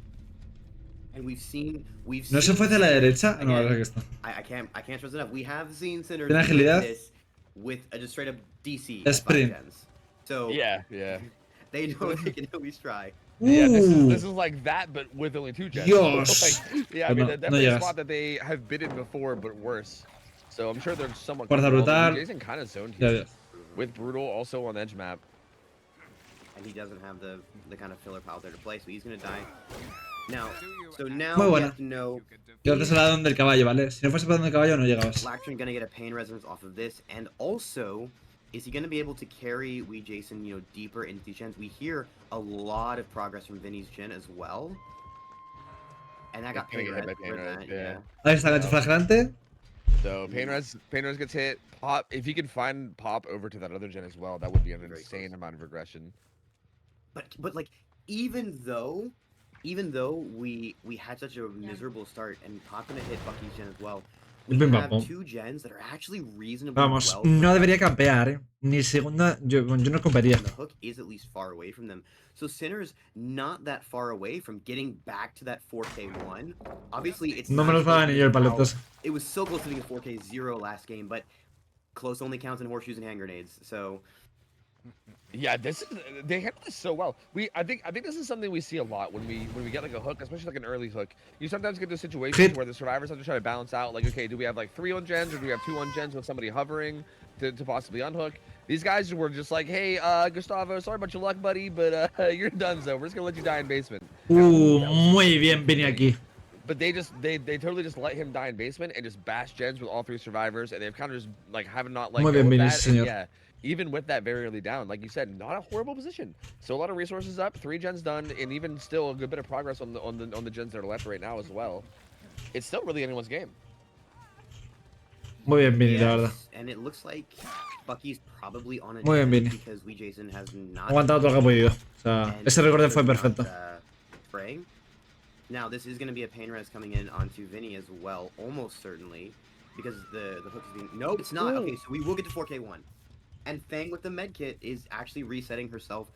And we've seen ¿No se fue hacia la derecha? No, again, ahora que está. I can't stress enough. We have seen Sinners ¿Tiene with agilidad? this with a just straight up DC Es at 5 sprint. gens. So Yeah. they know they can at least try. Yeah, this is like that, but with only 2 gens. Dios. Like, yeah, I Pues mean, no, that's no definitely a llegas. spot that they have bidden before, but worse. So I'm sure they're somewhat Fuerza comfortable. brutal. Jason kind of zoned Ya here. ves. With Brutal also on edge map. And he doesn't have the kind of filler piles there to play, so he's gonna die. Now, so now Muy we buena. have to know Y haces al lado del caballo, ¿vale? Si no fuese por donde el caballo, no llegabas. Blackstream gonna get a pain resonance off of this, and also, is he gonna be able to carry Wee Jason, you know, deeper into these gens? We hear a lot of progress from Vinny's gen as well. And that got Gonna pain get hit by res pain for res, that, yeah. Ahí está gancho flagrante. So pain res gets hit. Pop, if he could find Pop over to that other gen as well, that would be an Very insane close. amount of regression. But like, even though we had such a miserable start, and Pop gonna hit Bucky's gen as well, we Bim, bam, have bam. 2 gens that are actually reasonably Vamos, well no progressed. debería campear, ¿eh? Ni segunda. Yo no compería. And the hook is at least far away from them. So Sinner's not that far away from getting back to that 4K1. Obviously, it's No me not los va a supposed to ni be yo el how- paletas. It was so close to being a 4K0 last game, but close only counts in horseshoes and hand grenades. So Yeah, they handle this so well. I think this is something we see a lot when we get like a hook, especially like an early hook. You sometimes get to situations Hit. where the survivors have to try to balance out, like, okay, do we have like 3 on gens or do we have 2 on gens with somebody hovering to possibly unhook? These guys were just like, hey, Gustavo, sorry about your luck, buddy, but you're done, so we're just gonna let you die in basement. Muy bien, Vini aquí. But they totally just let him die in basement and just bash gens with all 3 survivors, and they've kind of just like haven't not like Muy go bien, with Vini, that. señor. And yeah, even with that very early down, like you said, not a horrible position. So a lot of resources up, 3 gens done, and even still a good bit of progress on the gens that are left right now as well. It's still really anyone's game. Muy bien, Vini, la verdad. and it looks like Bucky's probably on a Muy bien, gen Vini. because Wee Jason has not Aguantado todo lo que ha podido. O sea, and ese recorte also fue not, perfecto. spraying. Now this is going to be a pain res coming in onto Vinny as well, almost certainly, because the hook is being. No, it's not. Okay, so we will get to 4K1, and Fang with the med kit is actually resetting herself.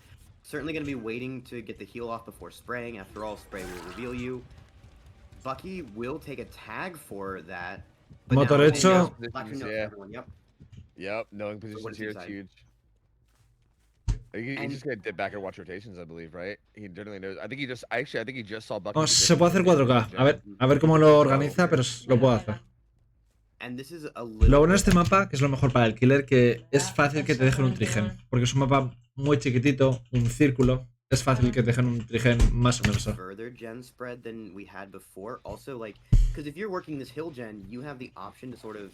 Certainly going to be waiting to get the heal off before spraying. After all, spray will reveal you. Bucky will take a tag for that. But now- Motorecho. Blackstream knows Yeah. everyone, yep. Yep, knowing what positions does he here is decide? huge. He's And- just gonna dip back and watch rotations, I believe, right? He generally knows. I think he just saw Bucky. Vamos, position se puede hacer before he 4K. did the A ver cómo lo organiza, pero lo puedo hacer. And this is a Lo little bueno de bit este mapa, que es lo mejor para el killer, que es fácil que te dejen un trigen. Porque es un mapa muy chiquitito, un círculo. Es fácil que te dejen un trigen más o menos. further gen spread than we had before. Also, like, because if you're working this hill gen, you have the option to sort of,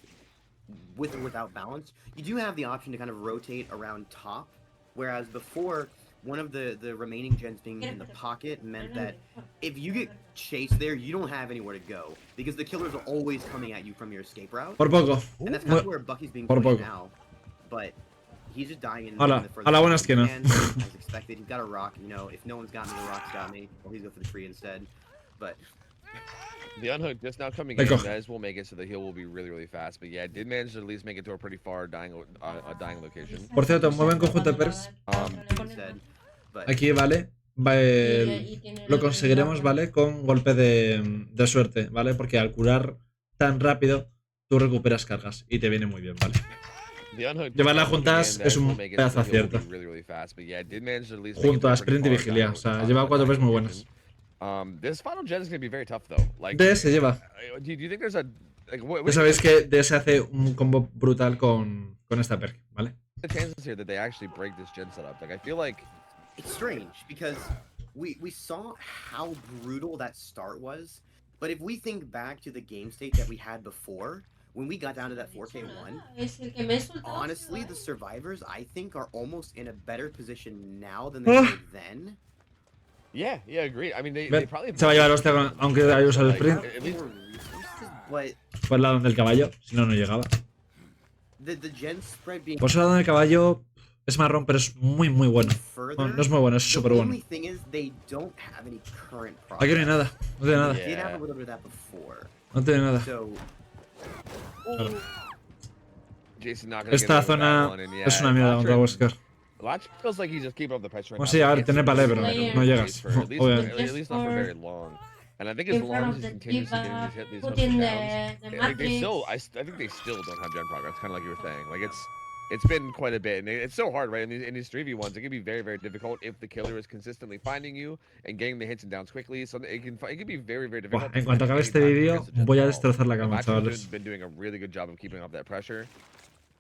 with or without balance, you do have the option to kind of rotate around top. Whereas before, one of the remaining gens being in the pocket meant that if you get chased there, you don't have anywhere to go because the killers are always coming at you from your escape route. Por poco. And that's kind of where Bucky's being Por pushed poco. now. But he's just dying in Hola, the a la buena furthest esquina. he can, as expected. He's got a rock, you know, if no one's got me, the rock's got me. Or he's go for the tree instead. But The unhook just now coming There in. you go. That will make it so the heal will be really, really fast. But yeah, it did manage to at least make it to a pretty far dying location. Por cierto, muy buen conjunto de perks. instead, but Aquí, ¿vale? Lo conseguiremos, ¿vale? Con golpe de suerte, ¿vale? Porque al curar tan rápido, tú recuperas cargas y te viene muy bien, ¿vale? The unhook Llevarla just now juntas coming in, es that un will make it so pedazo the heal will acierto. be really, really fast. But yeah, it did manage to at least make it Junto to a a pretty sprint y far vigilia. dying O sea, lo- lleva 4 dying P's muy location. buenas. This final gen is going to be very tough though. Like, D se lleva. do you think there's a like what Ya sabéis que D se hace un combo brutal con esta perk, ¿vale? the chances here that they actually break this gen setup? Like, I feel like it's strange because we saw how brutal that start was. But if we think back to the game state that we had before, when we got down to that 4K1, honestly, the survivors, I think, are almost in a better position now than they were then. yeah, agreed. I mean, they Ven, probably se va a llevar hostia aunque haya usado el sprint. At least- More resources, but Fue al lado del caballo, si no, no llegaba. the gen spread being Por su lado del caballo es marrón, pero es muy, muy bueno. further. No, no es muy bueno, es The súper bueno. only thing is they don't have any current Aquí no hay nada, no tiene nada, They did have Yeah. a little bit of that before. no tiene nada. So Claro. Jason not gonna get Esta away with that zona one, and yeah, es una mierda contra Wesker. Latch feels like he's just keeping up the pressure. Bueno, sí, a ver, tiene palé, pero no llegas, obviamente. At least not for very long. And I think as in front long of as he the continues to diva, get these putting hooks the downs, like they matrix. still, I think they still don't have gen progress. Kind of like you were saying, like it's been quite a bit, and it's so hard, right? In these 3v1s, it can be very, very difficult if the killer is consistently finding you and getting the hits and downs quickly. So it can be very, very difficult. En cuanto acabe este vídeo, voy a destrozar la cama, chavales. Been doing a really good job of keeping up that pressure,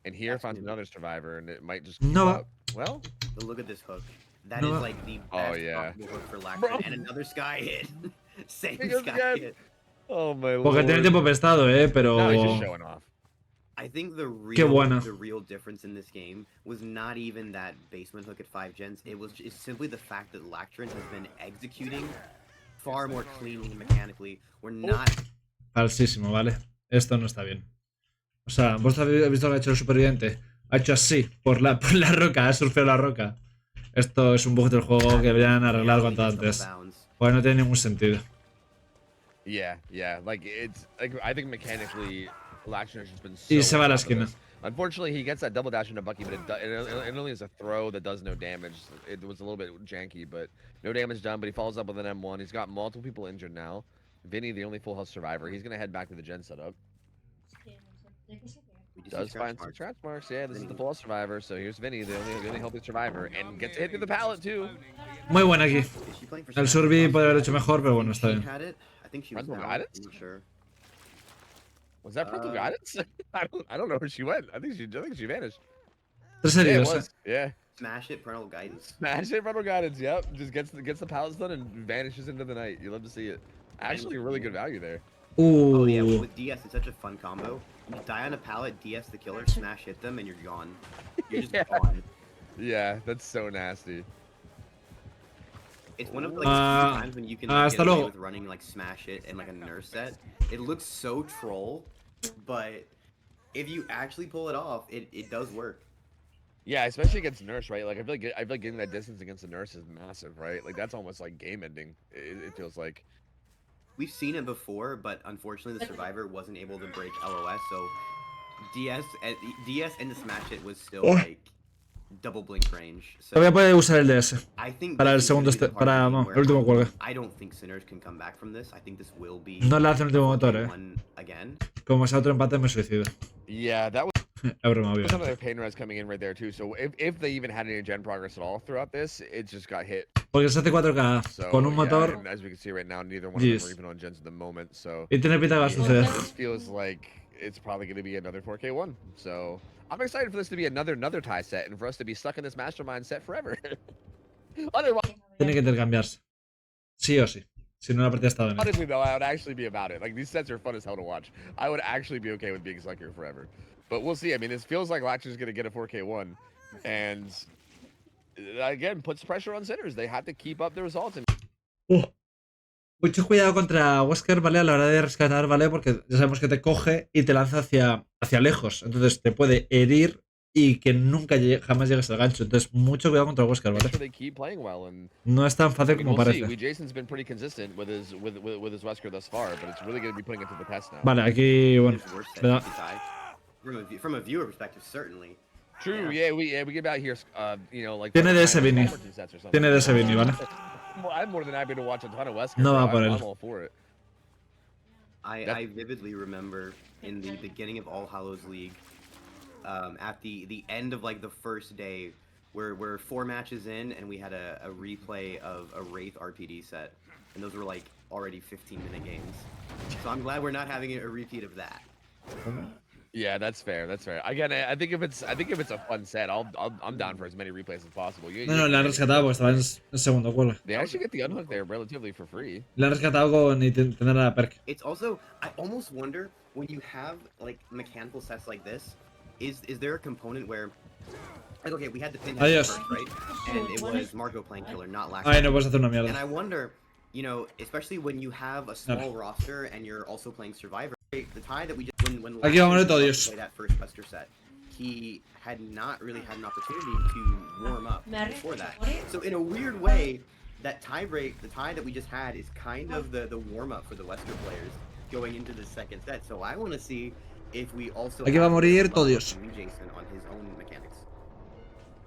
and here finds another survivor, and it might just No va. Well, Look at this hook. That No. is like the best possible hook for Lactrin, and another sky hit. Same sky hit. Oh my lord. Porque tiene tiempo prestado, pero. No, he's just showing off. I think the real difference in this game was not even that basement hook at 5 gens. It's simply the fact that Lactrin has been executing far more cleanly mechanically. We're not. Falsísimo, ¿vale? Esto no está bien. O sea, vos habéis visto lo que ha hecho el superviviente. Ha hecho así, por la roca, ha surfeado la roca. Esto es un bug del juego que deberían arreglar cuanto antes. Pues no tiene ningún sentido. Yeah, like I think mechanically, Lactrin has just been so. Y se va a la esquina. Unfortunately, he gets that double dash into Bucky, but it only is a throw that does no damage. It was a little bit janky, but no damage done. But he follows up with an M1. He's got multiple people injured now. Vinny, the only full health survivor, he's gonna head back to the gen setup. Does find some scratch marks. Yeah, this is the full health survivor. So here's Vinny, the only healthy survivor, and gets hit through the pallet too. Muy buena aquí. El Surby podría haber hecho mejor, pero bueno, está bien. Parental guidance? Was that parental guidance? I don't know where she went. I think she vanished. 3 heridos. Yeah. Smash it, parental guidance. Smash it, parental guidance. Yep. Just gets the pallets done and vanishes into the night. You love to see it. Actually, really good value there. Oh yeah, with DS, it's such a fun combo. You die on a pallet, DS the killer, smash hit them, and you're gone. You're just gone. Yeah, that's so nasty. It's one of like the few times when you can get away with running like smash it and like a nurse set. It looks so troll, but if you actually pull it off, it does work. Yeah, especially against nurse, right? Like I feel like getting that distance against the nurse is massive, right? Like that's almost like game ending. It feels like. We've seen it before, but unfortunately the survivor wasn't able to break LOS, so DS and the smash it was still like double blink range. So todavía puede usar el DS I think para el segundo para no, el último cuelgue. I don't think Sinners can come back from this. I think this will be no le hace el último motor, again. Como sea otro empate me suicido. Yeah, that was some of their pain res coming in right there too. So if they even had any gen progress at all throughout this, it just got hit. Porque se hace 4K so, con un motor. And as we can see right now, neither one of them are even on gens at the moment. So y tiene pinta que va a suceder. This feels like it's probably going to be another 4K1. So I'm excited for this to be another tie set and for us to be stuck in this mastermind set forever. Otherwise, tiene que intercambiarse. Sí o sí. Si no, la partida está bien. Honestly, though, I would actually be about it. Like, these sets are fun as hell to watch. I would actually be okay with being stuck here forever. But we'll see. I mean, this feels like Lactrin's going to get a 4K1. And, again, puts pressure on Sinners. They have to keep up the results. Mucho cuidado contra Wesker, ¿vale? A la hora de rescatar, ¿vale? Porque ya sabemos que te coge y te lanza hacia lejos. Entonces te puede herir y que nunca jamás llegues al gancho. Entonces, mucho cuidado contra Wesker, ¿vale? No es tan fácil como parece. Vale, aquí, bueno. From a viewer perspective, certainly. True, yeah, we get out here, you know, like. Tiene DS Vinny. Tiene DS Vinny, ¿vale? I'm more than happy to watch a ton of Wesker. No va por él. I'm all for it. I vividly remember in the beginning of All Hallows League, at the end of like the first day, we're 4 matches in and we had a replay of a Wraith RPD set, and those were like already 15-minute games. So I'm glad we're not having a repeat of that. Yeah, that's fair. That's fair. Again, I think if it's a fun set, I'm down for as many replays as possible. No, le han rescatado porque estaba en segundo cuelgue. They actually get the unhook there relatively for free. Le han rescatado con tener la perk. It's also, I almost wonder when you have like mechanical sets like this, is there a component where, like, okay, we had the pin first, right? And it was Marco playing killer, not Lactrin. Ay, no puedes hacer una mierda. And I wonder, you know, especially when you have a small roster and you're also playing Survivor. The tie that we just when aquí vamos a ver played that first Wesker set, he had not really had an opportunity to warm up before that. So in a weird way, that tie break, the tie that we just had, is kind of the warm up for the Wesker players going into the second set. So I want to see if we also Aquí va a have a bit morir of todo love Dios. from Jason on his own mechanics.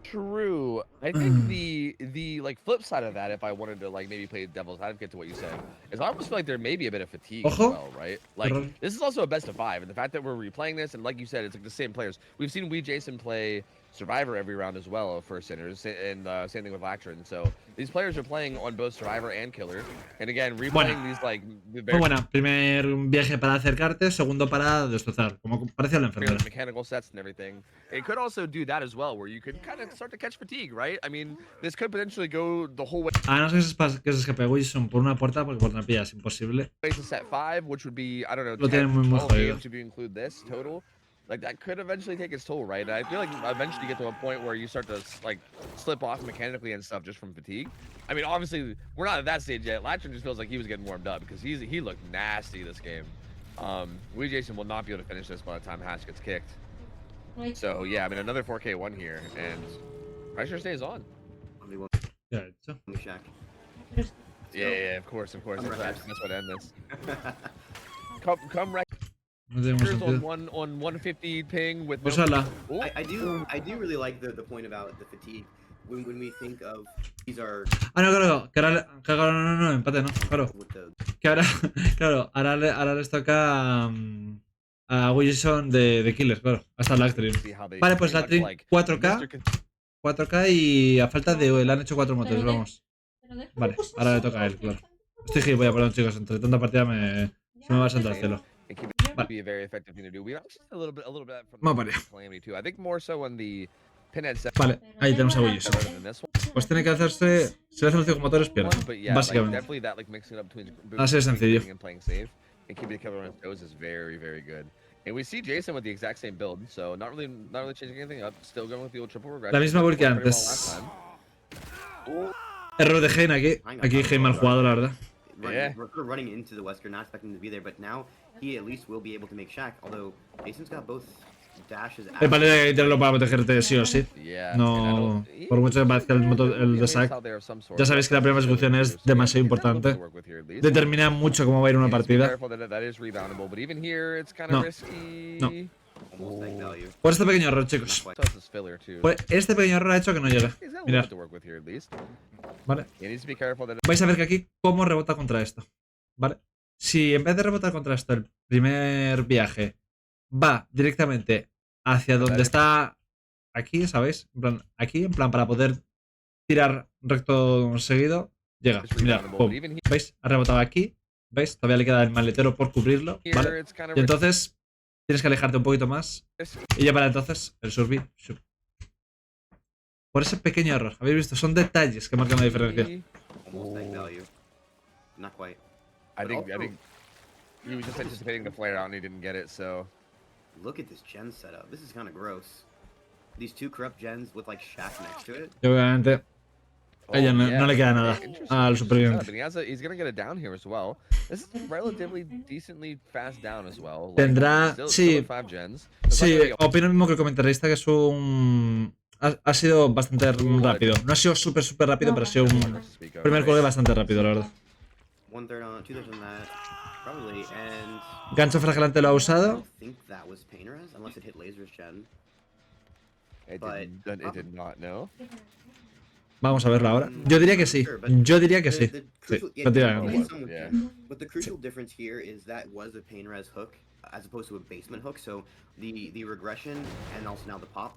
True. I think the like flip side of that, if I wanted to like maybe play devil's advocate to what you said, is I almost feel like there may be a bit of fatigue as Ojo. well, right? Like Error. this is also a best of 5, and the fact that we're replaying this, and like you said, it's like the same players. We've seen Jason play Survivor every round as well for Sinners, and same thing with Lactrin. So these players are playing on both Survivor and Killer, and again replaying these like Muy very buena. Primer viaje para acercarte, segundo para destrozar. Como parecía la enfermera. mechanical sets and everything. It could also do that as well, where you could kind of start to catch fatigue, right? I mean, this could potentially go the whole way A no ser que se escape Wilson por una puerta, porque por trampilla es imposible. to set 5, which would be, I don't know, Lo 10, tienen muy 12 jodido. games if you include this total. Like, that could eventually take its toll, right? And I feel like eventually you get to a point where you start to, like, slip off mechanically and stuff just from fatigue. I mean, obviously, we're not at that stage yet. Latrin just feels like he was getting warmed up because he looked nasty this game. Jason will not be able to finish this by the time Hatch gets kicked. So, yeah, I mean, another 4K one here, and pressure stays on. Only one Ya he hecho. shack. Yeah, of course. I'm That's relaxed. what end this. Come No tiene mucho Records sentido. on 150 ping with no... Úsala. Ooh. I do really like the point about the fatigue when we think of these are Ah, no, claro. Que ahora, no, empate, no. Claro. with the Que ahora, claro, ahora les toca a Wilson de Killers, claro. Hasta Lactrin. See how they Vale, pues pretty much, Lactrin like, 4K. Mr. 4K y a falta de... Le han hecho 4 motos, vamos. Vale, ahora le toca a él, claro. Estoy gilipollas, perdón, chicos. Entre tanta partida se me va a saltar el cielo. It can be a very effective thing to do. We actually a little bit from Vamos para allá. Calamity too. I think more so on the pinhead set Vale, ahí tenemos a Wilson. rather than this one. Pues tiene que hacerse... Si le hacen los 5 motores, pierde. But yeah, like, Básicamente. definitely that like mixing it up between Así de sencillo. and playing safe and keeping the killer on his toes is very, very good. And we see Jason with the exact same build, so not really changing anything up. Still going with the old triple regression. La misma build que Pretty well antes. last time. Error de Hein aquí. Aquí Hein mal jugado, la verdad. Yeah. we're running into the Wesker, not expecting him to be there, but now he at least will be able to make Shack, although Jason's got both dashes. El paleta hay que tirarlo para protegerte sí o sí. Yeah. No, por mucho que parezca el de Sack, ya sabéis que la primera ejecución es demasiado importante. Determina mucho cómo va a ir una partida. No. Almost egg value. Por este pequeño error, chicos. Por este pequeño error ha hecho que no llegue. Mirad. Vale. Vais a ver que aquí cómo rebota contra esto. ¿Vale? Si en vez de rebotar contra esto el primer viaje va directamente hacia donde está aquí, ¿sabéis? En plan, aquí, en plan para poder tirar recto seguido, llega. Mirad, pum. ¿Veis? Ha rebotado aquí. ¿Veis? Todavía le queda el maletero por cubrirlo. ¿Vale? Y entonces tienes que alejarte un poquito más. Y ya para entonces el survi. Por ese pequeño error. ¿Habéis visto? Son detalles que marcan la diferencia. Almost egg value. Not quite. I think he was just anticipating the flare out and he didn't get it, so. Look at this gen setup. This is kind of gross. These two corrupt gens with like Shack next to it. Y obviamente a ella no le queda nada al superviviente. He's gonna get it down here as well. This is relatively decently fast down as well. Tendrá, sí, sí, opino lo mismo que el comentarista, que es un... Ha sido bastante rápido. No ha sido súper rápido, pero ha sido un primer colgue bastante rápido, la verdad. Gancho fragilante lo ha usado. Vamos a verlo ahora. Yo diría que sí. Yo diría que sí. Sí, efectivamente. But the crucial difference here is that was a pain res hook as opposed to a basement hook. So the regression and also now the pop.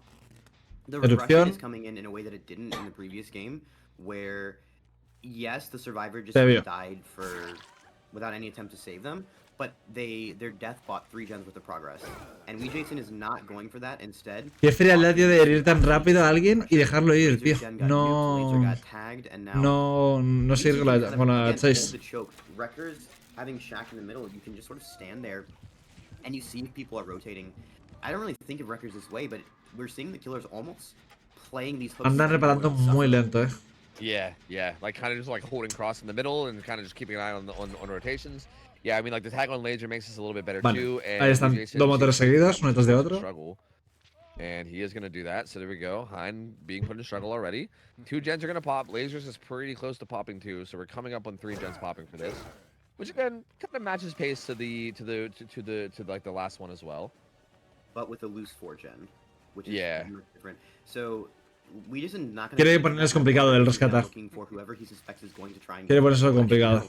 The regression is coming in a way that it didn't in the previous game, where yes, the survivor just died without any attempt to save them, but their death bought 3 gens worth of progress, and Jason is not going for that. Instead, qué frialdad, tío, de herir tan rápido a alguien y dejarlo ir, tío. No sigue con la chase. Wreckers having Shack in the middle, you can just sort of stand there, and you see if people are rotating. I don't really think of Wreckers this way, but we're seeing the killers almost playing these hooks. Andan reparando muy lento, Yeah, like kind of just like holding cross in the middle and kind of just keeping an eye on rotations. Yeah, I mean, like the tag on laser makes this a little bit better too. And ahí están dos motores seguidos, uno detrás de otro. And he is going to do that. So there we go. Hein being put in struggle already. 2 gens are going to pop. Lasers is pretty close to popping too. So we're coming up on 3 gens popping for this, which again kind of matches pace to like the last one as well. but with a loose 4-gen, which is Yeah. much different. So we just not going Quiere ponerles complicado del rescatar. looking for whoever he suspects is going to try and Quiere get ponerse the complicado. now,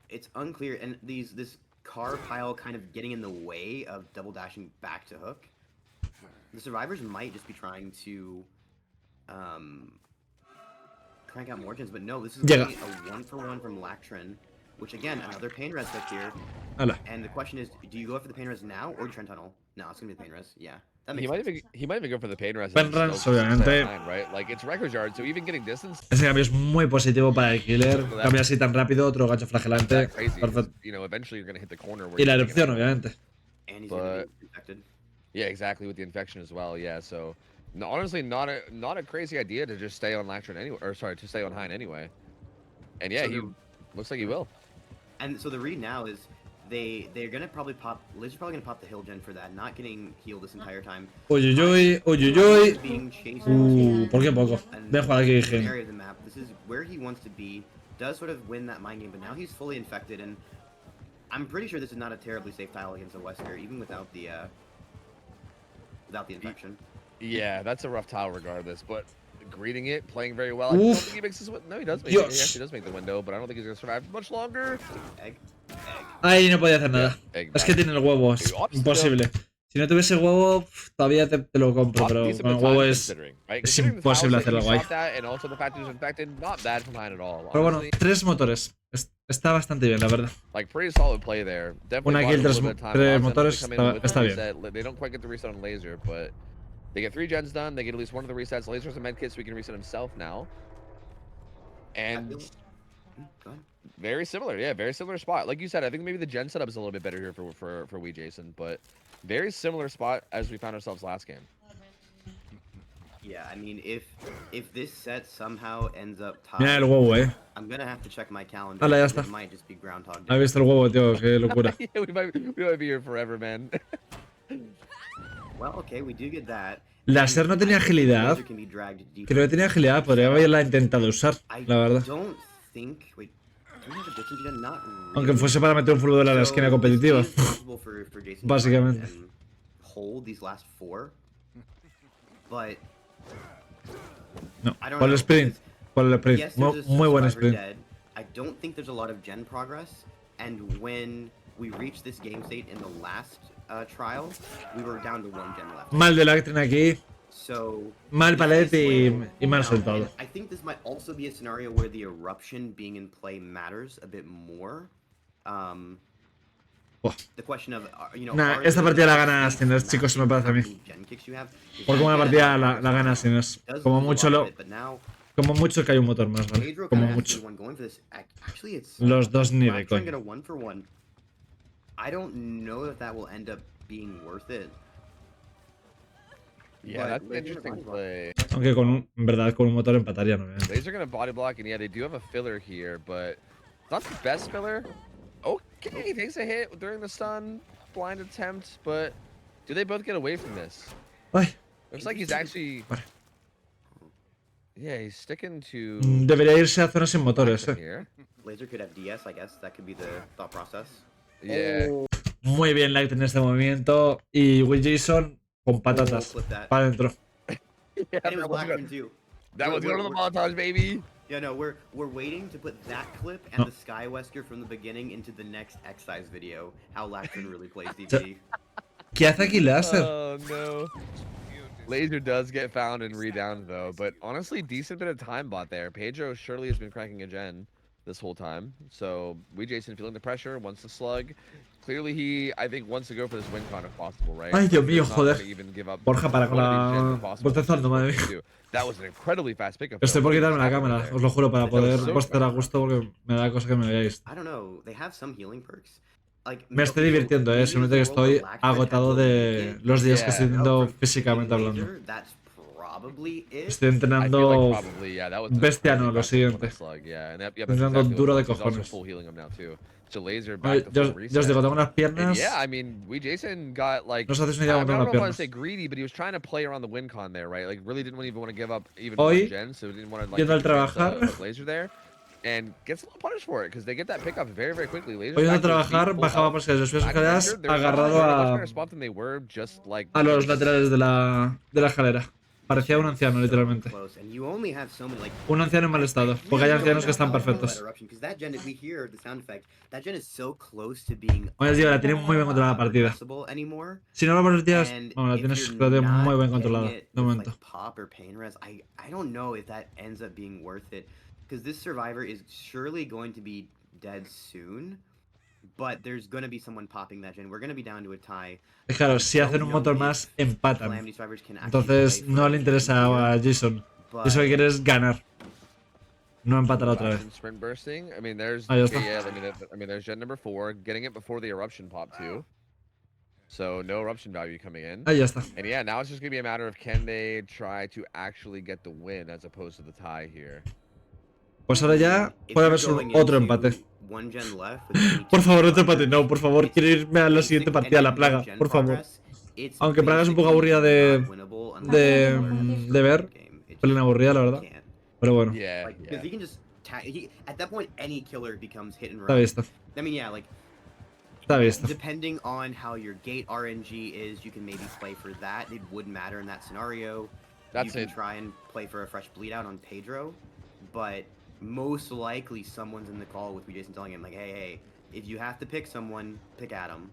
it's unclear, and this car pile kind of getting in the way of double dashing back to hook. The survivors might just be trying to crank out more gens, but no, this is Llega. really a 1-for-1 from Lactrin, which again, another pain res hook here. Hala. And the question is, do you go for the pain res now or Trend Tunnel? No, it's gonna be the pain res. Yeah, that He makes might sense. even go for the pain res. Pain and still res, stay obviamente. behind, right? Like it's record yard, so even getting distance. Ese cambio es muy positivo para el killer. Cambia así tan rápido, otro gancho flagelante. Crazy. Perfecto. You know, eventually you're gonna hit the corner. Where Y la you're erupción, taking it. obviamente. And he's gonna be infected. Yeah, exactly, with the infection as well. Yeah, so no, honestly, not a crazy idea to just stay on Lactrin anyway, or sorry, to stay on Hein anyway. And yeah, So he looks like he will. And so the read now is they're gonna probably pop. Liz is probably gonna pop the hill gen for that, not getting healed this entire time. Uyuyuy, He's uyuyuy. being chased into ¿Por qué poco? an Voy a jugar aquí, different Gen. area of the map. This is where he wants to be. Does sort of win that mind game, but now he's fully infected, and I'm pretty sure this is not a terribly safe tile against a Wesker, even without the infection. Yeah, that's a rough tile regardless, but greeting it, playing very well. I don't think he makes his no, he does make it. He actually does make the window, but I don't think he's gonna survive much longer. Egg. Ahí no podía hacer nada. Egg Es que back. tiene el huevo, es imposible. Si no tuviese huevo, todavía te lo compro, pero Decent con el bit of huevo time es considering, right? es Considering the imposible tiles hacer that algo he ahí. shot that, and also the fact he was infected, not bad from Hein at all. Pero bueno, Honestly, 3 motores. Está bastante bien, la verdad. like pretty solid play there. Definitely Una bought kill, a little bit of time. tres Allows them to motores, come in está- with está the bien. reset. They don't quite get the reset on Laser, but they get 3 gens done. They get at least one of the resets. Laser's a medkit, so he can reset himself now. And Go ahead. very similar, yeah, very similar spot. Like you said, I think maybe the gen setup is a little bit better here for we Jason, but very similar spot as we found ourselves last game. Yeah, I mean, if this set somehow ends up Mira el tied, huevo, I'm gonna have to check my calendar. Hala, ya because está. It might just be Groundhog ¿Has Day. visto el huevo, tío? Qué locura. Yeah, we might be here forever, man. Well, okay, we do get that. Láser no tenía I think agilidad. Laser can be dragged deep. Creo que tenía agilidad, podría haberla intentado usar, I la verdad. don't think. Wait, do we have a distance gen? Not really. Aunque fuese para meter un full a la esquina So, competitiva. this is possible for Jason to Básicamente. try and hold these last 4, but No, I don't por el know, sprint. Por el sprint. yes, Muy, there's a muy buen survivor sprint. dead. I don't think there's a lot of gen progress, and when we reached this game state in the last trial, we were down to 1 gen left. Mal de Lactrin aquí, So mal palet this will y mal count, soltado. and I think this might also be a scenario where the eruption being in play matters a bit more. Buah. The question of, you know, Nah, are esta there partida la gana massive, Sinners, chicos, me parece a mí. massive gen kicks you have? If Porque you una get partida a la gana Sinners. does Como lose a mucho lot of lo, it, but now como mucho que hay un motor más, ¿vale? Pedro Como kinda has to be mucho. the one going for this. Actually, it's Los dos ni de Black get a coña. 1-for-1. I don't know if that will end up being worth it. Yeah, But that's an Laser interesting body block. play. Aunque en verdad con un motor empatarían, obviamente. Laser gonna body block, and yeah, they do have a filler here, but it's not the best filler. Okay, he takes a hit during the stun, blind attempt, but do they both get away from this? Ay, Looks like he's actually. Vale. Yeah, he's sticking to. debería irse a zonas sin motores, Lactrin here. Laser could have DS, I guess. That could be the thought process. Yeah. Muy bien Lactrin en este movimiento. Y Will Jason con patatas. Flip that. Para adentro. Yeah, And it that was was Blackburn good. too. That was good on the montage, baby. Yeah, no, we're waiting to put that clip and the Sky Wesker from the beginning into the next X-Size video. How Laxton really plays DPD. ¿Qué hace aquí Láser? Oh no. Laser does get found and redowned though, but honestly, decent bit of time bought there. Pedro surely has been cranking a gen this whole time. So we Jason feeling the pressure, wants the slug. Clearly he, I think, wants to go for this win con if possible, right? Ay, Dios mío, He's not joder. gonna even give up Borja, para con one of la these gens if possible. bostezando, madre mía. That was an incredibly fast pickup. Estoy though. por Look at quitarme la this cámara, happening os there. lo juro, para poder so bostezar a gusto porque me da cosa que me veáis. I don't know. They have some healing perks. Like, Me estoy divirtiendo, simplemente que estoy agotado de los días que estoy teniendo físicamente hablando. That's probably it. Estoy I feel entrenando like probably, yeah, that was an bestia, incredibly no, lo fast pick on siguiente. the slug, yeah, and that's Entrenando exactly duro what de it was. He's also cojones. full healing him now too. So Laser Ay, back to yo, full yo reset. os digo, tengo unas And piernas. yeah, I mean, we Jason got like, No os hacéis ni I idea don't cómo know tengo if I want unas to say piernas. greedy, but he was trying to play around the win con there, right? Like really didn't even want to give up even Hoy, one gen, so he didn't want to like yendo al take the chance trabajar. of Laser there. and gets a little punished for it because they get that pickup very, very quickly. Pudiendo trabajar, bajaba por si las escaleras agarrado a los laterales de la escalera. Parecía un anciano, literalmente. Un anciano en mal estado, porque hay ancianos que están perfectos. Hoy día la tiene muy bien controlada la partida. Si no lo pones días, bueno, la tienes muy bien controlada, de momento. Because this survivor is surely going to be dead soon, but there's going to be someone popping that gen. We're going to be down to a tie. Claro, si hacen un motor más, empatan. Entonces no le interesa a Jason. Eso que quiere es ganar. No empatar otra vez. Sprint bursting. I mean, there's Ahí está. there's gen number 4, getting it before the eruption pop too. So no eruption value coming in. Ahí ya está. And yeah, now it's just gonna be a matter of can they try to actually get the win as opposed to the tie here. Pues ahora ya puede haber solo otro empate. Por favor, otro empate. No, por favor, quiero irme a la siguiente partida, la plaga. Por favor. Aunque plaga es un poco aburrida de ver. Plena aburrida, la verdad. Pero bueno. Está visto. Está visto. Depending on how your gate RNG is, you can maybe play for that. It wouldn't matter in that scenario. You can try and play for a fresh bleed out on Pedro, but most likely someone's in the call with Jason telling him like, hey, if you have to pick someone, pick Adam.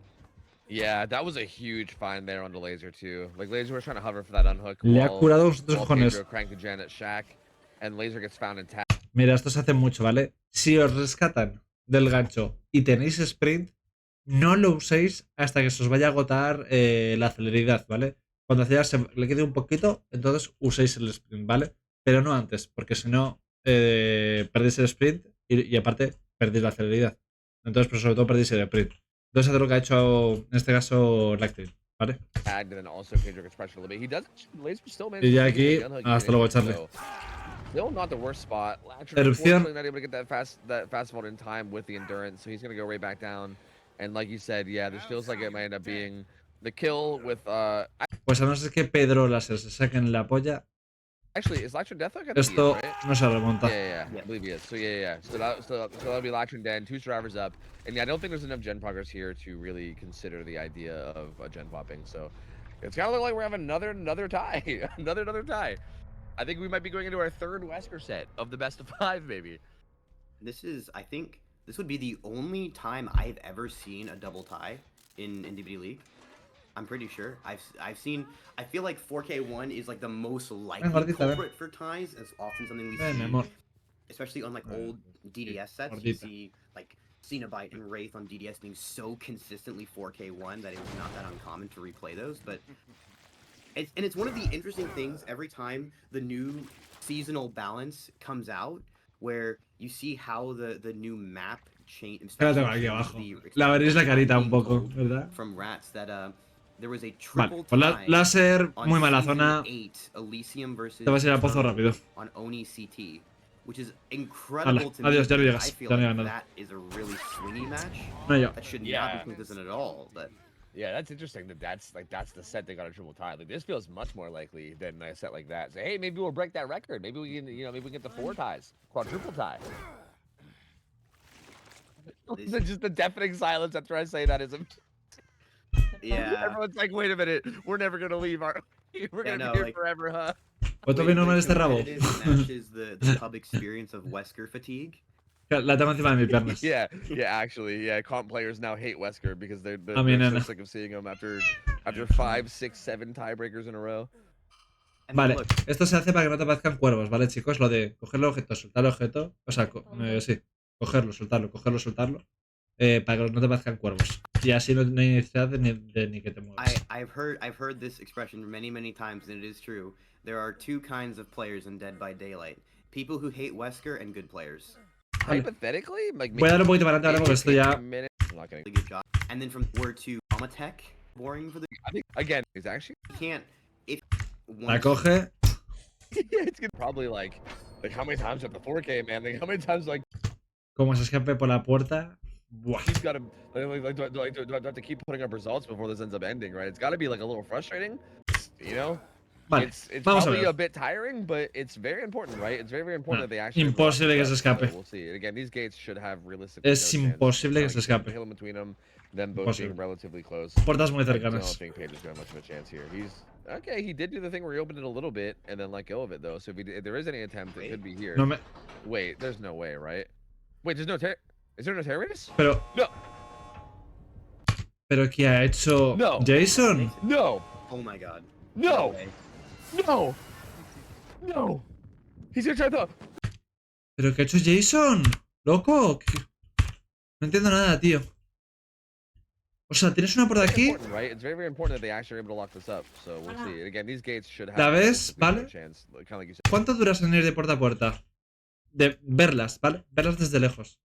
Yeah, that was a huge find there on the laser too. Like laser was trying to hover for that unhook. Le ha curado los dos cojones. And laser gets found in tap. Mira, esto se hace mucho, ¿vale? Si os rescatan del gancho y tenéis sprint, no lo uséis hasta que se os vaya a agotar la celeridad, ¿vale? Cuando ya se le quede un poquito, entonces uséis el sprint, ¿vale? Pero no antes, porque si no perdéis el sprint y aparte perdéis la celeridad. Entonces, pero sobre todo perdéis el sprint. Entonces, hacer lo que ha hecho en este caso Lactin, ¿vale? Y ya aquí, hasta luego, Charlie. Still not the worst spot. Erupción. Not able to get that fast vault in time with the endurance, so he's gonna go right back down. And like you said, yeah, this feels like it might end up being the kill with Pues a no ser que Pedro Láser se saquen la polla. Actually, is Lactrin Death? Esto no se remonta. Yeah, I believe he is. So yeah. So that'll be Lactrin Den, 2 survivors up, and yeah, I don't think there's enough gen progress here to really consider the idea of a gen popping. So it's kind of look like we're having another tie, another tie. I think we might be going into our 3rd Wesker set of the best of 5, maybe. I think this would be the only time I've ever seen a double tie in DVD League. I'm pretty sure. I feel like 4K1 is like the most likely culprit for ties. It's often something we see, especially on like old DDS sets. You see like Cenobite and Wraith on DDS being so consistently 4K1 that it was not that uncommon to replay those. But it's one of the interesting things every time the new seasonal balance comes out, where you see how the new map change. La veréis la carita un poco, ¿verdad? From Rats that there was a triple tie. Láser, muy mala zona. Te vas a ir al pozo rápido. On Oni CT, which is incredible to me. Adiós, ya no llegas. I feel like that is a really swingy match. That should not be consistent at all, but. Yeah, that's interesting. That's the set they got a triple tie. Like this feels much more likely than a set like that. So hey, maybe we'll break that record. Maybe we can, maybe we get the 4 ties, quadruple tie. Just the deafening silence after I say that is. Yeah. Everyone's like, wait a minute, we're never gonna leave our. We're gonna be here forever, huh? ¿Cuánto vino normal este rabo? Matches the pub experience of Wesker fatigue. La tengo encima de mis piernas. Yeah, actually, comp players now hate Wesker because they're so sick of seeing him after 5, 6, 7 tiebreakers in a row. Vale, esto se hace para que no te aparezcan cuervos, ¿vale, chicos? Lo de coger el objeto, soltar el objeto, o sea, sí, cogerlo, soltarlo, para que no te aparezcan cuervos. Y así no hay necesidad de ni que te muevas. I've heard this expression many times, and it is true. There are 2 kinds of players in Dead by Daylight: people who hate Wesker and good players. Hypothetically, like voy a dar un poquito para adelante ahora porque esto ya. Good job. And then from word to Amatech, boring for the. I think again, it's actually can't. If la coge. It's gonna probably like how many times at the 4K, man? Like how many times like. Como se escape por la puerta. Buah. He's got to do I have to keep putting up results before this ends up ending, right? It's got to be like a little frustrating, you know. Vale, It's vamos a probably a ver. bit tiring, but it's very important, right? It's very, very important that they actually Imposible que se escape. So we'll see. And again, these gates should have realistically Es no chance. imposible que Like se you said, escape. the hill in between them both being Imposible. relatively close. Puertas muy I don't cercanas. think Page is gonna have much of a chance here. He's okay. He did do the thing where he opened it a little bit and then let go of it though. So if there is any attempt, it could be here. No me... Wait, there's no way, right? Wait, there's no is there no terrorist? Pero... No. ¿Pero qué ha hecho No. Jason? No. Oh my god. No. way. No. No. He's gonna try the. ¿Pero qué ha hecho Jason? ¡Loco! No entiendo nada, tío. O sea, tienes una por aquí. Right? It's very, very important that they actually are able to lock this up. So we'll see. Again, these gates should have ¿La ves? no ¿Vale? chance, kind of like you said. ¿Cuánto duras en ir de puerta a puerta? De verlas, ¿vale? Verlas desde lejos.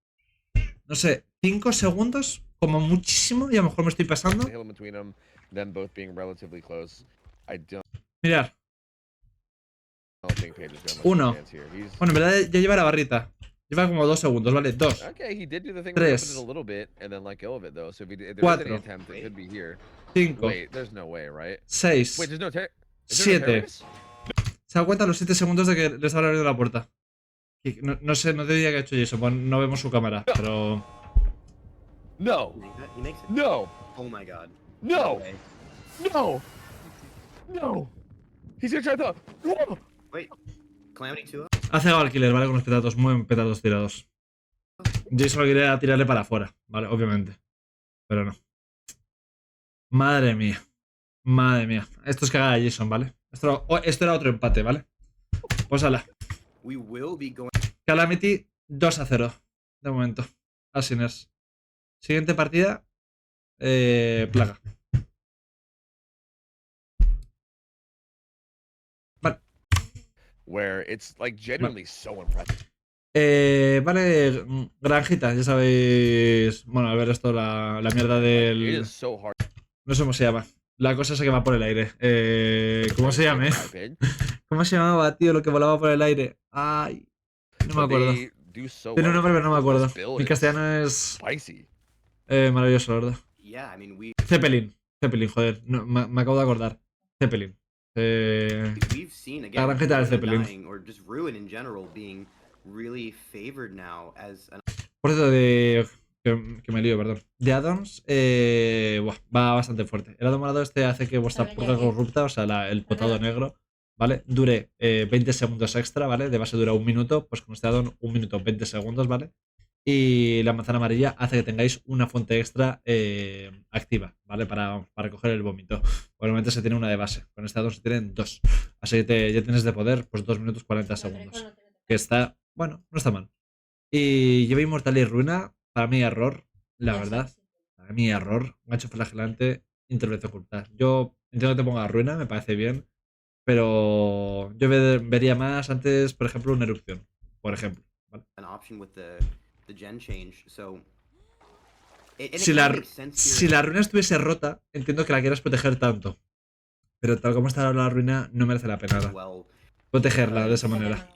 No sé, 5 segundos, como muchísimo, y a lo mejor me estoy pasando. The hill in between them both being relatively close. I don't Mirar, think Page is gonna have much Uno. of a chance here. He's bueno, en verdad ya lleva la barrita. Lleva como 2 segundos, ¿vale? 2. okay. He did do the thing where he opened Tres. it a little bit and then let go of it though. So if there is any Cuatro. attempt, it could be here. 5, Wait, there's no way, right? 6, Wait, there's no is there no 7. terrorist? ¿Se da cuenta los 7 segundos de que le estaba abriendo la puerta? Y no sé, no te diría que ha hecho Jason, pues no vemos su cámara, pero... No. He makes it. No. Oh my god. No. way. No. No. He's gonna try the. No. Wait. Calamity 2? Hace algo al killer, ¿vale? Con los petardos, muy petardos tirados. Jason lo quería tirarle para afuera, ¿vale? Obviamente. Pero no. Madre mía. Madre mía. Esto es cagada de Jason, ¿vale? Esto era otro empate, ¿vale? Pues ala. We will be going. Calamity 2-0. De momento. Así es. Siguiente partida. Plaga. Vale. Where it's like genuinely so impressive. Vale, granjita, ya sabéis. Bueno, a ver esto, la mierda It del. is so hard. No sé cómo se llama. La cosa esa que va por el aire. ¿Cómo se llama? ¿Cómo se llamaba, tío, lo que volaba por el aire? Ay, no me acuerdo. Tiene un nombre, pero no me acuerdo. Mi castellano es. Spicy. Maravilloso, la verdad. Yeah, I mean, Zeppelin. Zeppelin, joder. No, me acabo de acordar. Zeppelin. we've seen again. La granjita del Ruin Zeppelin. dying, or just Ruin in general being really favored now as an Por cierto, que me lío, perdón. De addons, va bastante fuerte. El addon morado este hace que vuestra purga corrupta, o sea, el potado negro, ¿vale? Dure 20 segundos extra, ¿vale? De base dura 1 minuto, pues con este addon 1 minuto 20 segundos, ¿vale? Y la manzana amarilla hace que tengáis una fuente extra activa, ¿vale? Para coger el vómito. Obviamente se tiene una de base. Con este addon se tienen 2. Así que ya tienes de poder, pues 2 minutos 40 segundos. Que está, bueno, no está mal. Y lleva inmortal y ruina. Para mí, error, la verdad. Para mí, error. Gancho flagelante, intervención oculta. Yo entiendo que te ponga ruina, me parece bien. Pero yo vería más antes, por ejemplo, una erupción. Por ejemplo. ¿Vale? option with the gen change. So Si la ruina estuviese rota, entiendo que la quieras proteger tanto. Pero tal como está la ruina, no merece la pena protegerla de esa manera.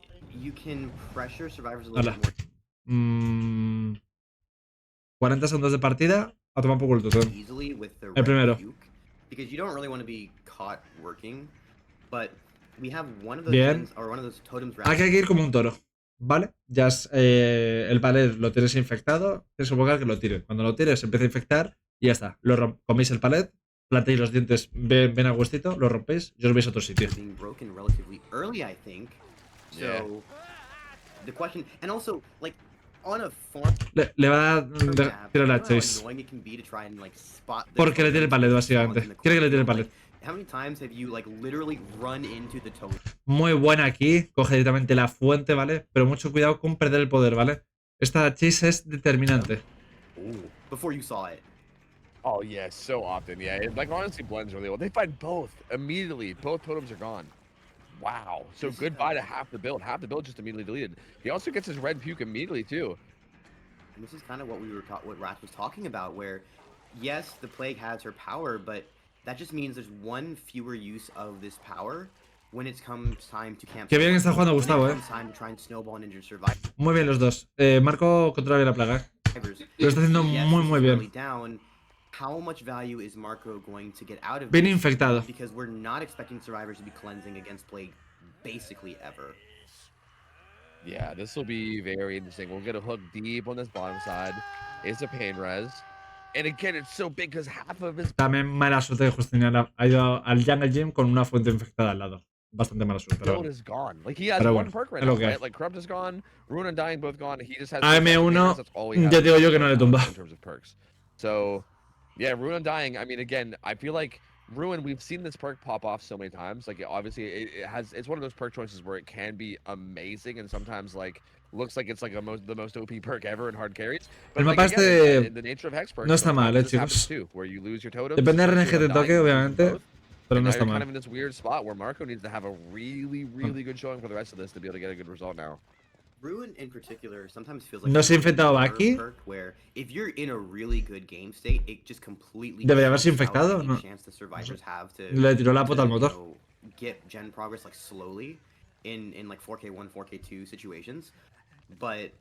You can pressure survivors a little Hola. bit more 40 segundos de partida, a tomar por culo todo. easily with the El primero. red puke, because you don't really want to be caught working, but we have one of those Bien. gens, or one of those totems Aquí hay que ir como un toro, ¿vale? Ya es, el palet lo tienes infectado, tienes que provocar que lo tire. Cuando lo tires, empieza a infectar y ya está. Coméis el palet, plantéis los dientes bien a gustito, lo rompéis y os veis a otro sitio. being broken relatively early, I think. So Yeah. the question, and also like on a farm Le va a map, tirar la you know how chase. annoying it can be to try and like spot the Porque le tiene el totems palet, and básicamente. spawns in the Quiere que le tire el cornfield. palet. Like, how many times have you like literally run into the totem? Muy buena aquí, coge directamente la fuente, ¿vale? Pero mucho cuidado con perder el poder, ¿vale? Esta chase es determinante. Before you saw it. Oh yeah, so often. Yeah, it like honestly blends really well. They find both immediately. Both totems are gone. Wow. So goodbye to half the build. Half the build just immediately deleted. He also gets his red puke immediately too. And this is kind of what we were what Rat was talking about, where yes, the plague has her power, but that just means there's one fewer use of this power when it comes time to camp. Qué bien está jugando When it Gustavo, comes time to try and snowball an injured survivor. Muy bien los dos. Marco controla bien la plaga. Lo está haciendo Yes, muy, this muy is bien. early down. how much value is Marco going to get out of Bien this? infectado. Because we're not expecting survivors to be cleansing against plague basically ever. Yeah, this will be very interesting. We'll get a hook deep on this bottom side. It's a pain res. And again, it's so big because half of his También mala suerte de Justinian. Ha ido al Jungle Gym con una fuente infectada al lado. Bastante mala suerte, pero build bueno. is gone. Like, he has Pero one bueno, perk right es now, lo que hay. right? Like, Corrupt is gone, Ruin and Dying both gone. He just has AM1, that's all he has ya digo yo que no right le now tumba. in terms of perks. So, yeah, Ruin and Dying, I mean, again, I feel like Ruin, we've seen this perk pop off so many times. Like, obviously, it's one of those perk choices where it can be amazing and sometimes, like, looks like it's like the most OP perk ever in hard carries. But El like, mapa again, este in the nature of Hex perks, no está mal, sometimes this happens chicos. too, where you lose your totems. Depende del sometimes RNG Ruin que and te Dying, toque, you lose them obviamente. both. Pero And no now está you're kind mal. of in this weird spot where Marco needs to have a really, really good showing for the rest of this to be able to get a good result now. Ruin in particular sometimes feels like ¿No se ha infectado a Baki? perk where if you're in a really good game state, it just completely ¿Debería haberse shuts out infectado? any No. chance the survivors have to Le tiró la pota al motor. get gen progress like slowly in like 4K1, 4K2 situations. But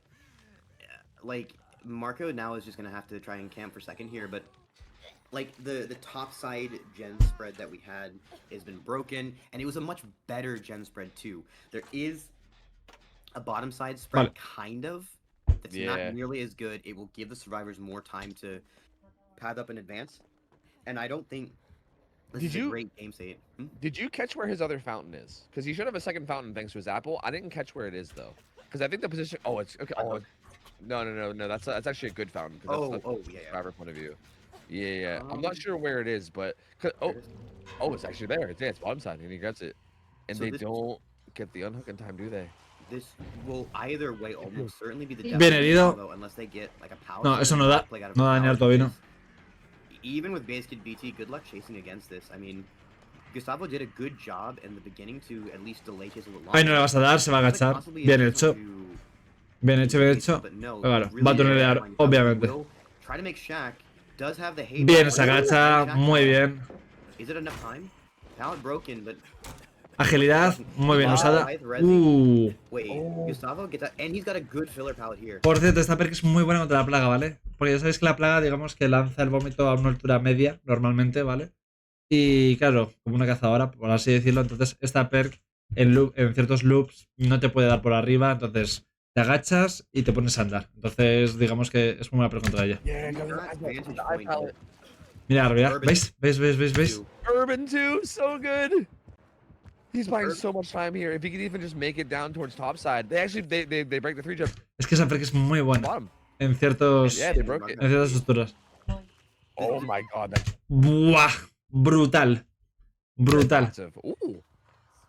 like Marco now is just gonna have to try and camp for second here, but like the top side gen spread that we had has been broken, and it was a much better gen spread too. There is a bottom side spread kind of that's not nearly as good. It will give the survivors more time to pad up in advance, and I don't think this is a great game state. Did you catch where his other fountain is? Because he should have a second fountain thanks to his apple. I didn't catch where it is though, because I think the position. Oh, it's okay. Oh, no. That's actually a good fountain. That's Yeah. Survivor point of view. Yeah. I'm not sure where it is, but it's actually there. It's bottom side, and he gets it. And so they don't get the unhook in time, do they? This will either way almost certainly be the death Bien of herido. Gustavo unless they get like a power. No, eso no da. No da ni al tobino. Even with base kid BT, good luck chasing against this. I mean, Gustavo did a good job in the beginning to at least delay chasing the long. Ahí no le vas a dar, se va a agachar. Bien hecho. Bien hecho. Claro, va a tunear, obviamente. Bien, se agacha, muy bien. Agilidad, muy bien usada. Por cierto, esta perk es muy buena contra la plaga, ¿vale? Porque ya sabéis que la plaga, digamos que lanza el vómito a una altura media, normalmente, ¿vale? Y claro, como una cazadora, por así decirlo. Entonces, esta perk en ciertos loops no te puede dar por arriba, entonces te agachas y te pones a andar. Entonces, digamos que es muy buena perk contra ella. Mira, ¿veis? ¿Veis? Urban 2, so good. He's buying so much time here. If he could even just make it down towards top side. They break the 3 jump. Es que esa perk es muy buena en ciertas estructuras. Oh my god. Buah, brutal.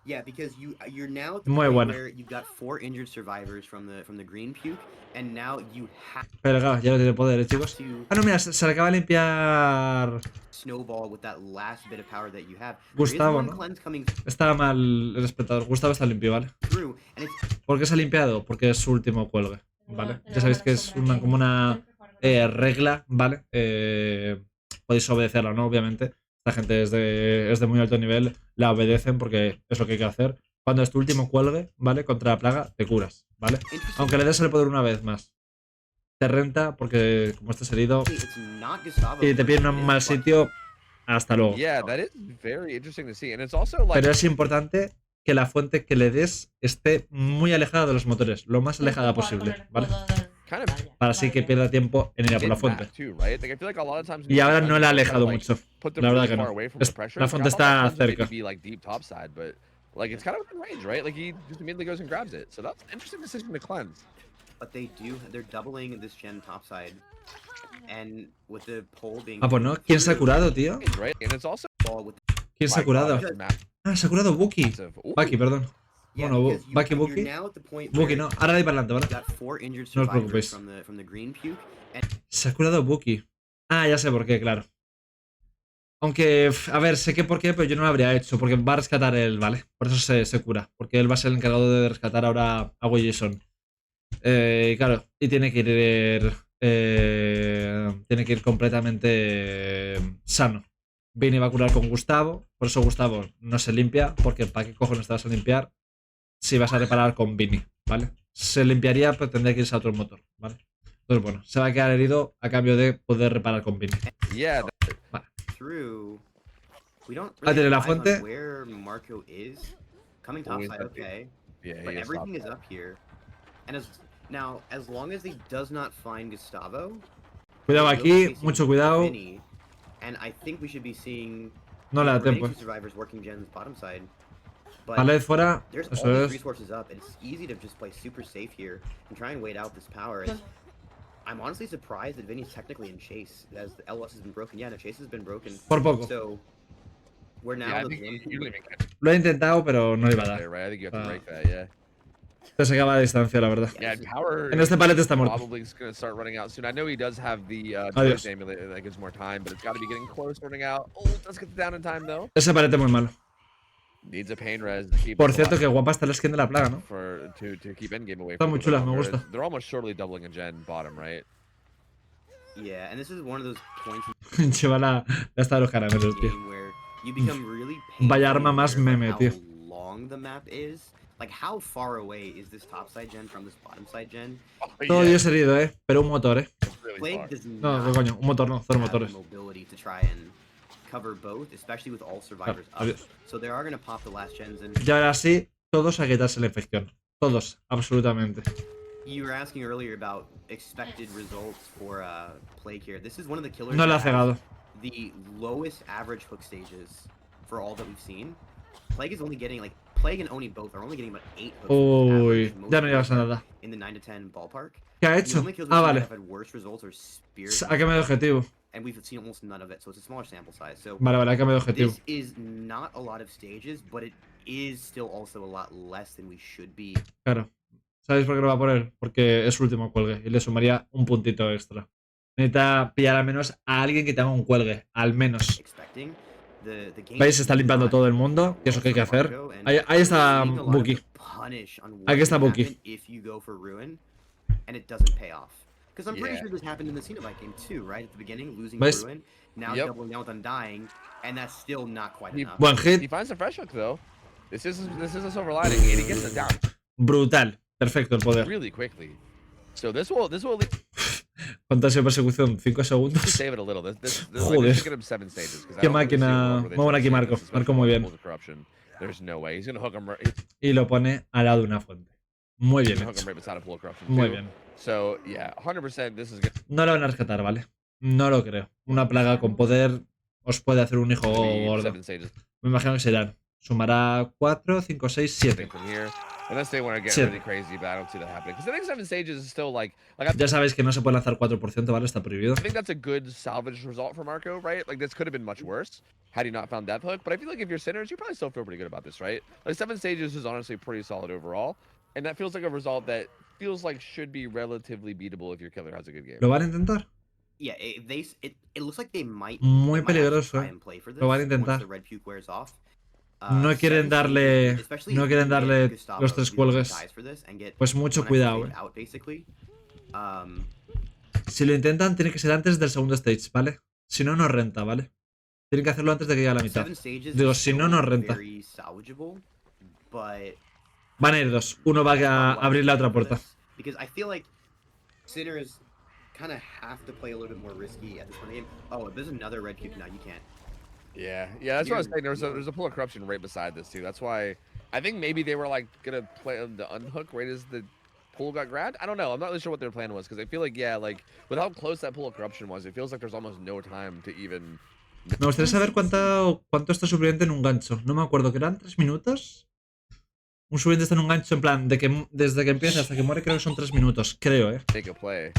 Yeah, because you're now at the muy point buena. where you've got 4 injured survivors from the green puke, and now you have. Pero claro, ya no tiene poder, chicos. Ah, no, mira, se le acaba de limpiar. Snowball with that last bit of power that you have. Gustavo, ¿no? Está mal el espectador. Gustavo está limpio, ¿vale? ¿Por qué se ha limpiado? Porque es su último cuelgue, ¿vale? Ya sabéis que es como una regla, ¿vale? Podéis obedecerla, ¿no? Obviamente. Esta gente es de muy alto nivel, la obedecen porque es lo que hay que hacer. Cuando es tu último cuelgue, ¿vale? Contra la plaga, te curas, ¿vale? Aunque le des el poder una vez más. Te renta porque como estás herido y te piden un mal sitio, hasta luego. Pero es importante que la fuente que le des esté muy alejada de los motores, lo más alejada posible, ¿vale? Para así que pierda tiempo en ir a por la fuente. Y ahora no la ha alejado mucho. La verdad que no. La fuente está cerca. Like, it's kind of in range, right? Like, he just immediately goes and grabs it. So that's an interesting decision to cleanse. But they're doubling this gen topside. And with the pole being. Ah, pues no. ¿Quién se ha curado, tío? ¿Quién se ha curado? Ah, se ha curado Buki. Baki, perdón. Bueno, Baki, Buki. Buki, no. Ahora de ahí para adelante, ¿vale? No os preocupéis. Se ha curado Buki. Ah, ya sé por qué, claro. Aunque, a ver, sé que por qué, pero yo no lo habría hecho. Porque va a rescatar él, ¿vale? Por eso se cura. Porque él va a ser el encargado de rescatar ahora a Jason. Claro, y tiene que ir completamente sano. Vini va a curar con Gustavo. Por eso Gustavo no se limpia. Porque ¿para qué cojones te vas a limpiar si vas a reparar con Vini? ¿Vale? Se limpiaría, pero tendría que irse a otro motor, ¿vale? Entonces, bueno, se va a quedar herido a cambio de poder reparar con Vini. Yeah, Vale. Through. We don't Ahí really tiene la advise on fuente. where Marco is. Coming Always topside, happy. okay. Yeah, But he is everything is top. up here. And as long as he does not find Gustavo, Cuidado they will be aquí, chasing mucho cuidado. Vinny, and I think we should be seeing No le the da remaining tiempo. two survivors working Jen's bottom side. But Palet fuera. there's all Eso these es. resources up, and it's easy to just play super safe here and try and wait out this power. And I'm honestly surprised that Vinny's technically in chase, as the LS has been broken. Yeah, no, chase has been broken. Por poco. So we're now Yeah, I the think one you don't even catch Lo he intentado, pero no le iba a dar. there, right? I think you have to Ah. break that, yeah. Se sacaba a distancia, la verdad. Yeah, and power En este palet está muerto. probably is going to start running out soon. I know he does have the Adiós. choice amulet that gives more time, but it's got to be getting close running out. Oh, it does get down in time though. Ese palet es muy malo. Needs a pain res to keep Por it cierto, alive que guapa está la skin de la plaga, ¿no? to keep endgame away Está for a muy little bit chula, me longer. gusta. They're almost surely doubling a gen bottom, right? Yeah, and this is one of those points Lleva la esta de los caramelos, in the tío. game where you become really Vaya painfully arma más aware of meme, how tío. long the map is. Like, how far away is this top side gen from this bottom side gen? Oh, Todo yeah, Dios herido, pero un motor, it's really Plague far. does No, not coño, un motor no, cero have the motores. mobility to try and cover both, especially with all survivors up. Adiós. So they are going to pop the last gens, and Y ahora sí, todos a quitarse la infección. Todos, absolutamente. you were asking earlier about expected results for Plague here. This is one of the killers No le ha that has cegado. the lowest average hook stages for all that we've seen. Plague is only getting, like, Plague and Oni both are only getting about 8 hooks. Uy, average. Most ya no players llegas a are nada. in the 9 to 10 ballpark. ¿Qué ha The hecho? only kills Ah, we've seen that vale. have had worse results are Spirit, Ha cambiado de objetivo. and we've seen almost none of it, so it's a smaller sample size. So Vale, vale, ha cambiado de objetivo. this is not a lot of stages, but it is still also a lot less than we should be Claro. ¿Sabéis por qué lo va a poner? Porque es su último cuelgue y le sumaría un puntito extra. Necesita pillar al menos a alguien que tenga un cuelgue, al menos. expecting. ¿Veis? Se está limpiando todo el mundo, que es lo que hay que hacer. Ahí está Buki. Aquí está Buki. And it doesn't pay off. Because I'm pretty Yeah. sure this happened in the Cenobite game too, right? At the beginning, losing ¿Veis? Ruin, now Yep. doubling down with Undying, and that's still not quite He- enough. Buen He hit. finds the fresh hook though. This is a silver lining, and he gets it down Brutal. Perfecto el poder. really quickly. So this will at least ¿Cuánto ha sido persecución? 5 segundos. save it a little. This Joder. like, get him 7 stages. 'Cause I Qué don't really see a máquina. world where they Muy buena try to aquí save Marco. this, Marco especially muy with bien. Pools of Corruption. There's no way. He's gonna hook him right. Y lo pone al lado de una fuente. Muy He's bien gonna hook him hecho. right beside a Pool of Corruption. Muy too. bien. So yeah, 100%. This is gonna No lo van a rescatar, ¿vale? No lo creo. Una plaga con poder os puede hacer un hijo be gordo. 7 stages Me imagino que serán. Sumará 4, 5, 6, 7. from here. Unless they want to get Siete. really crazy, but I don't see that happening. Because I think 7 stages is still like I Ya sabéis que no se puede lanzar 4%, ¿vale? Está prohibido. think that's a good salvage result for Marco, right? Like this could have been much worse had he not found Death Hook. But I feel like if you're Sinners, you probably still feel pretty good about this, right? Like 7 stages is honestly pretty solid overall, and that feels like a result that feels like should be relatively beatable if your killer has a good game. ¿Lo van a intentar? Yeah, it looks like they might. Muy they might actually peligroso, try eh. and play for Lo van a this once intentar. the red puke wears off. No quieren 7 darle- stages, especially no if quieren you get darle Gustavo los 3 to be the one who cuelgues. dies for this and get Pues mucho one cuidado, stage out, basically. Si lo intentan, tiene que ser antes del segundo stage, ¿vale? Si no, no renta, ¿vale? Tienen que hacerlo antes de que llegue a la mitad. 7 stages Digo, is si no, still no renta. very salvageable, but Van a ir 2. Uno va a abrir la otra puerta. Because I feel like Sinners kind of have to play a little bit more risky at this point in the game. Oh, if there's another red cube now, you can't. Yeah, that's what I was saying. There's a Pool of Corruption right beside this too. That's why I think maybe they were like gonna play the unhook right as the pool got grabbed. I don't know. I'm not really sure what their plan was because I feel like like with how close that Pool of Corruption was, it feels like there's almost no time to even. Me gustaría saber cuánto está subiente en un gancho. No me acuerdo, que eran 3 minutos. Un subiente está en un gancho en plan, desde que empieza hasta que muere creo que son 3 minutos, creo, Take a play.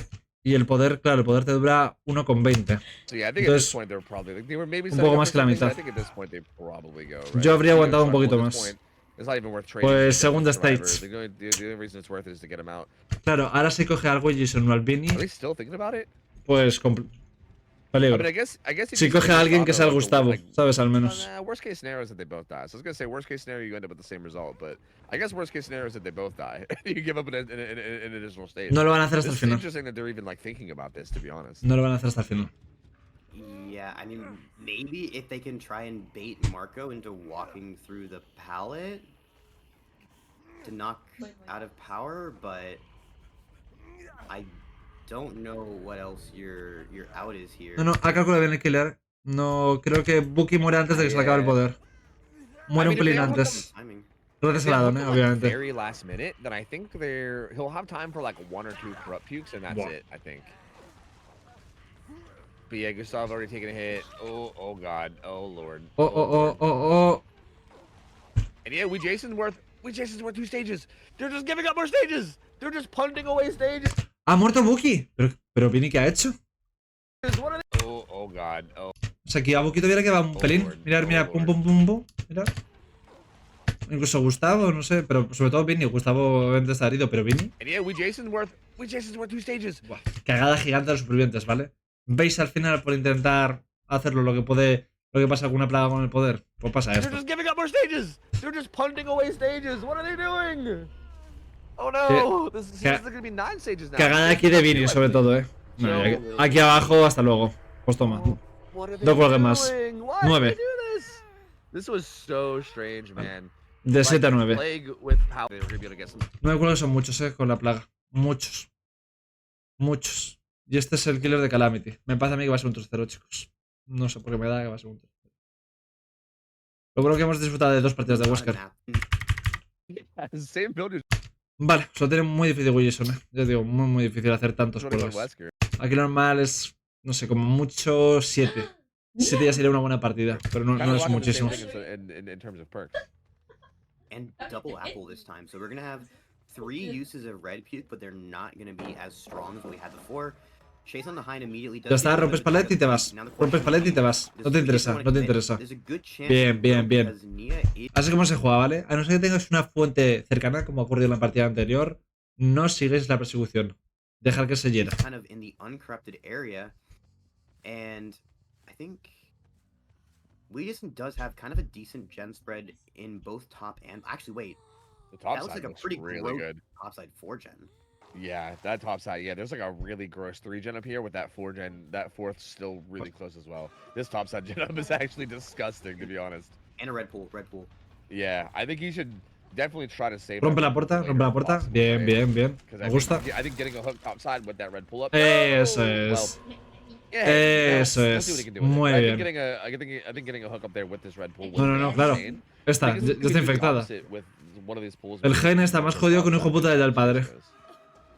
Y el poder, claro, el poder te dura 1,20. So yeah, I think at this point they were probably like they were maybe un setting poco up más for que la something, mitad. but I think at this point they probably go. Right? Yo habría Even aguantado un Sharp poquito at this más. point, it's not even worth trading. Pues to get segunda the survivor. stage. The only reason it's worth it is to get him out. Claro, ahora si coge algo y Jason o Albini, Are they still thinking about it? pues I peligro. mean, I guess if Si you coge say a alguien que sea el Gustavo, Gustavo, like, ¿sabes? Al menos. worst case scenario is that they both die. So I was gonna say worst case scenario you end up with the same result, but I guess worst case scenario is that they both die. You give up an additional stage. No lo van a hacer hasta el This is final. interesting that they're even like thinking about this, to be honest. No lo van a hacer hasta el final. Yeah, I mean, maybe if they can try and bait Marco into walking through the pallet to knock out of power, but I don't know what else your out is here. No, ha calculado bien el killer. No, creo que Buki muere antes de que se le acabe el poder. Muere un pelín antes. Timing. Gracias If a they la hook Don, him, like, obviamente. very last minute, then I think he'll have time for like 1 or 2 corrupt pukes, and that's Buah. it. I think. But yeah, Gustav's already taken a hit. Oh god. Oh lord. Oh. And yeah, we Jason's worth 2 stages. They're just giving up more stages. They're just punting away stages. ¡Ha muerto Buki! Pero Vini, ¿qué ha hecho? What are they? Oh god. Oh. O sea, aquí a Buki todavía que va un pelín. Lord, Mira, oh, pum, Lord. pum, pum, pum. Mira. Incluso Gustavo, no sé, pero sobre todo Vini. Gustavo obviamente está herido, pero Vini. And yeah, we Jason's worth 2 stages. Buah, cagada gigante de los supervivientes, ¿vale? ¿Veis al final por intentar hacerlo lo que pasa con una plaga con el poder? Pues pasa They're esto. just giving up more stages. They're just punting away stages. What are they doing? Oh no! This is gonna be 9 stages now. Cagada aquí de Vini, sobre todo, No, y aquí abajo, hasta luego. Pues toma. What are they No cuelgues más. doing? Why 9. did they do this? This was so strange, man. De 7 a Like, 9. plague with power. They were gonna be able to get some. 9 cuelgues son muchos, con la plaga. Muchos. Muchos. Y este es el killer de Calamity. Me pasa a mí que va a ser un 3-0, chicos. No sé por qué me da que va a ser un 3-0. Lo creo que hemos disfrutado de 2 partidas de Wesker. Same builders. Vale, se lo tiene muy difícil Wilson, Ya digo, muy difícil hacer tantos cuelgues. Aquí lo normal es, no sé, como mucho 7. 7 ya sería una buena partida, pero no es muchísimo. In terms of perks. And double apple this time. So we're gonna have 3 uses of red puke, but they're not gonna be as strong as we had before. Chase on the hind immediately does. Ya está, rompes palet y te vas. Rompes palet y te vas. No te interesa, no te interesa. Bien. Así como se juega, ¿vale? A no ser que tengas una fuente cercana, como ha ocurrido en la partida anterior, no sigues la persecución. Dejar que se llena. Kind of in the uncorrupted area, and I think Weedison does have kind of a decent gen spread in both top and actually wait. The top That looks side like a looks pretty really good. Topside 4 gen. Yeah, that top side. Yeah, there's like a really gross 3 gen up here with that 4 gen. That 4th still really close as well. This top side gen up is actually disgusting, to be honest. And a red pool. Yeah, I think he should definitely try to save. Rompe la puerta. Bien. Me gusta. I think getting a hook top side with that red pull up. Eso Well, es. yeah, Eso we'll see es. what he can do with it. Muy I bien. think getting a hook up there with this red pull. No, claro. Esta, ya está infectada. El gen está más jodido que un hijo puta del padre.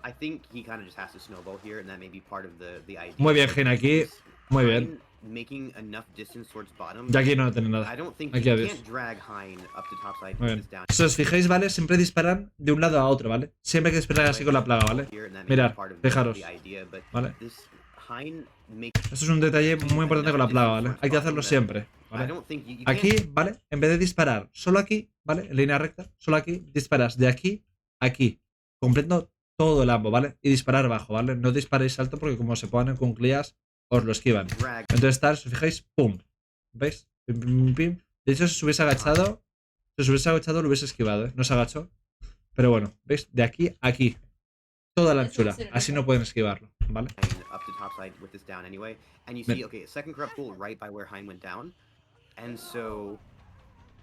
I think he kind of just has to snowball here, and that may be part of the idea. Muy bien, gen aquí. Muy bien. Making enough distance towards bottom. Ya aquí no tiene nada. I don't think Aquí you adiós. can't drag Hein up to top side. Muy bien. Down. Si os fijáis, ¿vale? Siempre disparan de un lado a otro, ¿vale? Siempre hay que disparar así con la plaga, ¿vale? Mirad, fijaros. ¿Vale? Esto es un detalle muy importante con la plaga, ¿vale? Hay que hacerlo siempre, ¿vale? Aquí, ¿vale? En vez de disparar solo aquí, ¿vale? En línea recta, solo aquí, disparas de aquí a aquí. Completo todo el ambo, ¿vale? Y disparar bajo, ¿vale? No disparéis alto porque como se ponen con clears, os lo esquivan. Entonces tal, si os fijáis, ¡pum! ¿Veis? Pim, pim, pim. De hecho, si se hubiese agachado, lo hubiese esquivado, ¿eh? No se agachó. Pero bueno, ¿veis? De aquí a aquí. Toda la anchura. Así no pueden esquivarlo, ¿vale? Up to top side with this down anyway. And you see, okay, second corrupt pool right by where Hein went down. And so...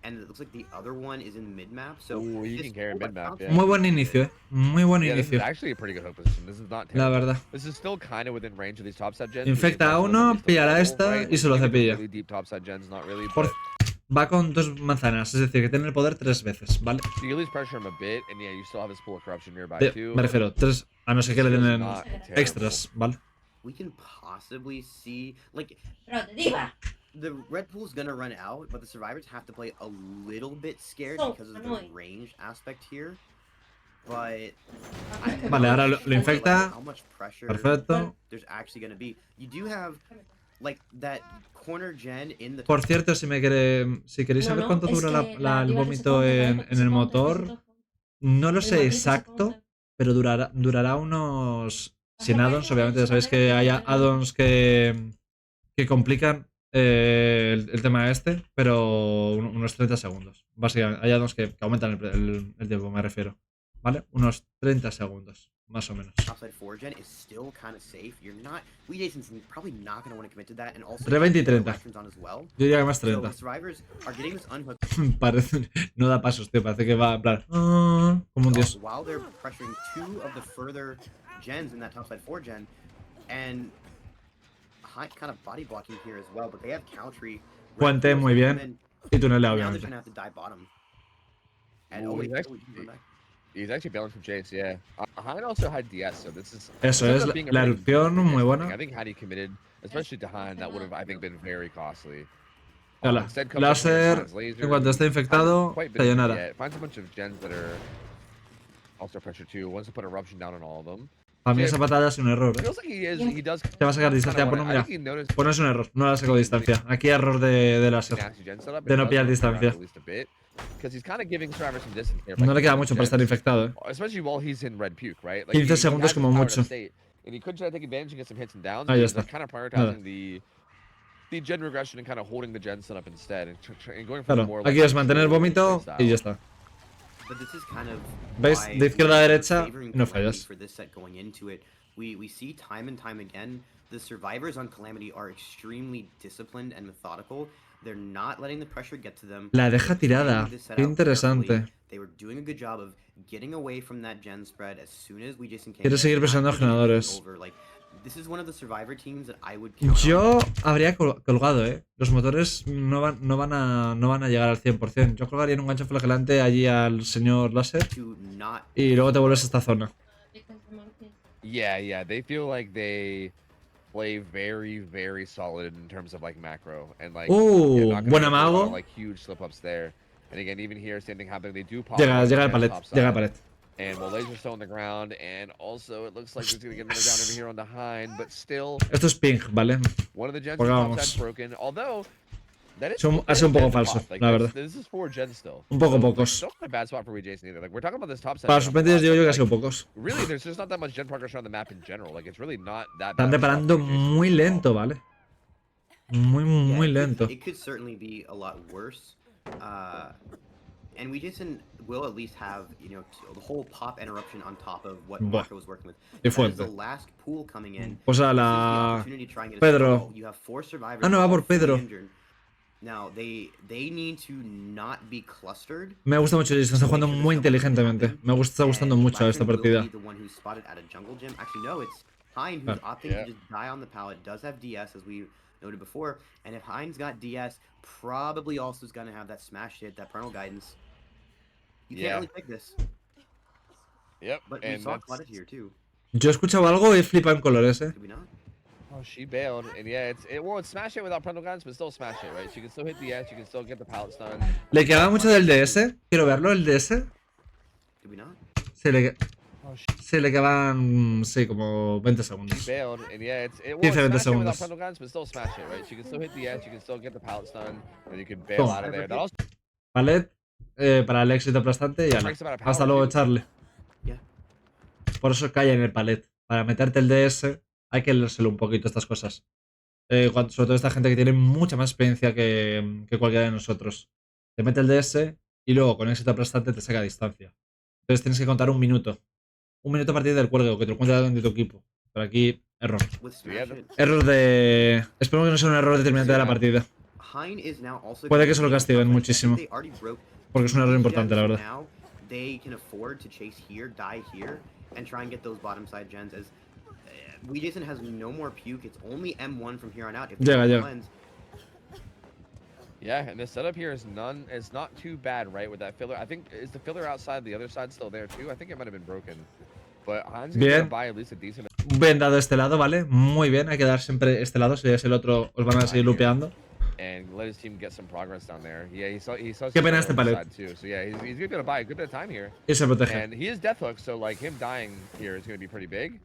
And it looks like the other one is in mid-map, so... Ooh, you can carry mid-map, yeah. Muy buen inicio, ¿eh? Muy buen Yeah, this is inicio. actually a pretty good hook position. This is not terrible. La verdad. This is still kind of within range of these topside gens. Infecta a uno, pillará esta y se lo cepilla. Really deep topside gens, not really, Por- but Va con 2 manzanas, es decir, que tiene el poder 3 veces, ¿vale? so you lose pressure him a bit, and yeah, you still have this pool of corruption nearby too. Me refiero, 3, a no ser que le It's den not terrible. extras, ¿vale? We can possibly see... Like, Pero te digo, the red pool's gonna run out, but the survivors have to play a little bit scared So because of the annoying. range aspect here. But... Vale, ahora lo infecta. How much pressure Perfecto. there's actually gonna be. You do have, like, that corner gen in the... Por cierto, si queréis saber cuánto dura el vómito en el motor, no lo sé exacto, pero durará unos 100 addons. Obviamente, ya sabéis que hay addons que complican el tema este, pero unos 30 segundos. Básicamente, hay addons que aumentan el tiempo, me refiero. ¿Vale? Unos 30 segundos, más o menos. Topside 4 gen is still kind of safe. You're not... Weedason's probably not going to want to commit to that, and also... Entre 20 y 30. On as well. Yo diría que más So 30. the survivors are getting this unhooked Parece, no da pasos, tío. Parece que va en plan... como un dios. while they're pressuring 2 of the further gens in that topside 4 gen, and Hein kind of body blocking here as well, but they have Caltry. Puente muy bien. Y tunelea, Now they're obviamente. gonna have to die bottom. And Ooh, wait, he's actually- he's going back. He's actually bailing from Jace, yeah. Hein also had DS, so this is. Eso this ends es, up being a la pretty erupción big muy thing. buena. I think had he committed, especially to Hein, that would have, I think, been very costly. Yala. Instead comes up here, Láser, finds laser, en cuanto esté infectado, quite busy, sayonara. yeah. Finds a bunch of gens that are also pressure too. Wants to put eruption down on all of them. Para mí esa patada es un error, Feels like he does. Te va a sacar distancia, pues no, mira. I think he noticed Pues no es un error, no la saco distancia. Aquí error de láser. nasty gen setup, De no it does pillar look around distancia. at least a bit, 'cause he's kind of giving survivors some distance here, No like, le queda with mucho para gens, estar infectado, especially while he's in red puke, right? Like, 15 he segundos has como his power mucho. state, and he could try to take advantage and get some hits and downs. Ahí But he's está. like, kind of prioritizing the gen regression and kind of holding the gen setup instead, and going for Claro, more. aquí Like, es mantener vómito style. y ya está. But this is kind of ¿Veis? why De izquierda a we're derecha, favoring no Calamity fallas. for this set going into it. We see time and time again the survivors on Calamity are extremely disciplined and methodical. They're not letting the pressure get to them. La deja They're planning tirada. this set Qué out interesante. carefully. They were doing a good job of getting away from that gen spread as soon as we Jason came. Quiere seguir presionando generadores. This is one of the survivor teams that I would Yo habría colgado, Los motores no van a llegar al 100%. Yo colgaría en un gancho flagelante allí al señor láser y luego te vuelves a esta zona. Yeah, they feel like they play very, very solid in terms of like macro and like. Not gonna buen go for a lot of, amago. like huge slip ups there, and again, even here, same thing happening. They do pop. Llega one al on palet, top llega al side, palet. And well, laser's still on the ground, and also it looks like there's gonna get another down over here on the Hind, but still. Esto es ping, ¿vale? One of the gens Porque on vamos. top side's broken, although. That is Ha sido un poco falso, like, la verdad. This is 4 gens still. Un poco So, pocos. Not a bad spot for Jason either. Like we're talking about this top side. Para suspendidos digo yo que ha sido pocos. Really, there's just not that much gen progress on the map in general. Like it's really not that. Están reparando muy lento, ¿vale? Muy lento. It could certainly be a lot worse. And we Jason will at least have, the whole pop interruption on top of what Marco was working with. Y That is the fuerte. last pool coming in. Pues a This is the la... opportunity to try and get a Pedro. solo. You have 4 survivors. Ah, no, va all por Pedro. fully injured. Now, they need to not be clustered. Me gusta mucho, Jason. Está jugando muy inteligentemente. Me está gustando mucho esta partida. The one who's spotted at a jungle gym. Actually, no, it's Hein who's opting to just die on the pallet. Does have DS, as we noted before. And if Hein's got DS, probably also is going to have that smash hit, that parental guidance. You can't really pick this. Yep. But we saw spotted here, too. Yo he escuchado algo y flipa en colores, Could we not? Oh, she bailed, and yeah, it's smash it without parental guidance, but still smash it, right? She can still hit the edge, she can still get the pallet stun. Le quedaba mucho del DS. Quiero verlo, el DS. Did we not? Se le quedaban, sí, como 20 She segundos. bailed, and yeah, 15-20 smash it without segundos. parental guidance, but still smash it, right? She can still hit the edge, she can still get the pallet stun, and you can bail Toma. out of there. That also Palet, para el éxito aplastante y ala. Hasta luego, Charlie. Por eso calla en el palet. Para meterte el DS hay que leérselo un poquito estas cosas. Sobre todo esta gente que tiene mucha más experiencia que cualquiera de nosotros. Te mete el DS y luego con éxito aplastante te saca a distancia. Entonces tienes que contar un minuto. Un minuto a partir del cuelgue, que te lo cuente alguien de tu equipo. Pero aquí, error. Error de... Espero que no sea un error determinante de la partida. Puede que se lo castiguen muchísimo. Porque es un error importante, la verdad. They can afford to chase here, die here, and try and get those bottom side gens. As Jason has no more puke, it's only M1 from here on out. If Llega. Yeah, and the setup here is not too bad, right? With that filler, I think is the filler outside the other side still there too. I think it might have been broken, but Heinz gonna buy at least a decent. Bien dado este lado, ¿vale? Muy bien, hay que dar siempre este lado, si es el otro os van a seguir lupeando. And let his team get some progress down there. Yeah, he saw Qué pena este palet. too. So yeah, he's gonna buy a good bit of time here. Y se protege. And he is death hook, so like him dying here is gonna be pretty big.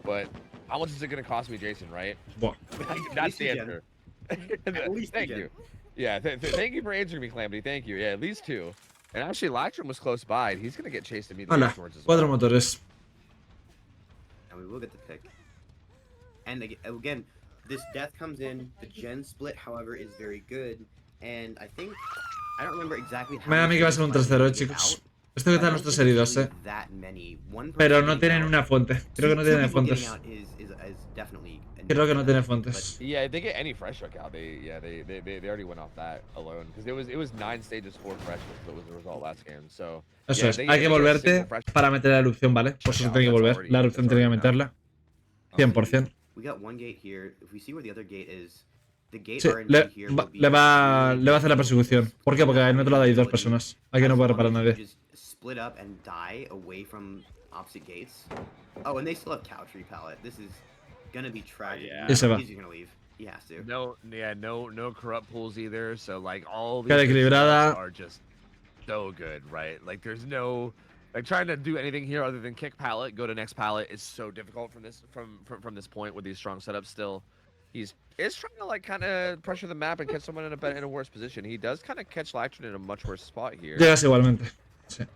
But how much is it gonna cost me, Jason? Right? Buah. That's the answer. Thank you. Yeah, thank you for answering me, Calamity. Thank you. Yeah, at least 2. And actually, Lactrum was close by. He's gonna get chased immediately Hola, afterwards as 4 well. motores. And we will get the pick. And again, this death comes in. The gen split, however, is very good. And I don't remember exactly how. Me da a mí que va a ser un 3-0, chicos. Esto que están los 3 heridos, Pero no tienen una fuente. Creo que no tienen fuentes. is definitely. Creo que no tiene But fuentes. Yeah, if they get any fresh truck out, they already went off that alone because it was 9 stages 4 fresh that was the result last game. So Eso yeah, es. if Hay they que get a volverte single fresh para meter la erupción, ¿vale? Por eso se tiene que volver. La erupción tiene que meterla. 100%. We got one gate here. If we see where the other gate is, the gate Sí, RNG here will be le va a really hacer la persecución. ¿Por qué? Porque en otro lado hay dos personas. Aquí no puede reparar nadie. Just split up and die away from opposite gates. Oh, and they still have cow tree pallet. This is gonna be tragic. Yeah. Y se va. He's gonna leave. He has to. No corrupt pulls either. So like all Cara these equilibrada. are just so good, right? Like there's no like trying to do anything here other than kick pallet, go to next pallet is so difficult from this point with these strong setups still. He's trying to like kind of pressure the map and catch someone in a worse position. He does kind of catch Lactron in a much worse spot here. Llegas igualmente. Sí.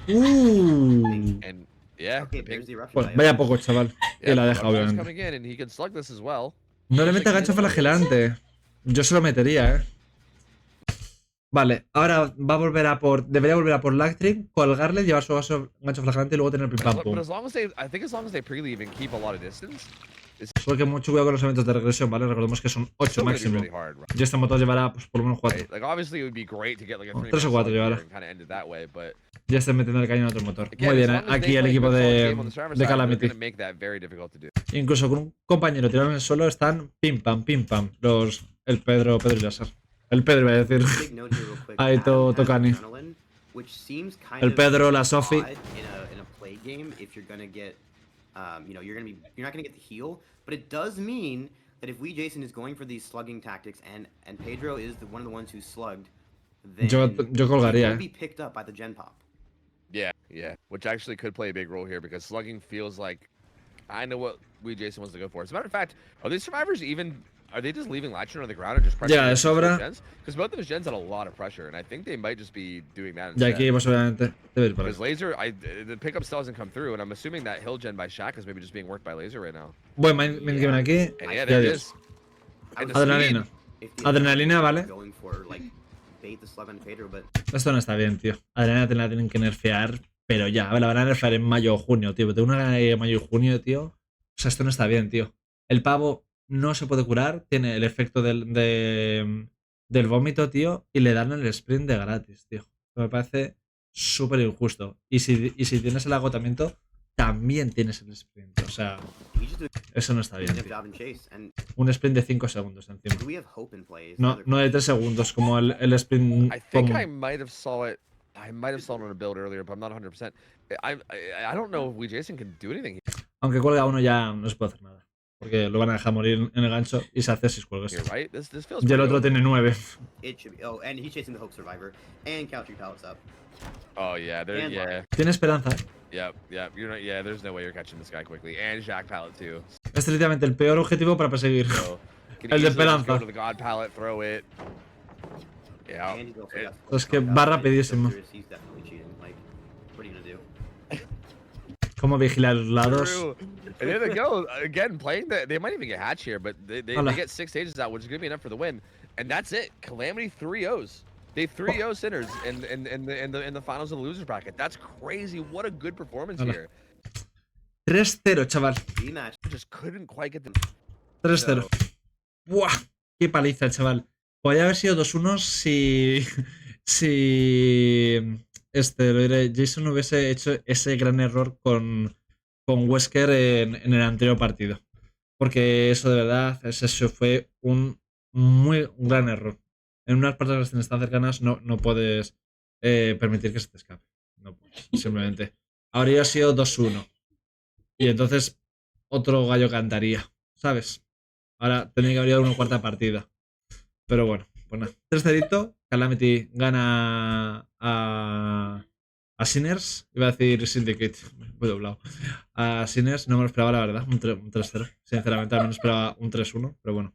And yeah, Okay, there's the eruption. Pues vaya poco, chaval. Y la deja, Eruption's obviamente. coming in and he can slug this as well. No le mete gancho flagelante. Yo se lo metería, Vale, ahora va a volver a por. Debería volver a por Lactrin, colgarle, llevar su gancho flagelante y luego tener pim pam But pum. as long as they pre-leave and keep a lot of distance, Porque mucho cuidado con los eventos de regresión, ¿vale? Recordemos que son 8 still gonna be máximo. really hard, right? Y este motor llevará pues, por lo menos 4. Right? Like obviously it would be great to get like a 3 3 o 4 llevará. and kind of end it that way, but Ya está metiendo el cañón en otro motor. again, Muy bien, as long as aquí they el play a equipo good solid game on the server de side, they're Calamity. gonna make that very difficult to do. Incluso con un compañero tirado en el suelo están pim pam, el Pedro y Láser. El Pedro iba a decir. Big note here real quick. Ahí Adam has Tocani. adrenaline, which seems kind El of Pedro, la Sofi. odd in a play game if you're gonna get, you're not gonna get the heal, but it does mean that if Jason is going for these slugging tactics and Pedro is one of the ones who slugged, then Yo colgaría, he'll be picked up by the gen pop. Yeah, which actually could play a big role here because slugging feels like I know what Jason wants to go for. As a matter of fact, are these survivors even? Are they just leaving Lactron on the ground and just pressuring? Yeah, de sobra. Because both of those gens had a lot of pressure, and I think they might just be doing that Y instead. aquí, pues obviamente, debe ir por Because ahí. Laser, the pickup still hasn't come through, and I'm assuming that hill gen by Shaq is maybe just being worked by Laser right now. Buen mindgame aquí. And yeah, Y there it adiós. is. And the Adrenalina. If the Adrenalina, are vale. going for like bait the slug on Pedro, but Esto no está bien, tío. Adrenalina te la tienen que nerfear, pero ya. A ver, la van a nerfear en mayo o junio, tío. Tengo una gana de mayo y junio, tío. O sea, esto no está bien, tío. El pavo no se puede curar, tiene el efecto del vómito, tío, y le dan el sprint de gratis, tío. Me parece súper injusto. Y si tienes el agotamiento, también tienes el sprint. O sea, he's just doing eso no está a bien, good tío. job in chase. And Un sprint de 5 segundos encima. do we have hope in play? Is No, another no de 3 segundos, como el sprint I think común. I might have saw it on a build earlier, but I'm not 100%. I don't know if Jason can do anything here, Aunque cuelga uno ya no se puede hacer nada. Porque lo van a dejar morir en el gancho y se hace 6 cuelgos. right? This feels Y el pretty otro open. tiene 9. It should be. Oh, and he's chasing the Hope Survivor. And Country Pallets up. Oh yeah, there And yeah. Tiene esperanza, Yep. You're not. Yeah, there's no way you're catching this guy quickly, and Jack Pallet too. Este es literalmente el peor objetivo para perseguir. So can El de easily just Esperanza. go to the God Pallet, throw it. Yeah. And he's also got Es que full va knockout. rapidísimo. He's definitely cheating. Like, what are you gonna do? Cómo vigila los lados. True. And there they go again, playing they might even get hatch here, but they Hola. get 6 stages out, which is gonna be enough for the win, and that's it. Calamity 3-0s. They 3-0 sinners in the finals of the losers bracket. That's crazy. What a good performance Hola. here. 3-0, chaval. Rematch. Just couldn't quite get them. 3-0. ¡Buah! Qué paliza, chaval. Podría haber sido 2-1 si. Lo diré, Jason hubiese hecho ese gran error con Wesker en el anterior partido. Porque eso de verdad, eso fue un gran error. En unas partidas que están cercanas no puedes permitir que se te escape. No puedes, simplemente. Habría sido 2-1. Y entonces otro gallo cantaría, ¿sabes? Ahora tendría que haber ido una cuarta partida. Pero bueno, pues nada. 3-0. Calamity gana a Sinners. Iba a decir Syndicate. Muy doblado. A Sinners no me lo esperaba, la verdad. Un 3-0. Sinceramente, al menos esperaba un 3-1. Pero bueno.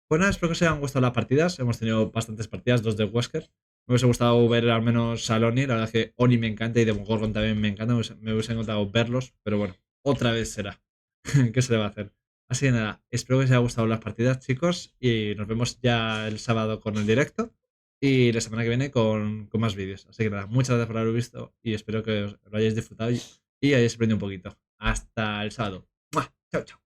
Pues nada, espero que os hayan gustado las partidas. Hemos tenido bastantes partidas, 2 de Wesker. Me hubiese gustado ver al menos a Oni. La verdad es que Oni me encanta y Demogorgon también me encanta. Me hubiese encantado verlos. Pero bueno, otra vez será. ¿Qué se le va a hacer? Así que nada, espero que os haya gustado las partidas, chicos. Y nos vemos ya el sábado con el directo. Y la semana que viene con más vídeos. Así que nada, muchas gracias por haberlo visto. Y espero que lo hayáis disfrutado y hayáis aprendido un poquito. Hasta el sábado. ¡Mua! Chao, chao.